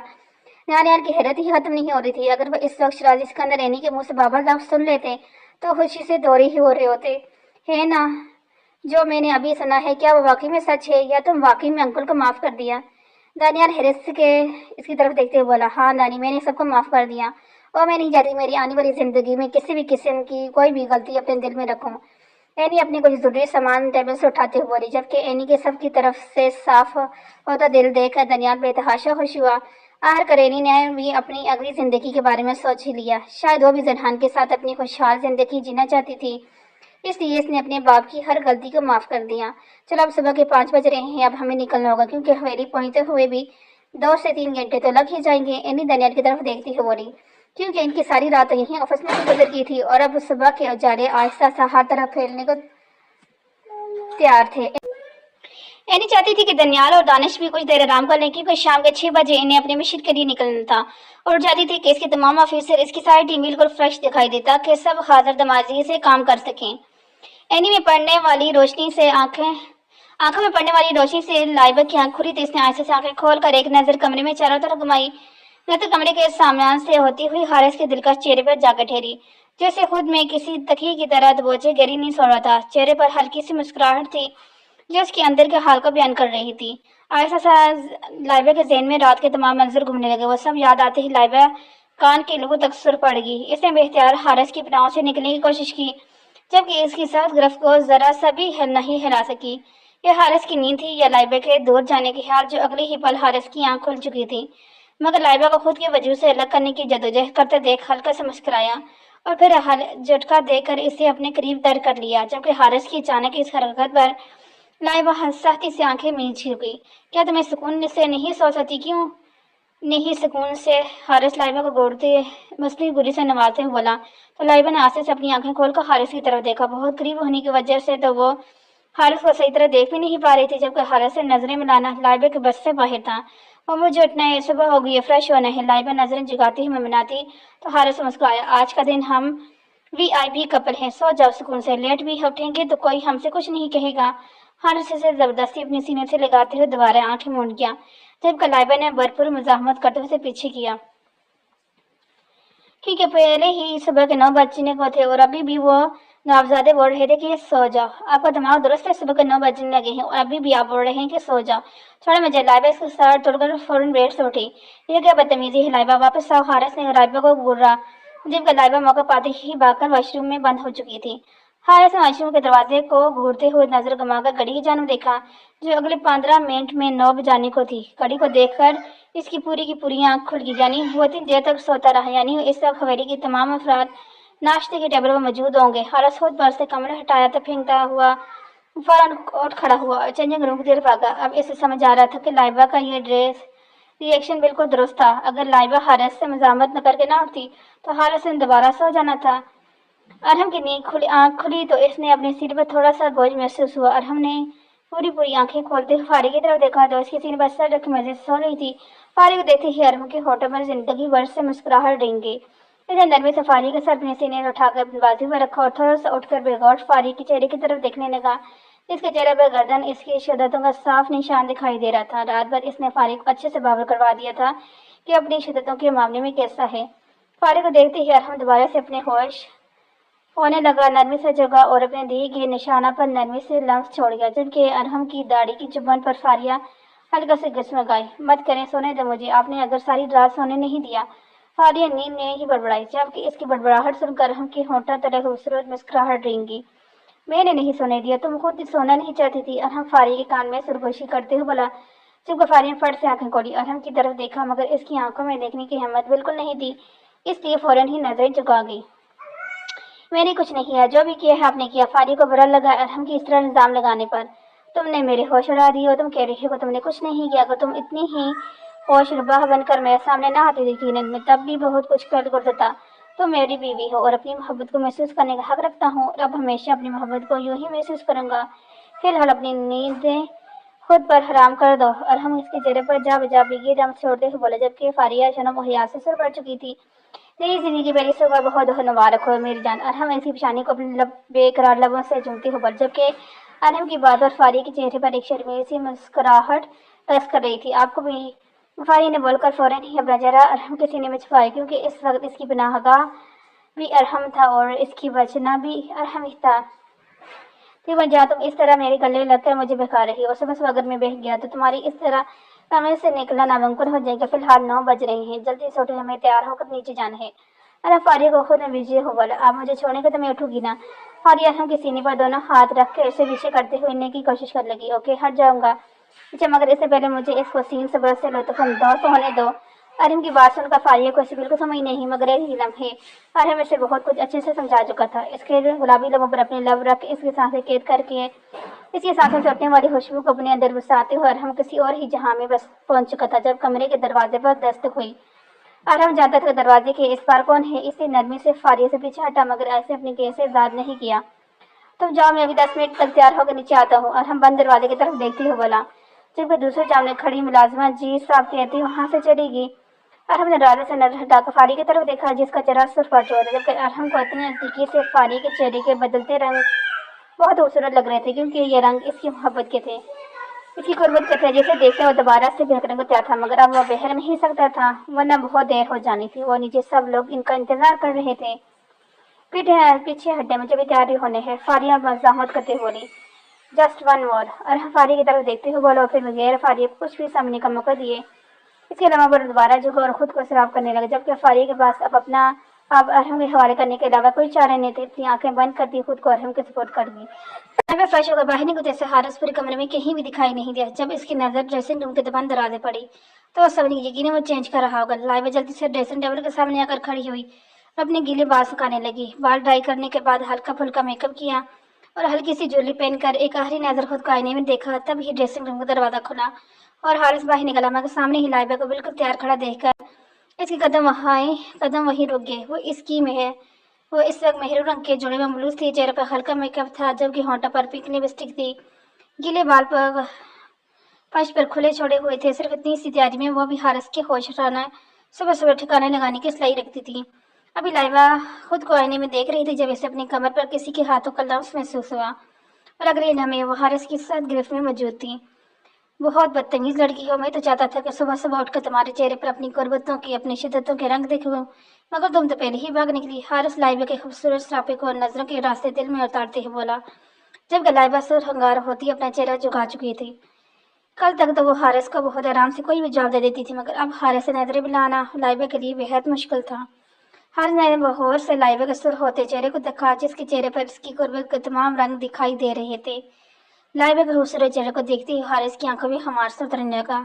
دانیال کی حیرت ہی ختم نہیں ہو رہی تھی، اگر وہ اس وقت شیرازی سکندر اینی کے منہ سے بابا لفظ سن لیتے تو خوشی سے دوری ہی ہو رہے ہوتے۔ ہے نا، جو میں نے ابھی سنا ہے کیا وہ واقعی میں سچ ہے یا تم واقعی میں انکل کو معاف کر دیا؟ دانیال حیرت کے اس کی طرف دیکھتے ہوئے بولا، ہاں دانی، میں نے سب کو معاف کر دیا اور میں نہیں چاہتی میری آنے والی زندگی میں کسی بھی قسم کی کوئی بھی غلطی اپنے دل میں رکھوں۔ اینی اپنے کچھ ضروری سامان ٹیبل سے اٹھاتے ہوئے بولی، جبکہ اینی کے سب کی طرف سے صاف ہوتا دل دیکھ کر دانیال بے تحاشا خوش ہوا۔ آخر اینی نے بھی اپنی اگلی زندگی کے بارے میں سوچ ہی لیا، شاید وہ بھی ذرحان کے ساتھ اپنی خوشحال زندگی جینا چاہتی تھی، اس لیے اس نے اپنے باپ کی ہر غلطی کو معاف کر دیا۔ چلو اب صبح کے 5 بج رہے ہیں، اب ہمیں نکلنا ہوگا، کیونکہ حویلی پہنچتے ہوئے بھی 2 سے 3 گھنٹے تو لگ ہی جائیں گے۔ اینی دانیال کی طرف دیکھتی ہوئے بولی، کیونکہ ان کی ساری رات یہیں آفس میں گزر گئی تھی اور اب صبح کے اجالے آہستہ سا ہر طرف پھیلنے کو تیار تھے۔ اینی چاہتی تھی کہ دانیال اور دانش بھی کچھ دیر آرام کر لیں، کیونکہ شام کے 6 بجے انہیں اپنے مشن کے لیے نکلنا تھا اور چاہتی تھی کہ اس کے تمام آفیسر، اس کی ساری ٹیم بالکل فریش دکھائی دے تاکہ سب حاضر دماغی سے کام کر سکیں۔ اینی میں پڑنے والی روشنی سے آنکھوں میں پڑنے والی روشنی سے لائبہ کی آنکھ کھلی تھی۔ اس نے آہستہ سے آنکھیں کھول کر ایک نظر کمرے میں چاروں طرف گھمائی، نظر کمرے کے سامان سے ہوتی ہوئی حارث کے دلکش چہرے پر جا کر ٹھہری، جیسے خود میں کسی تکیے کی طرح دبوچے گہری نیند سو رہا تھا۔ چہرے پر ہلکی سی مسکراہٹ تھی جو اس کے اندر کے حال کو بیان کر رہی تھی۔ آہستہ سا لائبہ کے ذہن میں رات کے تمام منظر گھومنے لگے، وہ سب یاد آتے ہی لائبہ کان کے لہو تک سر پڑ گئی۔ اس نے بے اختیار حارث کی پناہوں سے نکلنے کی کوشش کی، جبکہ اس کی سخت گرفت کو ذرا سا بھی نہیں ہلا سکی۔ یہ حارث کی نیند تھی یا لائبہ کے دور جانے کی خیال، جو اگلے ہی پل حارث کی آنکھ کھل چکی تھی، مگر لائبہ کو خود کے وجود سے الگ کرنے کی جدوجہد کرتے دیکھ ہلکا سے مسکرایا اور پھر جھٹکا دے کر اسے اپنے قریب در کر لیا، جبکہ حارث کی اچانک اس حرکت پر لائبہ سختی سے آنکھیں میچ گئی۔ کیا تمہیں سکون سے نہیں سو سکتی؟ کیوں نہیں سکون سے؟ حارث لائبہ کو گھورتے مستی گری سے نوازتے ہوئے بولا، تو لائبہ نے آہستہ سے اپنی آنکھیں کھول کر حارث کی طرف دیکھا۔ بہت قریب ہونے کی وجہ سے تو وہ حارث کو صحیح طرح دیکھ بھی نہیں پا رہی تھی، جبکہ حارث سے نظریں ملانا لائبہ کے بس سے باہر تھا۔ وہ مجھے اٹھنا ہے، صبح ہو گئی ہے، فریش ہونا ہے۔ لائبہ نظریں جگاتی ہوئی منمناتی تو حارث مسکرایا، آج کا دن ہم VIP کپل ہیں، سو جاؤ سکون سے، لیٹ بھی اٹھیں گے تو کوئی ہم سے کچھ نہیں کہے گا۔ حارث اسے زبردستی اپنی سینے سے لگاتے ہوئے دوبارہ آنکھیں موند گیا، جبکہ لائبہ نے بھرپور مزاحمت کرتے ہوئے اسے پیچھے کیا، کیونکہ پہلے ہی صبح کے 9 بجنے کو تھے اور ابھی بھی وہ نوابزادے بول رہے تھے کہ سو جاؤ۔ آپ کا دماغ درست ہے، صبح کے 9 بجنے لگے ہیں اور ابھی بھی آپ بول رہے ہیں کہ سو جاؤ، تھوڑا مجھے۔ لائبہ اس کا سر توڑ کر فوراً بیڈ سے اٹھی، یہ کیا بدتمیزی ہے لائبہ، واپس آؤ۔ حارث نے لائبہ کو گھورا، جبکہ لائبہ موقع پاتے ہی بھاگ کر واش روم میں بند ہو چکی تھی۔ حارث نے واش روم کے دروازے کو گھورتے ہوئے نظر گھما کر گھڑی کی جانب دیکھا، جو اگلے 15 منٹ میں 9 بجانے کو تھی۔ گھڑی کو دیکھ کر اس کی پوری آنکھ کھل گئی، یعنی وہ اتنی دیر تک سوتا رہا، یعنی اس وقت حویلی کے تمام افراد ناشتے کے ٹیبل پر موجود ہوں گے۔ حارث خود پر سے کمرہ ہٹایا تو پھینکتا ہوا فوراً اٹھ کھڑا ہوا اور چینجنگ روم کی طرف بھاگا۔ اب اسے سمجھ آ رہا تھا کہ لائبہ کا یہ ری ایکشن بالکل درست تھا۔ اگر لائبہ حارث سے مزاحمت نہ کر کے نہ اٹھتی تو حارث نے دوبارہ سو جانا تھا۔ ارحم کی آنکھ کھلی تو اس نے اپنے سینے پر تھوڑا سا بوجھ محسوس ہوا۔ ارحم نے پوری آنکھیں کھولتے ہوئے فاری کی طرف دیکھا تو اس کے سینے پر سر رکھ مزے سے سو رہی تھی۔ فاری کو دیکھتے ہی ارحم کے ہونٹوں پر زندگی بھر سے مسکراہٹ رنگ گئی۔ اس نے نرمی سے فاری کا سر اپنے سینے پر اٹھا کر اپنی بازو پر رکھا اور تھوڑا سا اٹھ کر بے غور فاری کے چہرے کی طرف دیکھنے لگا۔ اس کے چہرے پر گردن اس کی شدتوں کا صاف نشان دکھائی دے رہا تھا۔ رات بھر اس نے فاری کو اچھے سے باور کروا دیا تھا کہ اپنی شدتوں کے معاملے میں کیسا ہے۔ فاری کو دیکھتے ہی ارحم دوبارہ سے اپنے ہوش ہونے لگا، نرمی سے جگا اور اپنے دیے گئے نشانہ پر نرمی سے لمس چھوڑ گیا، جبکہ ارحم کی داڑھی کی چبھن پر فاریہ ہلکا سے گسمگائی۔ مت کریں، سونے دیں مجھے، آپ نے اگر ساری رات سونے نہیں دیا، فاریہ نیند میں ہی بڑبڑائی، جبکہ اس کی بڑبڑاہٹ سن کر ارحم کے ہونٹوں تلے خوبصورت مسکراہٹ رنگی۔ میں نے نہیں سونے دیا، تم خود سونا نہیں چاہتی تھی، ارحم فاریہ کے کان میں سرگوشی کرتے ہوئے بولا، جبکہ فاریہ نے فٹ سے آنکھیں کھولی، ارحم کی طرف دیکھا، مگر اس کی آنکھوں میں دیکھنے کی ہمت بالکل نہیں تھی، اس لیے فوراً ہی نظریں جھکا گئی۔ میں نے کچھ نہیں کیا، جو بھی کیا ہے آپ نے کیا۔ فاریہ کو برا لگا ارحم کی اس طرح الزام لگانے پر۔ تم نے میرے ہوش اڑا دیے، اور تم کہہ رہی ہو تم نے کچھ نہیں کیا۔ اگر تم اتنی ہی ہوش ربا بن کر میرے سامنے نہ آتی یقیناً میں تب بھی بہت کچھ کر گزرتا۔ تم میری بیوی ہو اور اپنی محبت کو محسوس کرنے کا حق رکھتا ہوں، اور اب ہمیشہ اپنی محبت کو یوں ہی محسوس کروں گا۔ فی الحال اپنی نیندیں خود پر حرام کر دو۔ ارحم اس کے چہرے پر جا بجا بھیگے دم چھوڑتے ہوئے بولا، جبکہ فاریہ شرم و حیا سے سر پڑ چکی تھی۔ نئی زندگی کی پہلی صبح بہت بہت مبارک ہو میری جان۔ ارحم ایسی پیشانی کو اپنے بے قرار لبوں سے چومتے ہوئے بولا، جبکہ ارحم کی بات اور فاریہ کے چہرے پر ایک شرمیلی سی مسکراہٹ رقص کر رہی تھی۔ آپ کو بھی، فاریہ نے بول کر فوراً ہی اپنا چہرہ ارحم کے سینے میں چھپایا، کیونکہ اس وقت اس کی پناہ گاہ بھی ارحم تھا اور اس کی بچنا بھی ارحم ہی تھا۔ تقریباً جہاں تم اس طرح میرے گلے لگ کر مجھے بہکا رہی ہو، صبح صبح اگر میں بہک گیا تو تمہاری اس طرح کمرے سے نکلنا ناممکن ہو جائے گا۔ فی الحال 9 بج رہے ہیں، جلدی سے اٹھیں، ہمیں تیار ہو کر نیچے جانا ہے۔ ارحم فاریہ کو خود میں بھیجے ہو بولا، آپ مجھے چھوڑیں گے تو میں اٹھوں گی نا۔ فاریہ ارحم کے سینے پر دونوں ہاتھ رکھ کے اسے پیچھے کرتے ہوئے ہلنے کی کوشش کرنے لگی۔ اوکے، ہٹ جاؤں گا پیچھے، مگر اس سے پہلے مجھے اس حسین صبر سے لطف اندوز ہونے دو۔ ارحم کی بات سن کر فاریہ کو اسے بالکل سمجھ نہیں، مگر ایک ہی لمحے ارحم اسے بہت کچھ اچھے سے سمجھا چکا تھا۔ اس کے گلابی لبوں پر اپنے لب رکھ اس کی سانسیں قید کر کے اس کی سانسوں سے اٹھنے والی خوشبو کو اپنے اندر بساتے ہوئے ارحم کسی اور ہی جہاں میں بس پہنچ چکا تھا، جب کمرے کے دروازے پر دستک ہوئی۔ ارحم جانتا تھا کہ دروازے کے اس پار کون ہے، اس لیے نرمی سے فاریہ سے پیچھے ہٹا، مگر ایسے اپنی گیز سے اظہار نہیں کیا۔ تم جاؤ، میں ابھی 10 منٹ تک تیار ہو کر نیچے آتا ہوں، ارحم بند دروازے کی طرف دیکھتے ہوئے بولا، جبکہ دوسرے سامنے کھڑی ملازمہ جی صاحب کہتی وہاں سے چلی گئی۔ ارحم نے دروازے سے نظر ہٹا کر فاریہ کی طرف دیکھا، جس کا چہرہ سرخ پڑ چکا تھا، جبکہ ارحم کو اتنی نزدیکی سے فاریہ کے چہرے کے بدلتے رنگ بہت خوبصورت لگ رہے تھے، کیونکہ یہ رنگ اس کی محبت کے تھے، اس کی قربت کے تھے، جسے دیکھ کر وہ دوبارہ سے بہکنے کو تیار تھا، مگر اب وہ بہک نہیں سکتا تھا، ورنہ بہت دیر ہو جانی تھی۔ وہ نیچے سب لوگ ان کا انتظار کر رہے تھے۔ پیچھے ہٹے، مجھے بھی تیاری ہونے ہے، فاریہ مزاحمت کرتے ہوئے بولی۔ جسٹ ون مور، ارحم فاریہ کی طرف دیکھتے ہوئے بولا، اور پھر بغیر فاریہ کو کچھ بھی سمجھنے کا موقع دیے اس کے لمحوں پر دوبارہ جھکا اور خود کو سراب کرنے لگا، جبکہ فاریہ کے پاس اب ارحم کے حوالے کرنے کے علاوہ کوئی چارہ نہیں تھے۔ اپنی آنکھیں بند کرتی خود کو ارحم کے سپرد کر دی۔ میں فریش ہو کر باہر نکلی سے حارث پورے کمرے میں کہیں بھی دکھائی نہیں دیا۔ جب اس کی نظر ڈریسنگ روم کے بند دروازے پڑی تو وہ سمجھ گئی یقیناً وہ چینج کر رہا ہوگا۔ لائبہ جلدی سے ڈریسنگ ٹیبل کے سامنے آ کر کھڑی ہوئی اور اپنے گیلے بال سکھانے لگی۔ بال ڈرائی کرنے کے بعد ہلکا پھلکا میک اپ کیا اور ہلکی سی جویلری پہن کر ایک آخری نظر خود کو آئینے میں دیکھا، تب ہی ڈریسنگ روم کا دروازہ کھلا اور حارث باہر نکلا، مگر سامنے ہی لائبہ کو بالکل تیار کھڑا دیکھ کر اس کے قدم وہیں رک گئے۔ وہ اس وقت مہرون رنگ کے جوڑے میں ملوث تھی، چہرے پر ہلکا میک اپ تھا، جبکہ ہونٹوں پر پنک لپسٹک تھی، گیلے بال پر فرش پر کھلے چھوڑے ہوئے تھے۔ صرف اتنی سی تیاری میں وہ بھی حارث کے ہوش صبح صبح ٹھکانے لگانے کی صلاحیت رکھتی تھی۔ ابھی لائبہ خود کو آئینے میں دیکھ رہی تھی جب اسے اپنی کمر پر کسی کے ہاتھوں کا لمس محسوس ہوا، اور اگلے لمحے وہ حارث کی سخت گرفت میں موجود تھی۔ بہت بدتمیز لڑکی ہو، میں تو چاہتا تھا کہ صبح صبح اٹھ کر تمہارے چہرے پر اپنی قربتوں کی، اپنی شدتوں کے رنگ دیکھوں، مگر تم تو پہلے ہی بھاگ نکلی۔ حارث لائبہ کے خوبصورت سراپے کو نظروں کے راستے دل میں اتارتے ہوئے بولا، جبکہ لائبہ سرخنگار ہوتی اپنا چہرہ جھکا چکی تھی۔ کل تک تو وہ حارث کو بہت آرام سے کوئی بھی جواب دے دیتی تھی، مگر اب حارث سے نظریں ملانا لائبہ کے لیے بےحد مشکل تھا۔ حارث نے غور سے لائبہ کے سرخ ہوتے چہرے کو دیکھا، جس کے چہرے پر اس کی قربت کے تمام رنگ دکھائی دے رہے تھے۔ لائبہ کے خوبصورت چہرے کو دیکھتے ہی حارث کی آنکھوں میں خمار سا اترنے لگا۔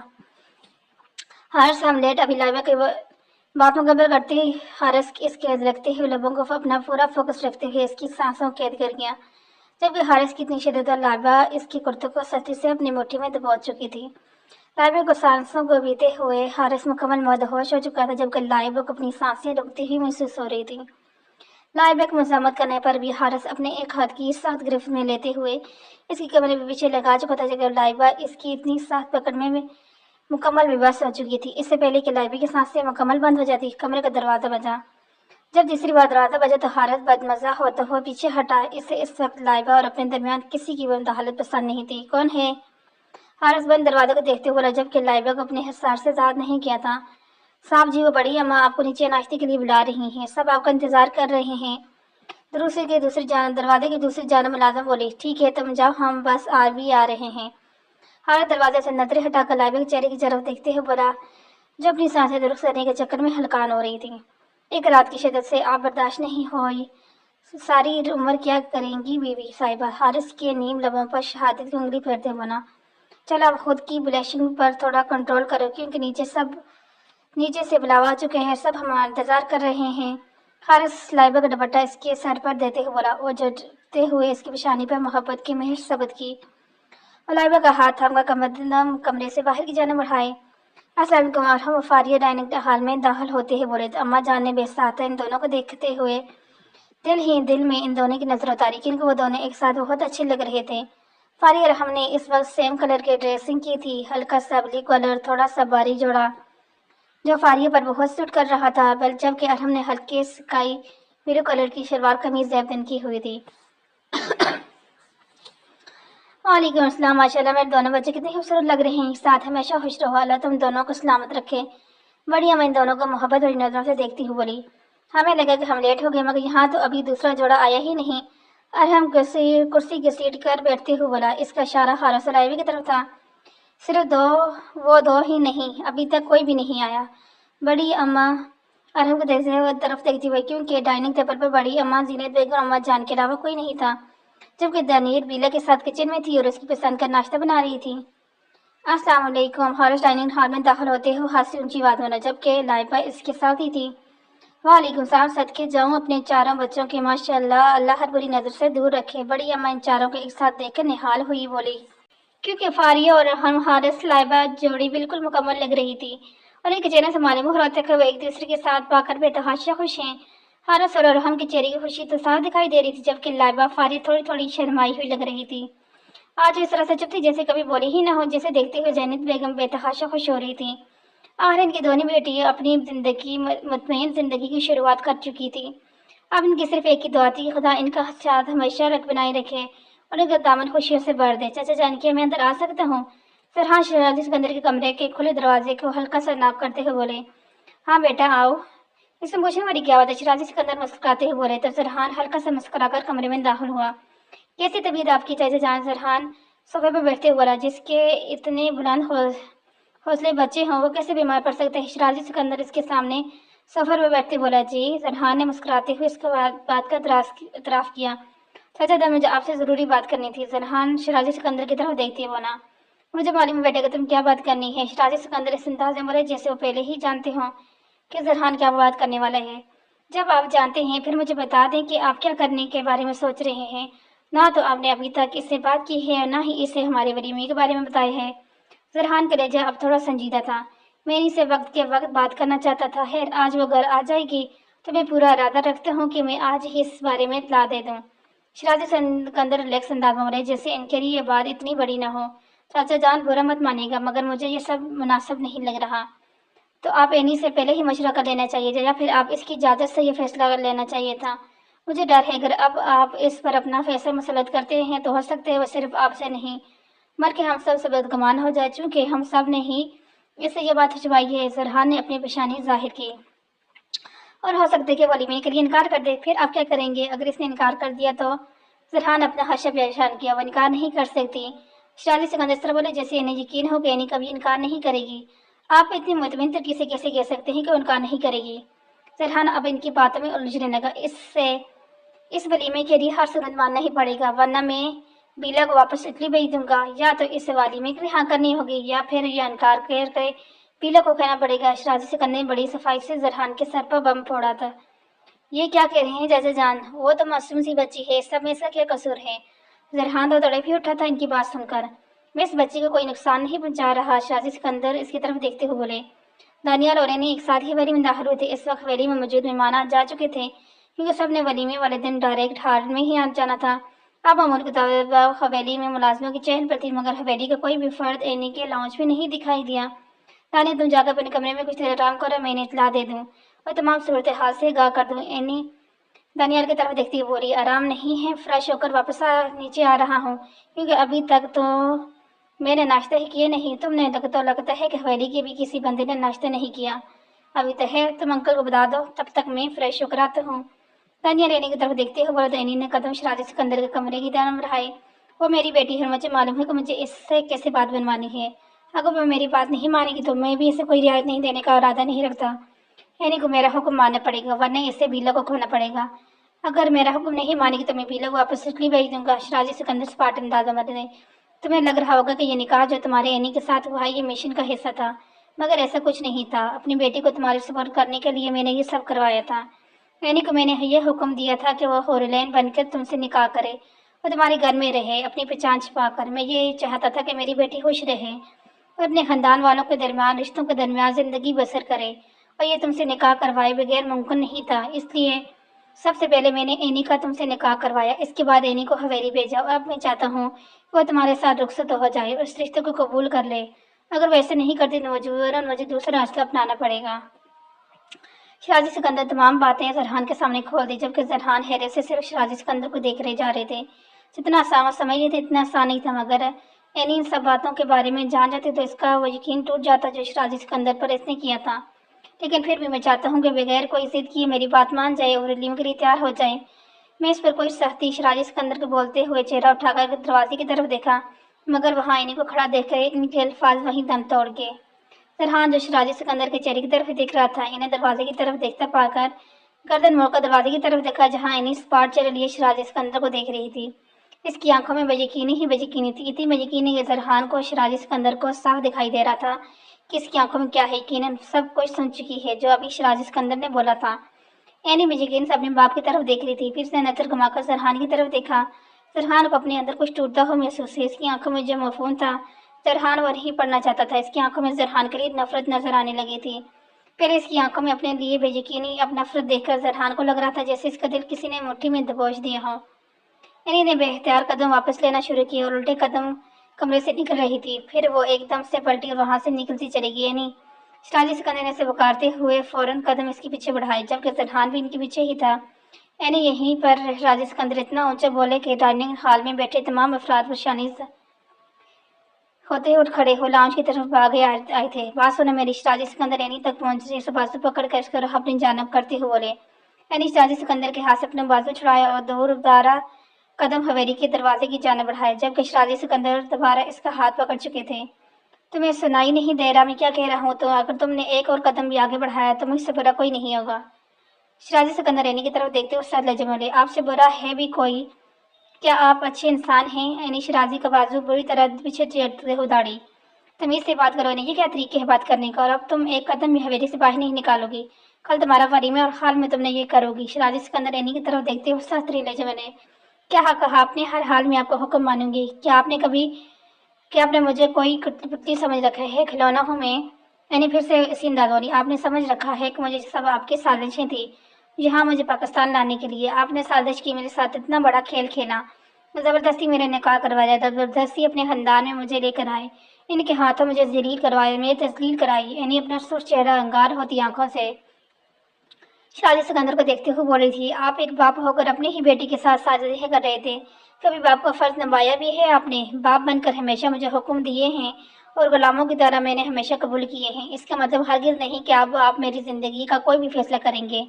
हारिस लेट अभी लाइबा के बात मुकम्मल करते ही हारिस इसके रखते हुए लबों को अपना पूरा फोकस रखते हुए इसकी सांसों को कैद कर गया, जबकि हारिस की इतनी शिद्दत लाइबा इसकी कुर्तों को सख्ती से अपनी मुट्ठी में दबा चुकी थी। लाइबा को सांसों को बीते हुए हारिस मुकम्मल मदहोश हो चुका था, जबकि लाइबा को अपनी सांसें रुकती हुई महसूस हो रही थी। लाइबा की मज़ामत करने पर भी हारिस अपने एक हाथ की साथ गिरफ्त में लेते हुए इसकी कमरे में पीछे लगा चुका था, जबकि लाइबा इसकी इतनी साथ पकड़ में मुकम्मल बेबस हो चुकी थी। इससे पहले कि लाइबा की सांसें मुकम्मल बंद हो जाती, कमरे का दरवाज़ा बजा। जब तीसरी बार दरवाज़ा बजा तो हारिस बदमज़ा होता हुआ पीछे हटा। इसे इस वक्त लाइबा और अपने दरमियान किसी की मुदाखलत पसंद नहीं थी। कौन है? हारिस बंद दरवाजे को देखते हुए बोला, जबकि लाइबा को अपने हिसार से आज़ाद नहीं किया था। साहब जी, वो बड़ी अम्मा आपको नीचे नाश्ते के लिए बुला रही हैं, सब आपका इंतजार कर रहे हैं। दरवाजे की दूसरी जानब मुलाजिम बोली, ठीक है तुम जाओ, हम बस आ रहे हैं। हारिस दरवाजे से नजरें हटाकर लाइबा के चेहरे की तरफ देखते हुए बोला, जो अपनी सांसें दुरुस्त करने के चक्कर में हलकान हो रही थी। एक रात की शिद्दत से आप बर्दाश्त नहीं हुई, सारी उम्र क्या करेंगी बीवी साहिबा? हारिस के नीम लबों पर शहादत की उंगली फेरते बना, चल आप खुद की ब्लशिंग पर थोड़ा कंट्रोल करो, क्योंकि नीचे से बुलावा आ चुके हैं, सब हमारा इंतजार कर रहे हैं। हारिस लाइबा का दुपट्टा इसके सर पर देते हुए बोला और जड़ते हुए इसकी पेशानी पर मोहब्बत की मेहर सबत की। और लाइबा का हाथ थामकर कमरे से बाहर की जाने बढ़ाए। अस्सलाम वालेकुम। और हम फारिया डाइनिंग हॉल में दाखिल होते ही बोले, तो अम्मा जान ने बेसाता इन दोनों को देखते हुए दिल ही दिल में इन दोनों की नजर उतारी, क्योंकि वो दोनों एक साथ बहुत अच्छे लग रहे थे। फारिया और हमने इस वक्त सेम कलर की ड्रेसिंग की थी, हल्का सा ब्लू कलर, थोड़ा सा बारी जोड़ा जो फारिया पर बहुत सूट कर रहा था, जबकि अरहम ने हल्के स्काई ब्लू कलर की शलवार कमीज जैबतन की हुई थी। वालेकुम अस्सलाम, माशाल्लाह मेरे दोनों बच्चे कितने खूबसूरत लग रहे हैं, साथ हमेशा खुश रहो, अल्लाह तुम दोनों को सलामत रखे। बढ़िया, मैं इन दोनों को मोहब्बत भरी नजरों से देखती हुई बोली। हमें लगा कि हम लेट हो गए, मगर यहाँ तो अभी दूसरा जोड़ा आया ही नहीं। अरहम कुर्सी घसीट कर बैठते हुए बोला, इसका इशारा हारिस और लाइबा की तरफ था। सिर्फ वो दो ही नहीं, अभी तक कोई भी नहीं आया। बड़ी अम्मा अरहम को देखते हुए तरफ देखती हुई, क्योंकि डाइनिंग टेबल पर बड़ी अम्मा जीनत बेगम और अम्मा जान के अलावा कोई नहीं था, जबकि दानियर बीला के साथ किचन में थी और उसकी पसंद का नाश्ता बना रही थी। अस्सलाम वालेकुम। हारिस डाइनिंग हॉल में दाखिल होते हुए हाथ से ऊंची आवाज बोला, जबकि लाइबा इसके साथ ही थी। वालेकुम सलाम, सदके जाऊं अपने चारों बच्चों के, माशाल्लाह अल्लाह हर बुरी नजर से दूर रखे। बड़ी अम्मा इन चारों को एक साथ देखकर निहाल हुई बोली, क्योंकि फारिया और हम हारिस लाइबा जोड़ी बिल्कुल मुकम्मल लग रही थी और एक चेहरे से मालूम हो रहा था कि वो एक दूसरे के साथ पाकर बेतहाशा खुश हैं। हारिस और हम के चेहरे की खुशी तो साफ दिखाई दे रही थी, जबकि लाइबा फारिया थोड़ी थोड़ी शर्माई हुई लग रही थी। आज इस तरह से चुप थी जैसे कभी बोली ही ना हो, जैसे देखते हुए जैनत बेगम बेतहाशा खुश हो रही थी। आखिर इनकी दोनों बेटियां अपनी मुतमईन जिंदगी की शुरुआत कर चुकी थी। अब इनकी सिर्फ एक ही दुआ थी, खुदा इनका साथ हमेशा बनाए रखे और इनका दामन खुशियों से भर दे। चाचा जान के मैं अंदर आ सकता हूँ? फरहान शहजादी सिकंदर के कमरे के खुले दरवाजे को हल्का सा नाप करते हुए बोले, हाँ बेटा आओ। इसमें पूछने वाली क्या बात है? शहजादी सिकंदर मुस्कुराते हुए बोले, तो फरहान हल्का सा मुस्कुराकर कमरे में दाखिल हुआ। कैसी तबीयत आपकी चाचा जान? फरहान सोफे पर बैठते हुए बोला, जिसके इतने बुलंद हौसले बच्चे हों वो कैसे बीमार पड़ सकते हैं? शहजादी सिकंदर इसके सामने सफर में बैठते बोला, जी। फरहान ने मुस्कुराते हुए इसके बात का इतराफ किया। चाचा मुझे आपसे ज़रूरी बात करनी थी। फरहान शहजादी सिकंदर की तरफ देखते बोला, मुझे मालूम है बेटा कि तुम क्या बात करनी है। शहजादी सिकंदर इस अंदाज में बोले जैसे वो पहले ही जानते हों कि फरहान क्या बात करने वाला है। जब आप जानते हैं फिर मुझे बता दें कि आप क्या करने के बारे में सोच रहे हैं। ना तो आपने अभी तक इससे बात की है, ना ही इसे हमारे वलीमे के बारे में बताया है। फरहान कलेजा अब थोड़ा संजीदा था। मैं इनसे वक्त के वक्त बात करना चाहता था। खैर आज वो घर आ जाएगी तो मैं पूरा इरादा रखता हूँ कि मैं आज ही इस बारे में इत्तला दे दूँ। शहजादी सिकंदर रिलैक्स अंदाज में बोले, जैसे इनके लिए ये बात इतनी बड़ी ना हो। चाचा जान बुरा मत मानिएगा, मगर मुझे ये सब मुनासिब नहीं लग रहा। तो आप इन्हीं से पहले ही मशवरा कर लेना चाहिए, या फिर आप इसकी इजाज़त से ये फैसला लेना चाहिए था। मुझे डर है अगर अब आप इस पर अपना फैसला मुसलत करते हैं तो हो सकता है वो सिर्फ आपसे नहीं बल्कि हम सब से बदगुमान हो जाए, चूँकि हम सब ने ही इससे ये बात छुपाई है। फरहान ने अपनी पेशानी जाहिर की, और हो सकता है कि वलीमे के लिए इनकार कर दे। फिर आप क्या करेंगे? अगर इसने इनकार कर दिया तो? फरहान अपना हर्ष परेशान किया, वो इनकार नहीं कर सकती। शहजादी सिकंदर इस तरह बोले जैसे इन्हें यकीन हो कि इन्हें कभी इनकार नहीं करेगी। आप इतनी मुतमईन तरीके से कैसे कह सकते हैं कि वो इनकार नहीं करेगी? फरहान अब इनकी बातों में उलझने लगा। इस वलीमे के लिए हर सूरत मानना ही पड़ेगा, वरना मैं बीला को वापस इटली भेज दूंगा। या तो इस वलीमे की रिहा करनी होगी या फिर यह इनकार करके पीला को कहना पड़ेगा। शराजी सिकंदर ने बड़ी सफाई से जरहान के सर पर बम फोड़ा था। ये क्या कह रहे हैं चाचा जान, वो तो मासूम सी बच्ची है, सब में इसका क्या कसूर है। जरहान तो तड़प ही उठा था इनकी बात सुनकर। मैं इस बच्ची को कोई नुकसान नहीं पहुंचा रहा। शराजी सिकंदर इसकी तरफ देखते हुए बोले। दानियाल और एनी एक साथ ही हवेली में दाखिल हुए थे। इस वक्त हवेली में मौजूद मेहमान आ जा चुके थे, क्योंकि सब ने वलीमे वाले दिन डायरेक्ट हाल में ही आ जाना था। अब मामूल के मुताबिक हवेली में मुलाजमों की चहल पहल थी, मगर हवेली का कोई भी फर्द एनी के लाउंज में नहीं दिखाई दिया। दानिया, तुम जाकर अपने कमरे में कुछ देर आराम करो, मैं इन्हें इत्तला दे दूं और तमाम सूरत हाल से आगाह कर दूं। एनी दानियाल की तरफ देखती हुई बोली, आराम नहीं है, फ्रेश होकर वापस नीचे आ रहा हूँ, क्योंकि अभी तक तो मैंने नाश्ता ही किए नहीं। तुमने तो लगता है कि हवेली के भी किसी बंदे ने नाश्ता नहीं किया। अभी तो है, तुम अंकल को बता दो, तब तक मैं फ्रेश होकर आता हूँ। दानिया एनी की तरफ देखते हुए बोला। तो एनी ने कदम शराजी सिकंदर के कमरे की तरफ बढ़ाए। वो मेरी बेटी है, मुझे मालूम है कि मुझे इससे कैसे बात बनवानी है। अगर वो मेरी बात नहीं मानेगी तो मैं भी इसे कोई रियायत नहीं देने का इरादा नहीं रखता। एनी को मेरा हुक्म मानना पड़ेगा, वरना इसे बीला को खोना पड़ेगा। अगर मेरा हुक्म नहीं मानेगी तो मैं बीला को वापस इटली भेज दूंगा। शराजी सिकंदर स्पाट अंदाजा मत दे। तुम्हें लग रहा होगा कि ये निकाह जो तुम्हारे एनी के साथ हुआ ये मिशन का हिस्सा था, मगर ऐसा कुछ नहीं था। अपनी बेटी को तुम्हारे सुपुर्द करने के लिए मैंने ये सब करवाया था। एनी को मैंने ये हुक्म दिया था कि वह होरलैन बनकर तुमसे निकाह करे और तुम्हारे घर में रहे, अपनी पहचान छिपाकर। मैं ये चाहता था कि मेरी बेटी खुश रहे और अपने खानदान वालों के दरमियान, रिश्तों के दरमियान जिंदगी बसर करे, और ये तुमसे निकाह करवाए बगैर मुमकिन नहीं था। इसलिए सबसे पहले मैंने एनी का तुमसे निकाह करवाया, इसके बाद एनी को हवेली भेजा। और अब मैं चाहता हूँ वो तुम्हारे साथ रुखसत हो जाए और इस रिश्ते को कबूल कर ले। अगर वैसे नहीं करती तो मुझे दूसरा रास्ता अपनाना पड़ेगा। शराजी सिकंदर तमाम बातें जरहान के सामने खोल दी, जबकि जरहान हैरत से सिर्फ शराजी सिकंदर को देख रहे जा रहे थे। जितना आसान समझ रहे थे इतना आसान नहीं था, मगर एनी इन सब बातों के बारे में जान जाती तो इसका वो यकीन टूट जाता जो शराजी सिकंदर पर इसने किया था। लेकिन फिर भी मैं चाहता हूँ कि बगैर कोई जिद किए मेरी बात मान जाए और इल्म के लिए तैयार हो जाए। मैं इस पर कोई सख्ती। शराजी सिकंदर को बोलते हुए चेहरा उठाकर दरवाजे की तरफ देखा, मगर वहाँ एनी को खड़ा देखकर इनके अल्फाज वहीं दम तोड़ गए। जरहान जो शराजी सिकंदर के चेहरे की तरफ देख रहा था, इन्हें दरवाजे की तरफ देखता पाकर गर्दन मोड़कर दरवाजे की तरफ देखा, जहाँ इन्हीं स्पाट चल लिए शराजी सिकंदर को देख रही थी। इसकी आंखों में बेयकीनी ही बेयकीनी थी, इतनी बेयकीनी कि जरहान को शराजी सिकंदर को साफ दिखाई दे रहा था कि इसकी आंखों में क्या है। यकीनन सब कुछ सुन चुकी है जो अभी शराजी सिकंदर ने बोला था। एनी बेयकीन से अपने बाप की तरफ देख रही थी, फिर से नजर घुमाकर जरहान की तरफ देखा। जरहान को अपने अंदर कुछ टूटता हुआ महसूस है। इसकी आंखों में जो मफहूम था जरहान वो नहीं पढ़ना चाहता था। इसकी आंखों में जरहान के लिए नफरत नजर आने लगी थी। पहले इसकी आंखों में अपने लिए बेयकीनी अब नफरत देखकर जरहान को लग रहा था जैसे इसका दिल किसी ने मुट्ठी में दबोच दिया हो। एनी ने बेख्तियार कदम वापस लेना शुरू किए और उल्टे कदम कमरे से निकल रही थी। फिर वो एकदम से पलटी और वहां से निकलती चली गई। एनी शराजी सिकंदर ने से पुकारते हुए फौरन कदम इसके पीछे बढ़ाए, जबकि जरहान भी इनके पीछे ही था। एनी यहीं पर शराजी सिकंदर इतना ऊंचा बोले कि डाइनिंग हॉल में बैठे तमाम अफराद परेशानी होते उठ खड़े हो लाउंज की तरफ भागे आए थे। बात सुने मेरी। शराजी सिकंदर एनी तक पहुंचे, इसे बाजू पकड़ कर इसको अपनी जानब करते हुए बोले। एनी शराजी सिकंदर के हाथ से अपने बाजू छुड़ाया और दूर दारा कदम हवेली के दरवाजे की जानब बढ़ाए, जबकि शराजी सिकंदर दोबारा इसका हाथ पकड़ चुके थे। तुम्हें सुनाई नहीं दे रहा मैं क्या कह रहा हूँ? तो अगर तुमने एक और कदम भी आगे बढ़ाया तो मुझसे बुरा कोई नहीं होगा। शराजी सिकंदर एनी की तरफ देखते हुए साथ लहजे में बोले, आपसे बुरा है भी कोई? क्या आप अच्छे इंसान हैं? एनी शराजी का बाजू बुरी तरह पीछे चीरते हुए दाढ़ी। तमीज से बात करो एनी, ये क्या तरीके है बात करने का? और अब तुम एक कदम भी हवेली से बाहर नहीं निकालोगी। कल तुम्हारा वलीमा और हाल में तुमने ये करोगी। शराजी सिकंदर एनी की तरफ देखते हुए साथ लहजे में ने क्या कहा? आपने हर हाल में आपका हुक्म मानूंगी। क्या आपने मुझे कोई पुतली समझ रखा है? खिलौना हूँ मैं? एनी फिर से इसी अंदाज वाली। आपने समझ रखा है कि मुझे सब आपकी साजिशें थी यहाँ मुझे पाकिस्तान लाने के लिए। आपने साजिश की, मेरे साथ इतना बड़ा खेल खेला, ज़बरदस्ती मेरे निकाह करवाया, ज़बरदस्ती अपने खानदान में मुझे लेकर आए, इनके हाथों मुझे जलील करवाया, मेरी तस्लील कराई। यानी अपना सुर चेहरा अंगार होती आंखों से शराजी सिकंदर को देखते हुए बोली थी, आप एक बाप होकर अपनी ही बेटी के साथ साजिशें कर रहे थे। कभी बाप का फर्ज निभाया भी है आपने? बाप बनकर हमेशा मुझे हुक्म दिए हैं और गुलामों की तरह मैंने हमेशा कबूल किए हैं। इसका मतलब हरगिज़ नहीं कि आप मेरी ज़िंदगी का कोई भी फैसला करेंगे।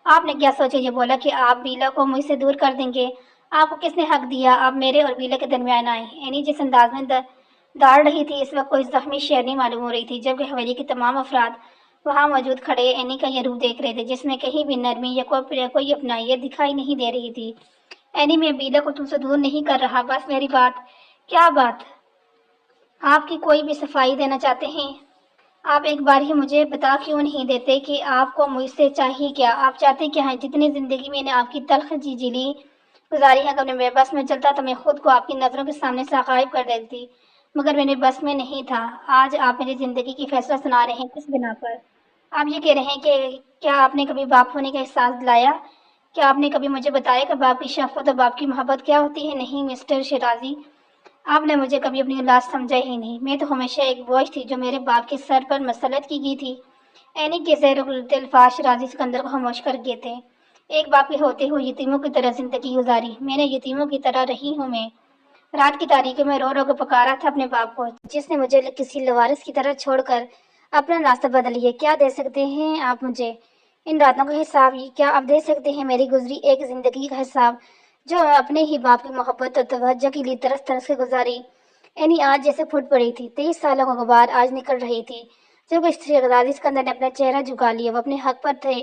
आपने क्या सोचा ये बोला कि आप बीला को मुझसे दूर कर देंगे? आपको किसने हक दिया आप मेरे और बीला के दरमियान आए? एनी जिस अंदाज में दाड़ रही थी इस वक्त कोई जख्मी शेरनी मालूम हो रही थी, जबकि हवेली के तमाम अफराद वहाँ मौजूद खड़े एनी का ये रूप देख रहे थे, जिसमें कहीं भी नरमी या कोई अपनाई दिखाई नहीं दे रही थी। एनी, मैं बीला को तुमसे दूर नहीं कर रहा, बस मेरी बात। क्या बात? आपकी कोई भी सफाई देना चाहते हैं? آپ ایک بار ہی مجھے بتا کیوں نہیں دیتے کہ آپ کو مجھ سے چاہیے کیا؟ آپ چاہتے کیا ہیں؟ جتنی زندگی میں نے آپ کی تلخ جی لی گزاری ہے، اگر میرے بس میں چلتا تو میں خود کو آپ کی نظروں کے سامنے سے غائب کر دیتی، مگر میرے بس میں نہیں تھا۔ آج آپ میری زندگی کی فیصلہ سنا رہے ہیں، کس بنا پر؟ آپ یہ کہہ رہے ہیں کہ کیا آپ نے کبھی باپ ہونے کا احساس دلایا؟ کیا آپ نے کبھی مجھے بتایا کہ باپ کی شفقت اور باپ کی محبت کیا ہوتی ہے؟ نہیں مسٹر شیرازی، آپ نے مجھے کبھی اپنی اولاد سمجھا ہی نہیں۔ میں تو ہمیشہ ایک بوجھ تھی جو میرے باپ کے سر پر مسلط کی گئی تھی۔ اینی کے زیر الفاظ شیرازی سکندر کو خاموش کر گئے تھے۔ ایک باپ کے ہوتے ہوئے یتیموں کی طرح زندگی گزاری، میں نے یتیموں کی طرح رہی ہوں۔ میں رات کی تاریکی میں رو رو کے پکارا تھا اپنے باپ کو، جس نے مجھے کسی لوارث کی طرح چھوڑ کر اپنا راستہ بدل لیا۔ کیا دے سکتے ہیں آپ مجھے ان راتوں کا حساب؟ کیا آپ دے سکتے ہیں میری گزری ایک زندگی کا حساب جو اپنے ہی باپ کی محبت اور توجہ کے لیے ترس ترس کے گزاری؟ اینی آج جیسے پھوٹ پڑی تھی، 23 سالوں کا غبار آج نکل رہی تھی۔ جب شہزادی سکندر نے اپنا چہرہ جھکا لیا، وہ اپنے حق پر تھے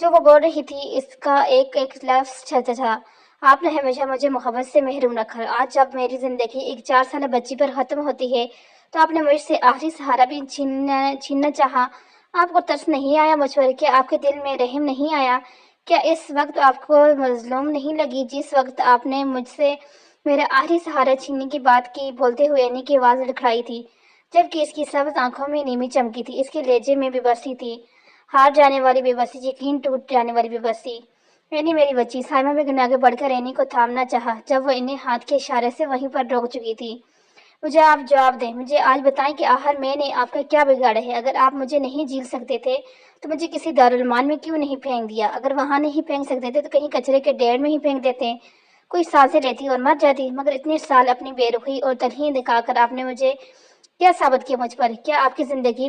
جو وہ بول رہی تھی، اس کا ایک ایک لفظ سچ تھا۔ آپ نے ہمیشہ مجھے محبت سے محروم رکھا، آج جب میری زندگی ایک 4 سالہ بچی پر ختم ہوتی ہے تو آپ نے مجھ سے آخری سہارا بھی چھیننا چاہا۔ آپ کو ترس نہیں آیا مجھ پر؟ کیا آپ کے دل میں رحم نہیں آیا؟ کیا اس وقت آپ کو مظلوم نہیں لگی جس وقت آپ نے مجھ سے میرا آخری سہارا چھیننے کی بات کی؟ بولتے ہوئے اینی کی آواز لڑکھڑائی تھی، جبکہ اس کی سبز آنکھوں میں نیمی چمکی تھی۔ اس کے لہجے میں بے بسی تھی، ہار جانے والی بے بسی، یقین ٹوٹ جانے والی بے بسی۔ اینی میری بچی، سائمہ بیگم نے آگے بڑھ کر اینی کو تھامنا چاہا جب وہ انہیں ہاتھ کے اشارے سے وہیں پر روک چکی تھی۔ مجھے آپ جواب دیں، مجھے آج بتائیں کہ آخر میں نے آپ کا کیا بگاڑا ہے؟ اگر آپ مجھے نہیں جھیل سکتے تھے تو مجھے کسی دارالمان میں کیوں نہیں پھینک دیا؟ اگر وہاں نہیں پھینک سکتے تھے تو کہیں کچرے کے ڈھیر میں ہی پھینک دیتے، کوئی سانسیں لیتی اور مر جاتی۔ مگر اتنے سال اپنی بے رخی اور تنہائی دکھا کر آپ نے مجھے کیا ثابت کیا مجھ پر؟ کیا آپ کی زندگی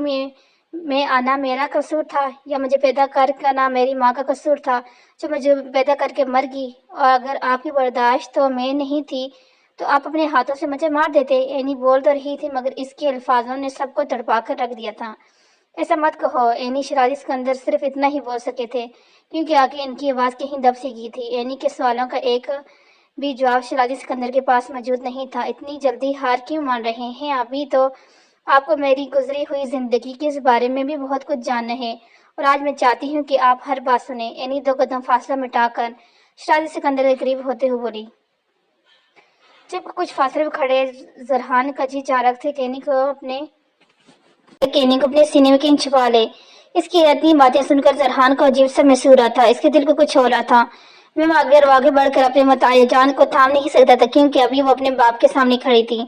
میں آنا میرا قصور تھا یا مجھے پیدا کرنا میری ماں کا قصور تھا جو مجھے پیدا کر کے مر گئی؟ اور اگر آپ کی برداشت تو میں نہیں تھی تو آپ اپنے ہاتھوں سے مجھے مار دیتے۔ اینی بول تو رہی تھی مگر اس کے الفاظوں نے سب کو تڑپا کر رکھ دیا تھا۔ ایسا مت کہو اینی، شیرازی سکندر صرف اتنا ہی بول سکے تھے کیونکہ آگے ان کی آواز کہیں دب سی گئی تھی۔ اینی کے سوالوں کا ایک بھی جواب شیرازی سکندر کے پاس موجود نہیں تھا۔ اتنی جلدی ہار کیوں مان رہے ہیں؟ ابھی تو آپ کو میری گزری ہوئی زندگی کے بارے میں بھی بہت کچھ جاننا ہے اور آج میں چاہتی ہوں کہ آپ ہر بات سنیں۔ اینی 2 قدم فاصلہ مٹا کر شیرازی سکندر کے قریب ہوتے ہوئے بولی۔ جب کچھ فاصلے پر کھڑے زرحان کا جی چاہ رکھ تھے کہ اینی کو اپنے سینے میں کہیں چھپا لے۔ اس کی اتنی باتیں سن کر زرحان کو عجیب سا محسوس ہو رہا تھا، اس کے دل کو کچھ ہو رہا تھا۔ میں آگے بڑھ کر اپنے متاع جان کو تھام نہیں سکتا تھا کیونکہ ابھی وہ اپنے باپ کے سامنے کھڑی تھی۔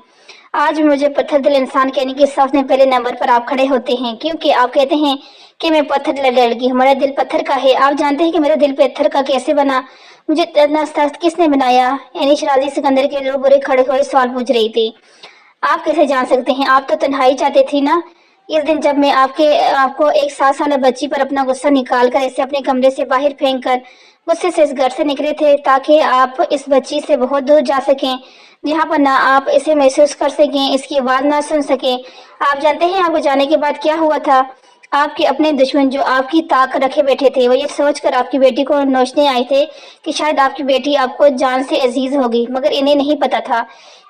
آج مجھے پتھر دل انسان کہنے کی صف میں پہلے نمبر پر آپ کھڑے ہوتے ہیں کیونکہ آپ کہتے ہیں کہ میں پتھر لڑکی ہوں، میرا دل پتھر کا ہے۔ آپ جانتے ہیں کہ میرا دل پتھر کا کیسے بنا؟ مجھے اتنا سخت کس نے بنایا؟ اینی شیرازی سکندر کے روبرو کھڑے ہوئے سوال پوچھ رہی تھی۔ آپ کیسے جان سکتے ہیں؟ آپ تو تنہائی چاہتے تھی نا؟ اس دن جب میں آپ کو ایک 7 سالہ بچی پر اپنا غصہ نکال کر اسے اپنے کمرے سے باہر پھینک کر غصے سے اس گھر سے نکلے تھے تاکہ آپ اس بچی سے بہت دور جا سکیں جہاں پر نہ آپ اسے محسوس کر سکیں، اس کی آواز نہ سن سکیں۔ آپ جانتے ہیں آپ کو جانے کے بعد کیا ہوا تھا؟ آپ کے اپنے دشمن جو آپ کی طاق رکھے بیٹھے تھے وہ یہ سوچ کر آپ کی بیٹی کو نوچنے آئے تھے کہ شاید آپ کی بیٹی آپ کو جان سے عزیز ہوگی، مگر انہیں نہیں پتا تھا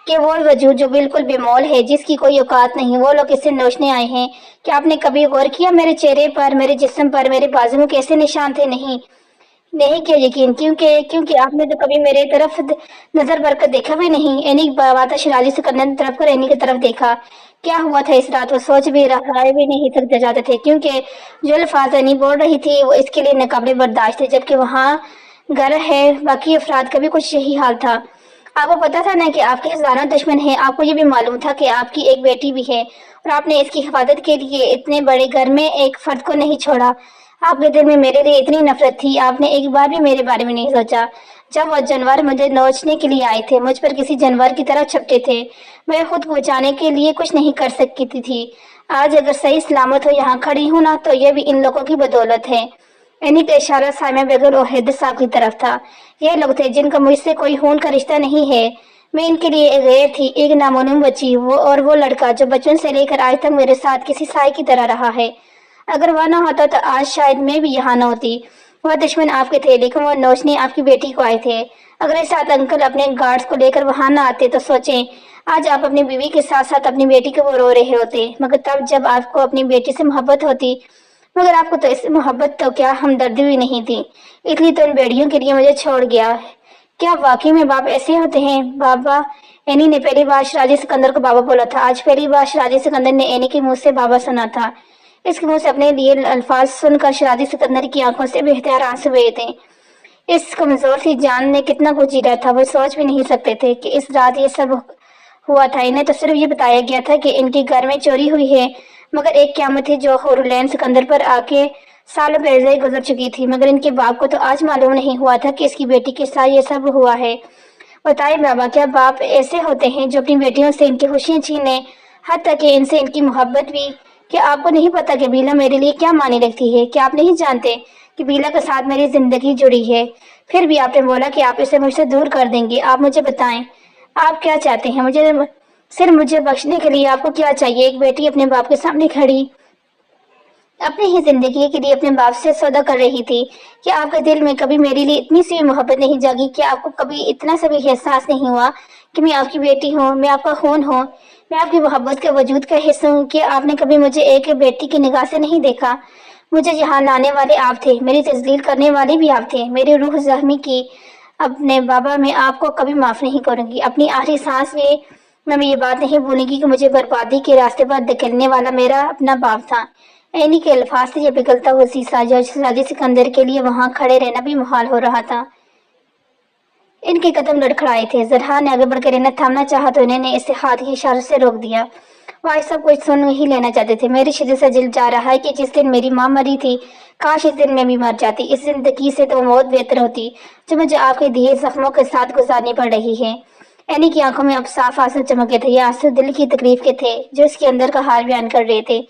کہ وہ وجود جو بالکل بے مول ہے، جس کی کوئی اوقات نہیں، وہ لوگ اسے نوچنے آئے ہیں۔ کیا آپ نے کبھی غور کیا میرے چہرے پر، میرے جسم پر، میرے بازو میں کیسے نشان تھے؟ نہیں کیا یقین؟ کیونکہ آپ نے تو کبھی میرے طرف نظر بھر کر دیکھا بھی نہیں۔ اینی بات شیرازی سکندر کی طرف کر اینی کی طرف دیکھا۔ کیا ہوا تھا اس رات؟ وہ سوچ بھی رہا بھی نہیں سکتے جاتے تھے کیونکہ جو الفاظ اینی بول رہی تھی وہ اس کے لیے ناقابل برداشت تھے، جبکہ وہاں گھر ہے باقی افراد کا بھی کچھ یہی حال تھا۔ آپ کو پتا تھا نا کہ آپ کے ہزاروں دشمن ہیں، آپ کو یہ بھی معلوم تھا کہ آپ کی ایک بیٹی بھی ہے اور آپ نے اس کی حفاظت کے لیے اتنے بڑے گھر میں ایک فرد کو نہیں چھوڑا۔ آپ کے دل میں میرے لیے اتنی نفرت تھی، آپ نے ایک بار بھی میرے بارے میں نہیں سوچا۔ جب وہ جانور مجھے نوچنے کے لیے آئے تھے، مجھ پر کسی جانور کی طرح چھپٹے تھے، میں خود کو بچانے کے لیے کچھ نہیں کر سکتی تھی۔ آج اگر صحیح سلامت ہو یہاں کھڑی ہوں نا تو یہ بھی ان لوگوں کی بدولت ہے۔ اینی کا اشارہ سائمہ بیگم اور حیدر صاحب کی طرف تھا۔ یہ لوگ تھے جن کا مجھ سے کوئی خون کا رشتہ نہیں ہے، میں ان کے لیے ایک غیر تھی، ایک نامعلوم بچی، وہ لڑکا جو بچپن سے لے کر آج تک میرے ساتھ کسی سائے کی طرح رہا ہے۔ اگر وہ نہ ہوتا تو آج شاید میں بھی یہاں نہ ہوتی۔ وہ دشمن آپ کے تھے لیکن وہ نوچنے آپ کی بیٹی کو آئے تھے۔ اگر اس رات انکل اپنے گارڈز کو لے کر وہاں نہ آتے تو سوچیں آج آپ اپنی بیوی کے ساتھ ساتھ اپنی بیٹی کو رو رہے ہوتے، مگر تب جب آپ کو اپنی بیٹی سے محبت ہوتی، مگر آپ کو تو اس سے محبت تو کیا ہمدردی بھی نہیں تھی، اس لیے تو ان بیڑیوں کے لیے مجھے چھوڑ گیا۔ کیا واقعی میں باپ ایسے ہوتے ہیں؟ بابا اینی نے پہلی بار شیرازی سکندر کو بابا بولا تھا۔ آج پہلی بار شیرازی سکندر نے اینی کے منہ سے بابا سنا تھا۔ اس کے منہ سے اپنے لیے الفاظ سن کر شیرازی سکندر کی آنکھوں سے بے اختیار آنسو بہے تھے۔ اس کمزور سی جان نے کتنا کچھ جیتا تھا، وہ سوچ بھی نہیں سکتے تھے کہ اس رات یہ سب ہوا تھا۔ انہیں تو صرف یہ بتایا گیا تھا کہ ان کے گھر میں چوری ہوئی ہے، مگر ایک قیامت تھی جو حورالعین سکندر پر آ کے سالوں پہلے گزر چکی تھی، مگر ان کے باپ کو تو آج معلوم نہیں ہوا تھا کہ اس کی بیٹی کے ساتھ یہ سب ہوا ہے۔ بتائیں بابا، کیا باپ ایسے ہوتے ہیں جو اپنی بیٹیوں سے ان کی خوشیاں چھین لیں، حتیٰ کہ ان سے ان کی محبت بھی؟ کیا آپ کو نہیں پتا کہ بیلا میرے لیے کیا معنی رکھتی ہے؟ کیا آپ نہیں جانتے کہ بیلا کے ساتھ میری زندگی جڑی ہے؟ پھر بھی آپ نے بولا کہ آپ اسے مجھ سے دور کر دیں گے۔ آپ مجھے بتائیں، آپ کیا چاہتے ہیں؟ مجھے بخشنے کے لیے آپ کو کیا چاہیے؟ ایک بیٹی اپنے باپ کے سامنے کھڑی اپنی ہی زندگی کے لیے اپنے باپ سے سودا کر رہی تھی۔ کیا آپ کے دل میں کبھی میرے لیے اتنی سی محبت نہیں جاگی؟ کیا آپ کو کبھی اتنا سا بھی احساس نہیں ہوا کہ میں آپ کی بیٹی ہوں، میں آپ کا خون ہوں، میں آپ کی محبت کے وجود کا حصہ ہوں؟ کہ آپ نے کبھی مجھے ایک بیٹی کی نگاہ سے نہیں دیکھا؟ مجھے یہاں لانے والے آپ تھے، میری تذلیل کرنے والے بھی آپ تھے، میری روح زخمی کی اپنے بابا میں آپ کو کبھی معاف نہیں کروں گی۔ اپنی آخری سانس میں یہ بات نہیں بھولوں گی کہ مجھے بربادی کے راستے پر دھکیلنے والا میرا اپنا باپ تھا۔ اینی کے الفاظ سے یہ پگھلتا ہوا سیسا جو شیرازی سکندر کے لیے وہاں کھڑے رہنا بھی محال ہو رہا تھا۔ ان کے قدم لڑکھڑائے تھے۔ زہرا نے آگے بڑھ کر انہیں تھامنا چاہا تو انہوں نے اسے ہاتھ کی اشارے سے روک دیا۔ وہ سب کچھ سن ہی لینا چاہتے تھے۔ میری شدت سے دل چاہ رہا ہے کہ جس دن میری ماں مری تھی، کاش اس دن میں بھی مر جاتی۔ اس زندگی سے تو موت بہتر ہوتی جو مجھے آپ کے دیے زخموں کے ساتھ گزارنی پڑ رہی ہے۔ اینی کی آنکھوں میں اب صاف آنسو چمکے تھے۔ یہ آنسو دل کی تکلیف کے تھے جو اس کے اندر کا حال بیان کر رہے تھے۔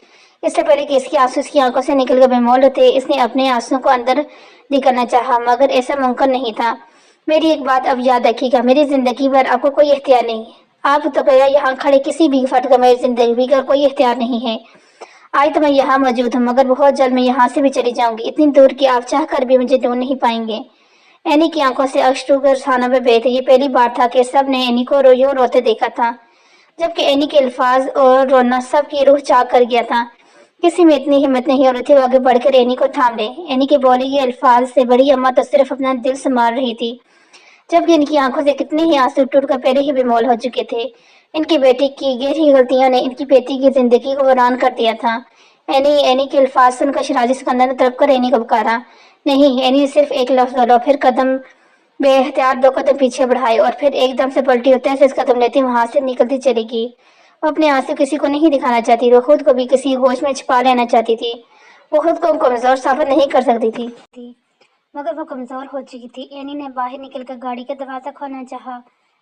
اس سے پہلے کہ اس کے آنسو اس کی آنکھوں سے نکل کر بے مول ہوتے، اس نے اپنے آنسو کو اندر نکلنا چاہا، مگر ایسا ممکن نہیں تھا۔ میری ایک بات اب یاد رکھیے گا، میری زندگی پر آپ کو کوئی اختیار نہیں۔ آپ تو گیا یہاں کھڑے کسی بھی فرد کا میری زندگی کا کوئی اختیار نہیں ہے۔ آج تو میں یہاں موجود ہوں، مگر بہت جلد میں یہاں سے بھی چلی جاؤں گی، اتنی دور کہ آپ چاہ کر بھی مجھے ڈھونڈ نہیں پائیں گے۔ اینی کی آنکھوں سے اشک رسانوں پہ بہے تھے۔ یہ پہلی بار تھا کہ سب نے اینی کو یوں روتے دیکھا تھا، جبکہ اینی کے الفاظ اور رونا سب کی روح چاک کر گیا تھا۔ کسی میں اتنی ہمت نہیں ہو رہی تھی وہ آگے بڑھ کر اینی کو تھام لے۔ اینی کے بولے یہ الفاظ سے بڑی اماں تو صرف اپنا دل سنبھال رہی تھی، جبکہ ان کی آنکھوں سے کتنے ہی آنسو ٹوٹ کر پہلے ہی بے مول ہو چکے تھے۔ ان کی بیٹی کی گہری غلطیوں نے ان کی بیٹی کی زندگی کو ویران کر دیا تھا۔ اینی کے الفاظ سن کر شیرازی سکندر نے تڑپ کر اینی کو پکارا۔ نہیں، اینی صرف ایک لفظ بولو، پھر قدم بے اختیار 2 قدم پیچھے بڑھائے اور پھر ایک دم سے پلٹی ہوتے سے اس قدم لیتی وہاں سے نکلتی چلی گئی۔ وہ اپنے آنسو کسی کو نہیں دکھانا چاہتی، وہ خود کو بھی کسی گوشت میں چھپا لینا چاہتی تھی۔ وہ خود کو کمزور ثابت نہیں کر سکتی تھی، مگر وہ کمزور ہو چکی تھی۔ اینی نے باہر نکل کر گاڑی کا دروازہ کھولنا چاہا،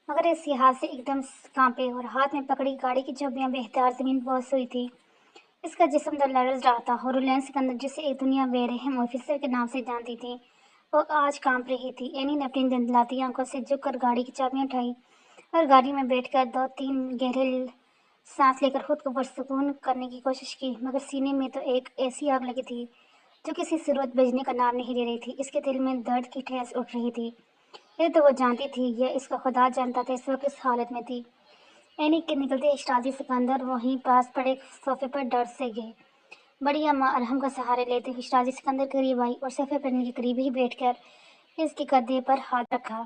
مگر اس لحاظ سے ایک دم کانپے اور ہاتھ میں پکڑی گاڑی کی چابیاں بے اختیار زمین پر بوس ہوئی تھی۔ اس کا جسم تو لرز رہا تھا۔ حورالعین سکندر جسے ایک دنیا بے رحم آفیسر کے نام سے جانتی تھی، وہ آج کانپ رہی تھی۔ اینی نے اپنی دندلاتی آنکھوں سے جھک کر گاڑی کی چابیاں اٹھائی اور گاڑی میں بیٹھ کر 2-3 گہرے سانس لے کر خود کو پرسکون کرنے کی کوشش کی، مگر سینے میں تو ایک ایسی آگ لگی تھی جو کسی صورت بجھنے کا نام نہیں لے رہی تھی۔ اس کے دل میں درد کی ٹھیس اٹھ رہی تھی۔ یہ تو وہ جانتی تھی، یہ اس کا خدا جانتا تھا اس وقت کس حالت میں تھی۔ اینی کے نکلتے شیرازی سکندر وہیں پاس پڑے صوفے پر ڈر سے گئے۔ بڑی اماں ارحم کا سہارے لیتے ہوئے شیرازی سکندر کے قریب آئی اور صوفے پر ان کے قریب ہی بیٹھ کر اس کے کندھے پر ہاتھ رکھا۔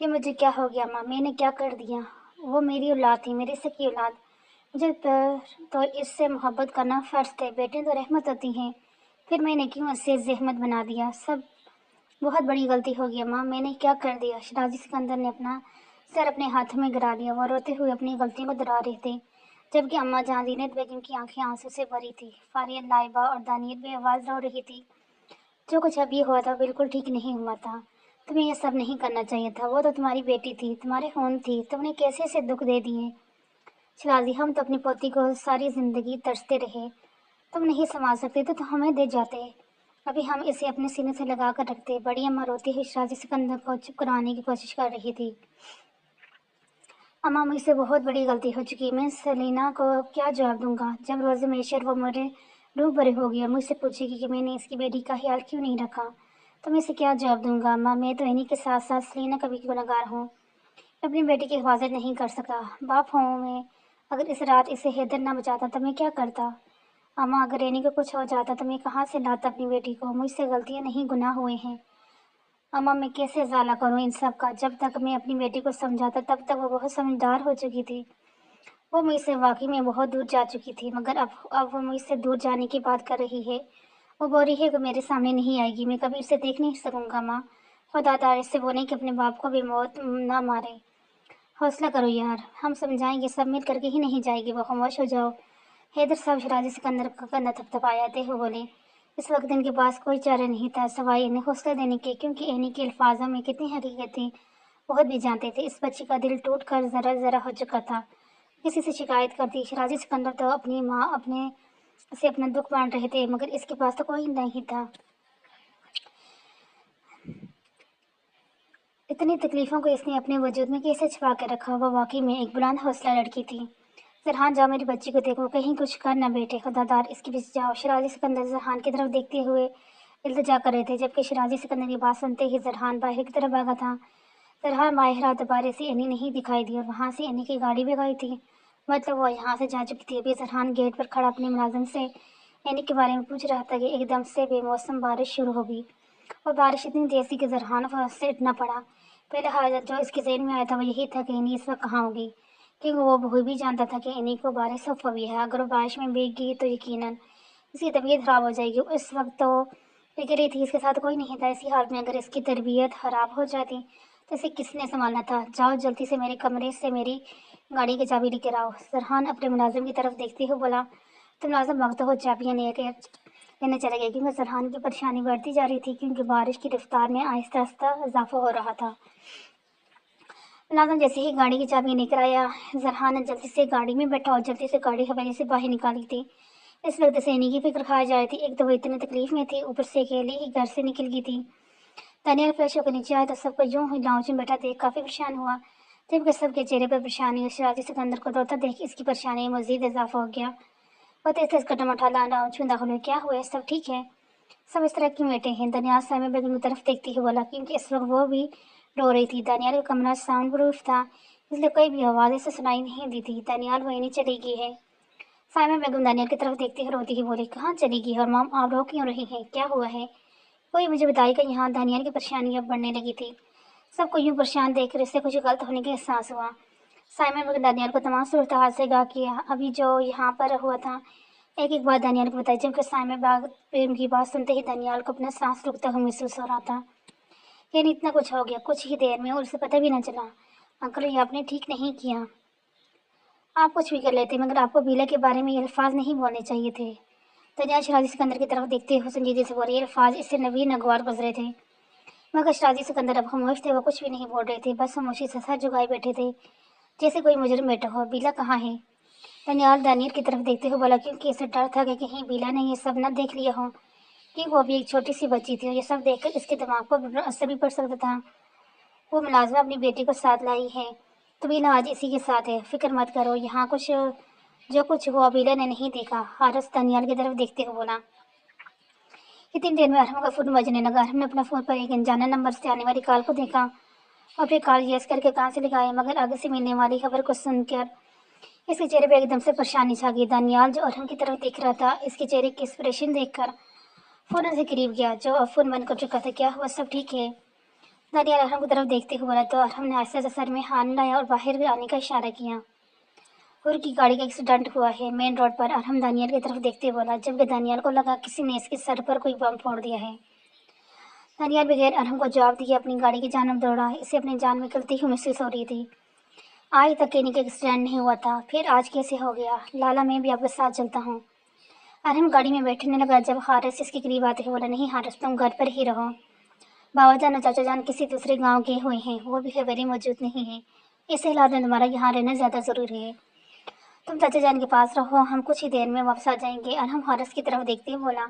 یہ مجھے کیا ہو گیا ماں؟ میں نے کیا کر دیا؟ وہ میری اولاد تھی، میری سکی اولاد، مجھے تو اس سے محبت کرنا فرض تھے۔ بیٹے تو رحمت ہوتی ہیں، پھر میں نے کیوں اسے زحمت بنا دیا؟ سب بہت بڑی غلطی ہو گئی ماں، میں نے کیا کر دیا؟ شیرازی سکندر نے اپنا سر اپنے ہاتھوں میں گرا لیا۔ وہ روتے ہوئے اپنی غلطیوں کو دہرا رہے تھے، جبکہ اماں جان زینت بیگم کی آنکھیں آنسو سے بھری تھی۔ فاریہ، لائبہ اور دانیت بے آواز رو رہی تھی۔ جو کچھ اب یہ ہوا تھا بالکل ٹھیک نہیں ہوا تھا، تمہیں یہ سب نہیں کرنا چاہیے تھا۔ وہ تو تمہاری بیٹی تھی، تمہارے خون تھی، تم نے کیسے اسے دکھ دے دیے؟ شیرازی، ہم تو اپنی پوتی کو ساری زندگی ترستے رہے، تم نہیں سنبھال سکتے تو ہمیں دے جاتے، ابھی ہم اسے اپنے سینے سے لگا کر رکھتے۔ بڑی اماں روتی ہوئی شیرازی سکندر کو چپ کرانے کی کوشش کر رہی تھی۔ اماں، مجھ سے بہت بڑی غلطی ہو چکی، میں سلینا کو کیا جواب دوں گا جب روز محشر وہ میرے روبرو ہوگی اور مجھ سے پوچھے گی کہ میں نے اس کی بیٹی کا خیال کیوں نہیں رکھا؟ تو میں اسے کیا جواب دوں گا؟ اماں، میں تو اینی کے ساتھ ساتھ سلینا کا بھی گنہگار ہوں۔ اپنی بیٹی کی حفاظت نہیں کر سکا۔ باپ ہوں میں، اگر اس رات اسے حیدر نہ بچاتا تو میں کیا کرتا؟ اماں، اگر رینی کو کچھ ہو جاتا تو میں کہاں سے لاتا اپنی بیٹی کو؟ مجھ سے غلطیاں نہیں، گناہ ہوئے ہیں۔ اماں، میں کیسے ازالہ کروں ان سب کا؟ جب تک میں اپنی بیٹی کو سمجھاتا تب تک وہ بہت سمجھدار ہو چکی تھی۔ وہ مجھ سے واقعی میں بہت دور جا چکی تھی، مگر اب وہ مجھ سے دور جانے کی بات کر رہی ہے۔ وہ بول رہی ہے کہ میرے سامنے نہیں آئے گی، میں کبھی اسے دیکھ نہیں سکوں گا۔ ماں، خدا تعالیٰ اس سے بولیں کہ اپنے باپ کو بھی موت نہ مارے۔ حوصلہ کرو یار، ہم سمجھائیں گے، سب مل کر کے ہی نہیں جائے گی وہ، خاموش ہو جاؤ۔ حیدر صاحب شیرازی سکندر کا کندھا تھپتھپاتے ہوئے بولے۔ اس وقت ان کے پاس کوئی چارہ نہیں تھا سوائے انہیں حوصلہ دینے کے، کیونکہ اینی کے الفاظوں میں کتنی حقیقت تھی بہت بھی جانتے تھے۔ اس بچی کا دل ٹوٹ کر ذرا ذرا ہو چکا تھا۔ کسی سے شکایت کرتی، شیرازی سکندر تو اپنی ماں اپنے سے اپنا دکھ بانٹ رہے تھے، مگر اس کے پاس تو کوئی نہیں تھا۔ اتنی تکلیفوں کو اس نے اپنے وجود میں کیسے چھپا کر رکھا؟ وہ واقعی میں ایک بلند حوصلہ لڑکی تھی۔ زرحان، جاؤ میری بچی کو دیکھو، کہیں کچھ کر نہ بیٹھے، خدا دار اس کے پیچھے جاؤ۔ شیرازی سکندر زرحان کی طرف دیکھتے ہوئے التجا کر رہے تھے، جبکہ شیرازی سکندر کی بات سنتے ہی زرحان باہر کی طرف بھاگا تھا۔ زرحان باہر دوبارے سے اینی نہیں دکھائی دی اور وہاں سے اینی کی گاڑی بھی گئی تھی، مطلب وہ یہاں سے جا چکی تھی۔ ابھی زرحان گیٹ پر کھڑا اپنے ملازم سے اینی کے بارے میں پوچھ رہا تھا کہ ایک دم سے بے موسم بارش شروع ہو گئی، اور بارش اتنی تیز تھی کہ زرحان کو سے اٹھنا پڑا۔ پہلا حاجت جو اس کے ذہن میں آیا تھا وہ یہی تھا کہ اینی اس وقت کہاں ہوگی، کیونکہ وہ بخوبی بھی جانتا تھا کہ اینی کو بارش سے خوفی ہے۔ اگر وہ بارش میں بھیگ گئی تو یقیناً اس کی طبیعت خراب ہو جائے گی۔ اس وقت تو اکیلی تھی، اس کے ساتھ کوئی نہیں تھا۔ اسی حال میں اگر اس کی طبیعت خراب ہو جاتی تو اسے کس نے سنبھالنا تھا؟ جاؤ جلدی سے میرے کمرے سے میری گاڑی کی چابی لے کر آؤ۔ زرحان اپنے ملازم کی طرف دیکھتے ہوئے بولا۔ تو ملازم بھاگتے ہوئے چابیاں لینے چلے گئے، کیونکہ زرحان کی پریشانی بڑھتی جا رہی تھی، کیونکہ بارش کی رفتار میں آہستہ آہستہ اضافہ ہو رہا تھا۔ ملازم جیسے ہی گاڑی کی چابی لے کر آیا، زرحان نے جلدی سے گاڑی میں بیٹھا اور جلدی سے گاڑی حویلی سے باہر نکالی تھی۔ اس وقت اسے اینی کی فکر کھائی جا رہی تھی۔ ایک تو وہ اتنی تکلیف میں تھی، اوپر سے اکیلے ہی گھر سے نکل گئی تھی۔ دانیال فریش ہو کر نیچے آیا تو سب کو یوں ہی لاؤنج میں بیٹھا دیکھ کافی پریشان ہوا، جبکہ سب کے چہرے پر پریشانی اور شیرازی سکندر کو روتا دیکھ اس کی پریشانی میں مزید اضافہ ہو گیا۔ وہ تیز تیز قدم اٹھا لاؤنج میں داخل ہوئے۔ کیا ہوا ہے؟ سب ٹھیک ہے؟ سب اس طرح کیوں بیٹھے ہیں؟ دانیال سائمہ بیگم کی طرف دیکھتے ہوئے بولا، کیونکہ اس وقت وہ بھی رو رہی تھی۔ دانیال کا کمرہ ساؤنڈ پروف تھا، اس لیے کوئی بھی آواز اسے سنائی نہیں دی تھی۔ دانیال، وہ اینی چلی گئی ہے؟ سائمہ بیگم دانیال کی طرف دیکھتے ہوئے روتی ہوئی بولی، کہاں چلی گئی؟ اور مام، آپ رو کیوں رہی ہیں؟ کیا ہوا ہے؟ کوئی مجھے بتائے گا؟ یہاں دانیال کی پریشانی اب بڑھنے لگی تھی۔ سب کو یوں پریشان دیکھ کر اس سے کچھ غلط ہونے کا احساس ہوا۔ سائمہ بیگم دانیال کو تمام صورتحال سے آگاہ کیا، ابھی جو یہاں پر ہوا تھا ایک ایک بات دانیال کو بتائی، جبکہ سائمہ بیگم کی بات سنتے ہی دانیال کو اپنا سانس رکتا ہوا محسوس ہو رہا تھا۔ یعنی اتنا کچھ ہو گیا کچھ ہی دیر میں، اور اسے پتہ بھی نہ چلا۔ انکل، یہ آپ نے ٹھیک نہیں کیا، آپ کچھ بھی کر لیتے، مگر آپ کو بیلا کے بارے میں یہ الفاظ نہیں بولنے چاہیے تھے۔ دانیال شیرازی سکندر کی طرف دیکھتے ہوئے سنجیدگی سے بولے، یہ الفاظ اس سے نبی ناگوار گزرے تھے، مگر شیرازی سکندر اب خاموش تھے، وہ کچھ بھی نہیں بول رہے تھے، بس خاموشی سے سر جھکائے بیٹھے تھے جیسے کوئی مجرم بیٹھا ہو۔ بیلا کہاں ہے؟ دانیال کی طرف دیکھتے ہوئے بولا، کیونکہ اسے ڈر تھا کہ کہیں بیلا نے یہ سب نہ دیکھ لیا ہو، کہ وہ بھی ایک چھوٹی سی بچی تھی اور یہ سب دیکھ کر اس کے دماغ پر اثر بھی پڑ سکتا تھا۔ وہ ملازمہ اپنی بیٹی کو ساتھ لائی ہے تو بیلا آج اسی کے ساتھ ہے، فکر مت کرو، یہاں جو کچھ ہوا بیلا نے نہیں دیکھا۔ حارث دانیال کی طرف دیکھتے ہوئے بولا۔ اتنی دیر میں ارحم کا فون بجنے لگا۔ ارحم نے اپنا فون پر ایک انجانے نمبر سے آنے والی کال کو دیکھا اور پھر کال یس کر کے کان سے لگایا، مگر آگے سے ملنے والی خبر کو سن کر اس کے چہرے پہ ایک دم سے پریشانی چھا گئی۔ دانیال جو ارحم کی طرف دیکھ رہا تھا، اس کے چہرے کی ایکسپریشن دیکھ کر فوراً سے قریب گیا، جو اب فون بند کر چکا تھا۔ کیا ہوا؟ سب ٹھیک ہے؟ دانیال ارحم کی طرف دیکھتے ہوئے بولا، تو ارحم نے آہستہ سے سر میں ہاتھ لایا اور باہر آنے کا اشارہ کیا۔ حور کی گاڑی کا ایکسیڈنٹ ہوا ہے مین روڈ پر۔ ارحم دانیال کی طرف دیکھتے بولا، جبکہ دانیال کو لگا کسی نے اس کے سر پر کوئی بم پھوڑ دیا ہے۔ دانیال بغیر ارحم کو جواب دیے اپنی گاڑی کی جانب دوڑا، اسے اپنی جان نکلتی ہوئی محسوس ہو رہی تھی۔ آج تک اینی کا ایکسیڈنٹ نہیں ہوا تھا، پھر آج کیسے ہو گیا؟ لالا، میں بھی آپ کے ساتھ چلتا ہوں۔ ارحم گاڑی میں بیٹھنے لگا جب حارث اس کے قریب آتے ہوئے بولا، نہیں حارث، تم گھر پر ہی رہو، بابا جان اور چاچا جان کسی دوسرے گاؤں گئے ہوئے ہیں، وہ بھی حویلی موجود نہیں ہے، اس حالات میں تمہارا یہاں رہنا زیادہ ضروری ہے، تم چاچا جان کے پاس رہو، ہم کچھ ہی دیر میں واپس آ جائیں گے۔ ارحم حارث کی طرف دیکھتے ہوئے بولا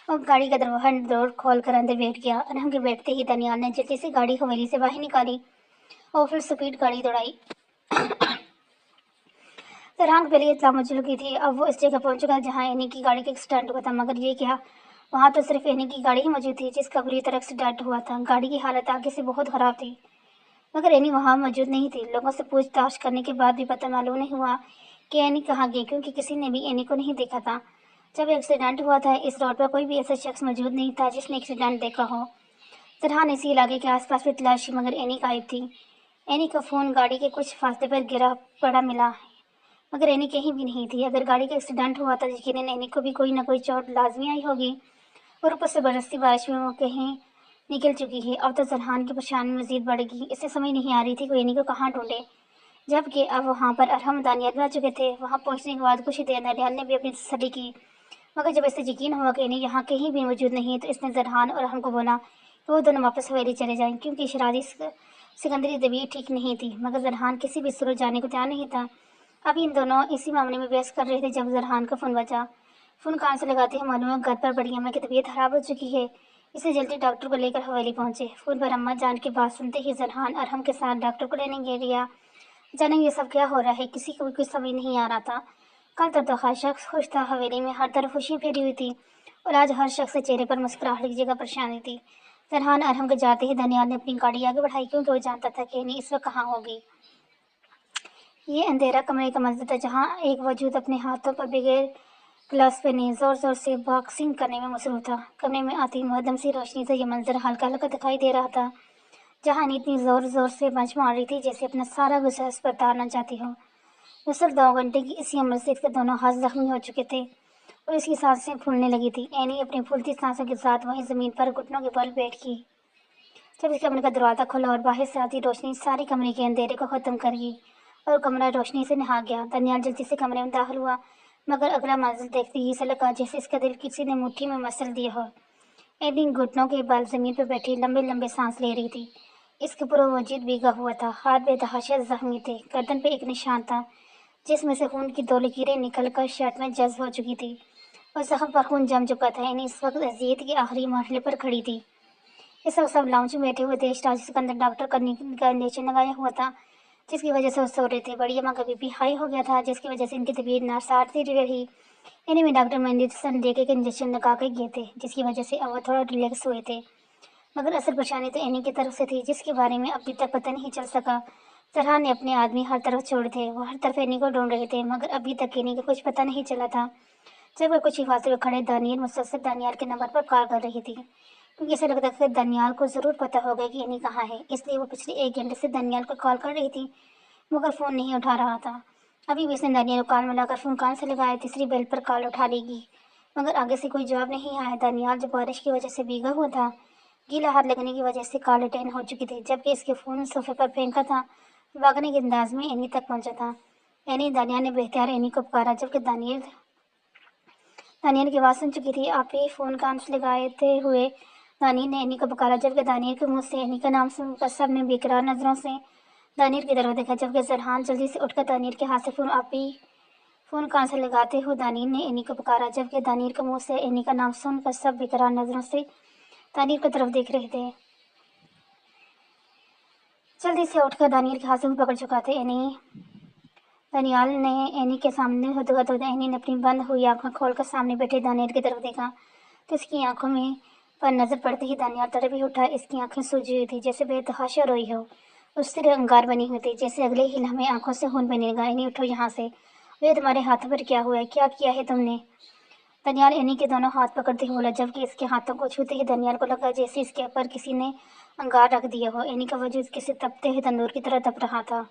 اور گاڑی کا دروازہ کھول کر اندر بیٹھ گیا۔ ارحم کے بیٹھتے ہی دانیال نے جلدی سے گاڑی حویلی سے باہر نکالی اور پھر سپیڈ گاڑی دوڑائی۔ زرحان کو پہلے اطلاع مل چکی تھی، اب وہ اس جگہ پہنچ چکا جہاں اینی کی گاڑی کا ایکسیڈنٹ ہوا تھا، مگر یہ کیا، وہاں تو صرف اینی کی گاڑی ہی موجود تھی جس کا بری طرح ایکسیڈنٹ ہوا تھا۔ گاڑی کی حالت آگے سے بہت خراب تھی، मगर एनी वहाँ मौजूद नहीं थी। लोगों से पूछताछ करने के बाद भी पता मालूम नहीं हुआ कि एनी कहाँ गई, क्योंकि किसी ने भी एनी को नहीं देखा था। जब एक्सीडेंट हुआ था इस रोड पर कोई भी ऐसा शख्स मौजूद नहीं था जिसने एक्सीडेंट देखा हो। सरहान इसी इलाके के आसपास भी तलाशी, मगर एनी गायब थी। एनी का फ़ोन गाड़ी के कुछ फासले पर गिरा पड़ा मिला, मगर एनी कहीं भी नहीं थी। अगर गाड़ी का एक्सीडेंट हुआ था यकीनन एनी को भी कोई ना कोई चोट लाजमी आई होगी, और ऊपर से बरसती बारिश में वो कहीं निकल चुकी है। अब तो सरहान की परेशानी मजीद बढ़ गई। इसे समझ नहीं आ रही थी कि एनी को कहाँ ढूंढे, जबकि अब वहाँ पर अरहम दानियाल भी आ चुके थे। वहाँ पहुँचने के बाद कुछ ही देर दानियाल ने भी अपनी तसल्ली की, मगर जब इसे यकीन हुआ कि एनी यहाँ कहीं भी मौजूद नहीं है तो इसने सरहान और अरहम को बोला कि वो दोनों वापस हवेली चले जाएं, क्योंकि शराजी सिकंदरी तबीयत ठीक नहीं थी। मगर जरहान किसी भी सूरत जाने को तैयार नहीं था। अभी इन दोनों इसी मामले में बहस कर रहे थे जब जरहान का फ़ोन बजा। फ़ोन कान से लगाते ही मालूम है घर पर बड़ी अम्मा की तबीयत खराब हो चुकी है। इसे जल्दी डॉक्टर को लेकर हवेली पहुंचे। फ़ोन पर अम्मा जान की बात सुनते ही जरहान अरहम के साथ डॉक्टर को लेने गए लिया। जाने ये सब क्या हो रहा है, किसी को भी कुछ समझ नहीं आ रहा था। कल तक तो हर शख्स खुश था, हवेली में हर तरफ खुशी फैली हुई थी, और आज हर शख्स के चेहरे पर मुस्कुराहट की जगह परेशानी थी। जरहान अरहम के जाते ही दनियाल ने अपनी गाड़ी आगे बढ़ाई, क्योंकि वो जानता था कि इस वक्त कहाँ होगी। ये अंधेरा कमरे का मंजर था जहाँ एक वजूद अपने हाथों पर बगैर ग्लव्स पहने जोर जोर से बॉक्सिंग करने में मसरूफ था। कमरे में आती मध्यम सी रोशनी से यह मंजर हल्का हल्का दिखाई दे रहा था, जहाँ नीति जोर जोर से पंच मार रही थी जैसे अपना सारा गुस्सा उस पर उतारना चाहती हो। दरअसल 2 घंटे की इसी अमल से इसके दोनों हाथ जख्मी हो चुके थे और इसकी सांसें फूलने लगी थी। एनी अपनी फूलती सांसों के साथ वहीं जमीन पर घुटनों के बल बैठ गई। जब इस कमरे का दरवाज़ा खुला और बाहर से आती रोशनी सारे कमरे के अंधेरे को ख़त्म कर गई और कमरा रोशनी से नहा गया। दनियाल जल्दी से कमरे में दाखिल हुआ, मगर अगला मंजिल देखते ही ऐसा लगा जैसे इसका दिल किसी ने मुट्ठी में मसल दिया हो। एनी घुटनों के बल जमीन पर बैठी लंबे लंबे सांस ले रही थी। इसके पूरा वजूद भीगा हुआ था, हाथ बेतहाशा जख्मी थे, गर्दन पे एक निशान था जिसमें से खून की 2 लकीरें निकलकर शर्ट में जज्ब हो चुकी थी और जख्म पर खून जम चुका था। एनी इस वक्त अजियत के आखिरी मरहले पर खड़ी थी। इस वक्त सब लाउंज में बैठे हुए थे। स्टाजी सिकंदर डॉक्टर का इंजेक्शन लगाया हुआ था, जिसकी वजह से वो सो रहे थे। बड़ी अम्मा का बीपी हाई हो गया था, जिसकी वजह से इनकी तबीयत नासारती रही। इन्हीं में डॉक्टर मेडिसिन दे के इंजेक्शन लगा के गए थे, जिसकी वजह से अब वो थोड़ा रिलैक्स हुए थे। मगर असल परेशानी तो एनी की तरफ से थी, जिसके बारे में अभी तक पता नहीं चल सका। सरहान ने अपने आदमी हर तरफ छोड़े थे, वो हर तरफ एनी को ढूंढ रहे थे, मगर अभी तक एनी का कुछ पता नहीं चला था। जब वह कुछ ही फासले में खड़े दानियल मुसलसल दानियाल के नंबर पर कॉल कर रही थी, क्योंकि ऐसा लगता था कि दानियाल को ज़रूर पता होगा कि एनी कहाँ है। इसलिए वो पिछले 1 घंटे से दानियाल को कॉल कर रही थी, मगर फ़ोन नहीं उठा रहा था। अभी भी उसने दानियाल को कान में लाकर फ़ोन कान से लगाया। तीसरी बेल पर कॉल उठा लेगी, मगर आगे से कोई जवाब नहीं आया। दानियाल जो बारिश की वजह से भीगा हुआ था, गीला हाथ लगने की वजह से कॉल अटेंड हो चुकी थी, जबकि इसके फ़ोन सोफे पर फेंका था। भागने के अंदाज में एनी तक पहुंचा था। एनी दानियाल ने बेख्तियार एनी को पुकारा, जबकि दानियाल दानियल की आवाज़ सुन चुकी थी। आप ही फ़ोन कान से लगाते हुए दानियल ने एनी को पुकारा, जबकि दानियल के मुंह से एनी का नाम सुनकर सब ने बेकरार नज़रों से दानियल की तरफ देखा, जबकि जरहान जल्दी से उठकर दानियल के हाथ से फ़ोन आप ही फ़ोन कान से लगाते हुए दानियल ने एनी को पुकारा, जबकि दानियल के मुंह से एनी का नाम सुनकर सब बेकरार नज़रों से दानियल की तरफ देख रहे थे। जल्दी से उठकर दानियल के हाथ से पकड़ चुका था एनी। दानियाल ने एनी के सामने होते एनी ने अपनी बंद हुई आंखें खोलकर सामने बैठे दानियाल की तरफ देखा, तो इसकी आंखों में पर नजर पड़ते ही दानियाल तड़प ही उठा। इसकी आंखें सूजी हुई थी जैसे बेतहाशा रोई हो, उससे अंगार बनी हुई थी जैसे अगले ही लम्हे आंखों से खून बहने लगा। एनी उठो यहाँ से, वे तुम्हारे हाथों पर क्या हुआ है, क्या किया है तुमने? दानियाल एनी के दोनों हाथ पकड़ते हुए बोला, जबकि इसके हाथों को छूते ही दानियाल को लगा जैसे इसके ऊपर किसी ने अंगार रख दिया हो। एनी का वजूद किसी तपते हुए तंदूर की तरह तप रहा था।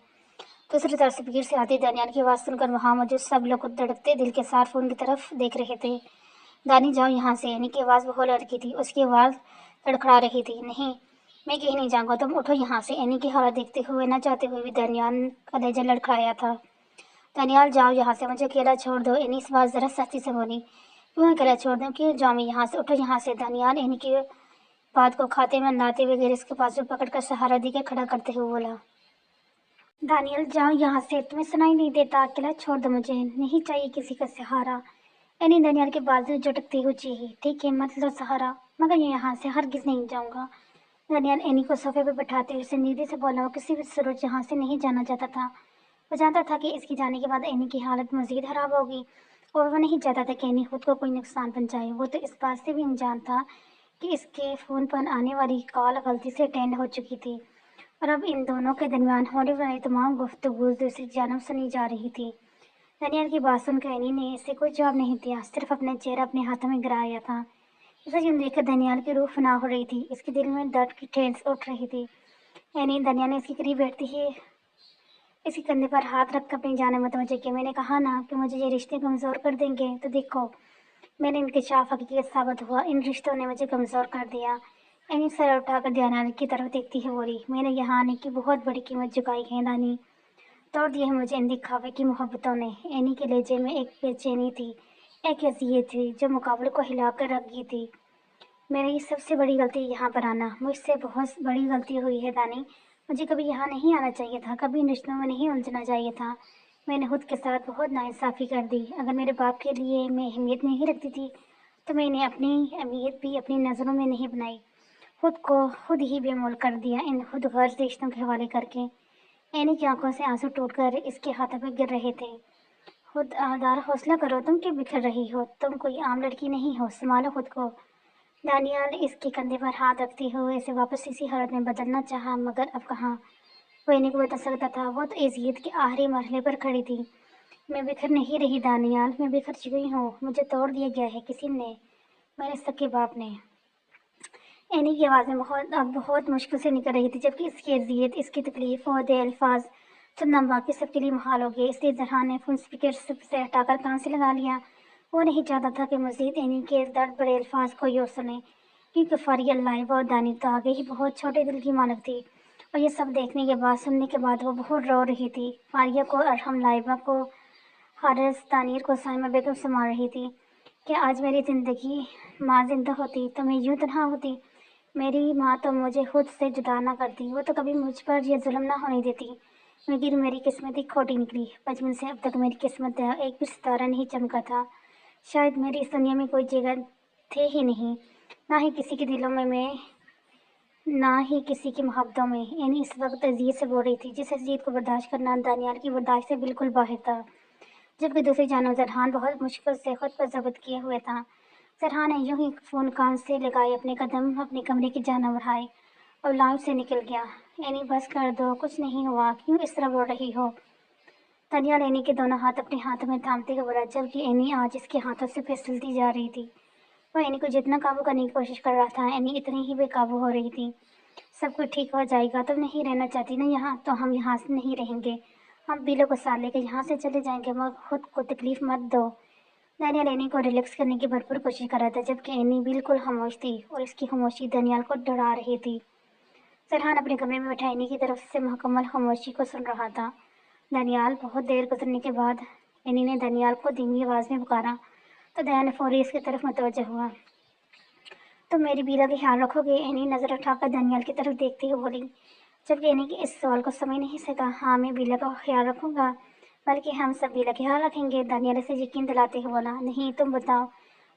दूसरी तरफ से भीड़ से आती दानियाल की आवाज़ सुनकर वहाँ मौजूद सब लोग धड़कते दिल के साथ फ़ोन की तरफ देख रहे थे। दानी जाओ यहाँ से, एनी की आवाज़ बहुत लड़की थी, उसकी आवाज़ लड़खड़ा रही थी। नहीं, मैं कहीं नहीं जाऊँगा, तुम उठो यहाँ से। एनी की हालत देखते हुए न चाहते हुए भी दानियाल का लहजा लड़खड़ाया था। दानियाल जाओ यहाँ से, मुझे अकेला छोड़ दो। एनी इस बात ज़रा सख्ती से बोली, क्यों अकेला छोड़ दूँ, क्यों जाऊँ मैं यहाँ से, उठो यहाँ से। दानियाल एनी की बात को खाते में लाते हुए गिर इसके पास पकड़कर सहारा देकर खड़ा करते हुए बोला, दानियल जाओ यहाँ से, तुम्हें सुनाई नहीं देता, अकेला छोड़ दो, मुझे नहीं चाहिए किसी का सहारा। एनी दानियल के बाजू झटकती हुई चाहिए, ठीक है मत लो सहारा, मगर ये यहाँ से हरगिज नहीं जाऊँगा। दानियल एनी को सोफे पर बैठाते हुए संजीदगी से बोला, वो किसी भी सूरत यहाँ से नहीं जाना चाहता था। वो जानता था कि इसके जाने के बाद एनी की हालत मजीद खराब होगी, और वो नहीं चाहता था कि एनी खुद को कोई नुकसान पहुँचाए। वो तो इस बात से भी अनजान था कि इसके फ़ोन पर आने वाली कॉल गलती से अटेंड हो चुकी थी, और अब इन दोनों के दरमियान होने वाली तमाम गुफ्तगू दूसरी जानब सुनी जा रही थी। दानियाल की बात सुनकर एनी ने इसे कोई जवाब नहीं दिया, सिर्फ अपना चेहरा अपने हाथों में गिराया था। इसे यूं देखकर दानियाल की रूह फना हो रही थी, इसके दिल में दर्द की ठेस उठ रही थी। एनी दानियाल ने इसके करीब बैठते ही इसके कंधे पर हाथ रखकर अपनी जान मतवजह किया। मैंने कहा ना कि मुझे ये रिश्ते कमजोर कर देंगे, तो देखो मैंने इंकशाफ हकीकत साबित हुआ, इन रिश्तों ने मुझे कमजोर कर दिया। एनी सर उठाकर दानियाल की तरफ देखती है बोली, मैंने यहाँ आने की बहुत बड़ी कीमत चुकाई है दानी, तोड़ दिए है मुझे इन दिखावे की मोहब्बतों ने। एनी के लहजे में एक बेचैनी थी, एक हैसियत थी जो मुकाबले को हिलाकर रख गई थी। मेरी सबसे बड़ी गलती यहाँ पर आना, मुझसे बहुत बड़ी गलती हुई है दानी। मुझे कभी यहाँ नहीं आना चाहिए था, कभी इन रिश्तों में नहीं उलझना चाहिए था। मैंने खुद के साथ बहुत नाइंसाफ़ी कर दी। अगर मेरे बाप के लिए मैं अहमियत नहीं रखती थी, तो मैंने अपनी अहमियत भी अपनी नज़रों में नहीं बनाई। खुद को खुद ही बेमोल कर दिया इन खुद गर्ज रिश्तों के हवाले करके। एनी की आंखों से आंसू टूटकर इसके हाथों पर गिर रहे थे। खुद आधार हौसला करो, तुम क्यों बिखर रही हो? तुम कोई आम लड़की नहीं हो, संभालो खुद को। दानियाल इसके कंधे पर हाथ रखते हुए इसे वापस इसी हालत में बदलना चाहा, मगर अब कहाँ वो इन्हीं को बता सकता था। वो तो एजियत के आखिरी मरहले पर खड़ी थी। मैं बिखर नहीं रही दानियाल, मैं बिखर चुकी हूँ। मुझे तोड़ दिया गया है किसी ने, मेरे सके बाप ने। एनी की आवाज़ अब बहुत मुश्किल से निकल रही थी, जबकि इसकी अजियत, इसकी तकलीफ और दे अल्फाज सुनना बाकी सबके लिए मुहाल हो गया। इसलिए जहां ने फोन स्पीकर से हटाकर कान से लगा लिया। वो नहीं चाहता था कि मजीद एनी के दर्द भरे अल्फाज कोई और सुने, क्योंकि फारिया, लाइबा और दानी तो आगे ही बहुत छोटे दिल की मानक थी, और ये सब देखने के बाद, सुनने के बाद वो बहुत रो रही थी। फारिया को, अरहम, लाइबा को, हारिस, तानीर को साइमा बेगम संभाल रही थी। क्या आज मेरी ज़िंदगी माँ जिंदा होती तो मैं यूँ तनहा होती? मेरी माँ तो मुझे खुद से जुदा ना करती, वो तो कभी मुझ पर यह जुल्म ना होने देती, मगर मेरी किस्मत ही खोटी निकली। बचपन से अब तक मेरी किस्मत एक भी सितारा नहीं चमका था। शायद मेरी इस दुनिया में कोई जगह थे ही नहीं, ना ही किसी के दिलों में मैं, ना ही किसी की मोहब्बतों में। यानी इस वक्त अजीत से बोल रही थी, जिस अजीत को बर्दाश्त करना दानियाल की बर्दाश्त से बिल्कुल बाहर था। जबकि दूसरी जानब जरहान बहुत मुश्किल से खुद पर जब्त किए हुए था। जरहान ने यूं ही फ़ोन कान से लगाए अपने कदम अपने कमरे की जानब बढ़ाए और लाउंज से निकल गया। एनी बस कर दो, कुछ नहीं हुआ, क्यों इस तरह बोल रही हो? दानियाल एनी के दोनों हाथ अपने हाथों में थामते हुए बोला, जबकि एनी आज इसके हाथों से फिसलती जा रही थी। वह एनी को जितना काबू करने की कोशिश कर रहा था, एनी इतनी ही बेकाबू हो रही थी। सब कुछ ठीक हो जाएगा, तुम नहीं रहना चाहती ना यहाँ, तो हम यहाँ से नहीं रहेंगे। हम बिलो को साथ लेकर यहाँ से चले जाएंगे, मगर खुद को तकलीफ मत दो। दानियाल एनी को रिलैक्स करने की भरपूर कोशिश कर रहा था, जबकि एनी बिल्कुल खामोश थी और इसकी खामोशी दानियाल को डरा रही थी। सरहान अपने कमरे में बैठा एनी की तरफ से मुकम्मल खामोशी को सुन रहा था। दानियाल, बहुत देर गुजरने के बाद एनी ने दानियाल को धीमी आवाज़ में पुकारा, तो दया ने फौरी इसकी तरफ मुतवज्जह हुआ। तुम मेरी बीरा का ख्याल रखोगे? एनी नज़र उठाकर दानियाल की तरफ देखते हुए बोली, जबकि एनी के इस सवाल को समझ नहीं सका। हाँ, मैं बीला का ख्याल रखूंगा, बल्कि हम सब बीला का ख्याल रखेंगे, दानियाल से यकीन दिलाते हुए बोला। नहीं, तुम बताओ,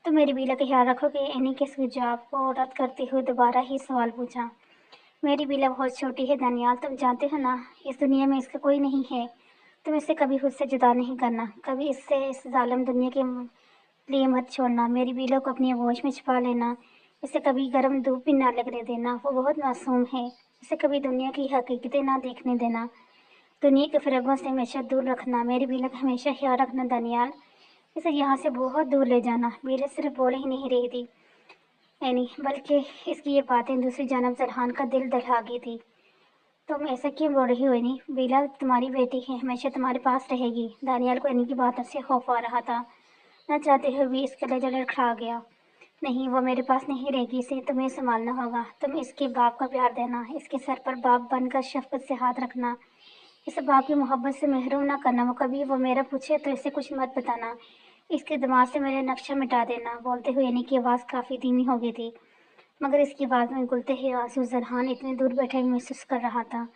तुम मेरी बीला का ख्याल रखोगे? एनी के इस जवाब को रद्द करते हुए दोबारा ही सवाल पूछा। मेरी बीला बहुत छोटी है दानियाल, तुम जानते हो ना, इस दुनिया में इसका कोई नहीं है। तुम इसे कभी खुद से जुदा नहीं करना, कभी इससे इस जालिम दुनिया के लिए मत छोड़ना। मेरी बीला को अपनी आगोश में छिपा लेना, इसे कभी गर्म धूप भी ना लगने देना। वो बहुत मासूम है, इसे कभी दुनिया की हकीकतें ना देखने देना। दुनिया के फ़रेबों से हमेशा दूर रखना। मेरी बीला का हमेशा ख्याल रखना दानियाल, इसे यहाँ से बहुत दूर ले जाना। बीला सिर्फ बोल ही नहीं रही थी एनी, बल्कि इसकी ये बातें दूसरी जानब जरहान का दिल दहला गई थी। तुम ऐसा क्यों बोल रही हो एनी? बीला तुम्हारी बेटी है, हमेशा तुम्हारे पास रहेगी। दानियाल को एनी की बातों से खौफ आ रहा था, न चाहते हुए भी इसका लहजा लड़खड़ा गया। नहीं, वो मेरे पास नहीं रहेगी, इसे तुम्हें संभालना होगा। तुम इसके बाप का प्यार देना, इसके सर पर बाप बनकर शफकत से हाथ रखना, इसे बाप की मोहब्बत से महरूम ना करना। वो कभी वो मेरा पूछे तो इसे कुछ मत बताना, इसके दिमाग से मेरा नक्शा मिटा देना। बोलते हुए एनी की आवाज़ काफ़ी धीमी हो गई थी, मगर इसकी आवाज़ में घुलते हुए आंसू जरहान इतने दूर बैठे महसूस कर रहा था,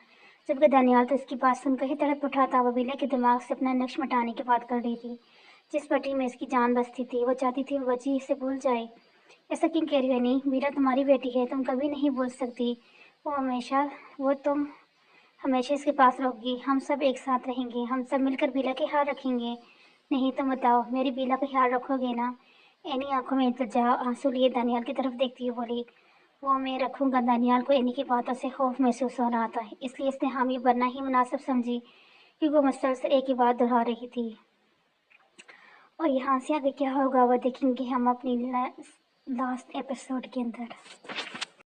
जबकि दानियाल तो इसकी बात सुनकर ही तड़प उठा था। वो बीला के दिमाग से अपना नक्श मिटाने की बात कर रही थी, जिस पट्टी में इसकी जान बसती थी। वो चाहती थी वो बच्ची इसे भूल जाए। ऐसा क्यों कह रही हो नहीं? बीरा तुम्हारी बेटी है, तुम कभी नहीं भूल सकती। वो तुम हमेशा इसके पास रहोगी। हम सब एक साथ रहेंगे, हम सब मिलकर बीला के ख्याल रखेंगे। नहीं, तुम बताओ, मेरी बीला का ख्याल रखोगे ना? एनी आंखों में इल्तिजा आंसू लिए दानियाल की तरफ देखती हुई बोली, وہ میں رکھوں گا۔ دانیال کو اینی کی باتوں سے خوف محسوس ہو رہا تھا، اس لیے اس نے حامی بننا ہی مناسب سمجھی، کیونکہ وہ مسلسل ایک ہی بات دہرا رہی تھی۔ اور یہاں سے آگے کیا ہوگا وہ دیکھیں گے ہم اپنی لاسٹ ایپیسوڈ کے اندر۔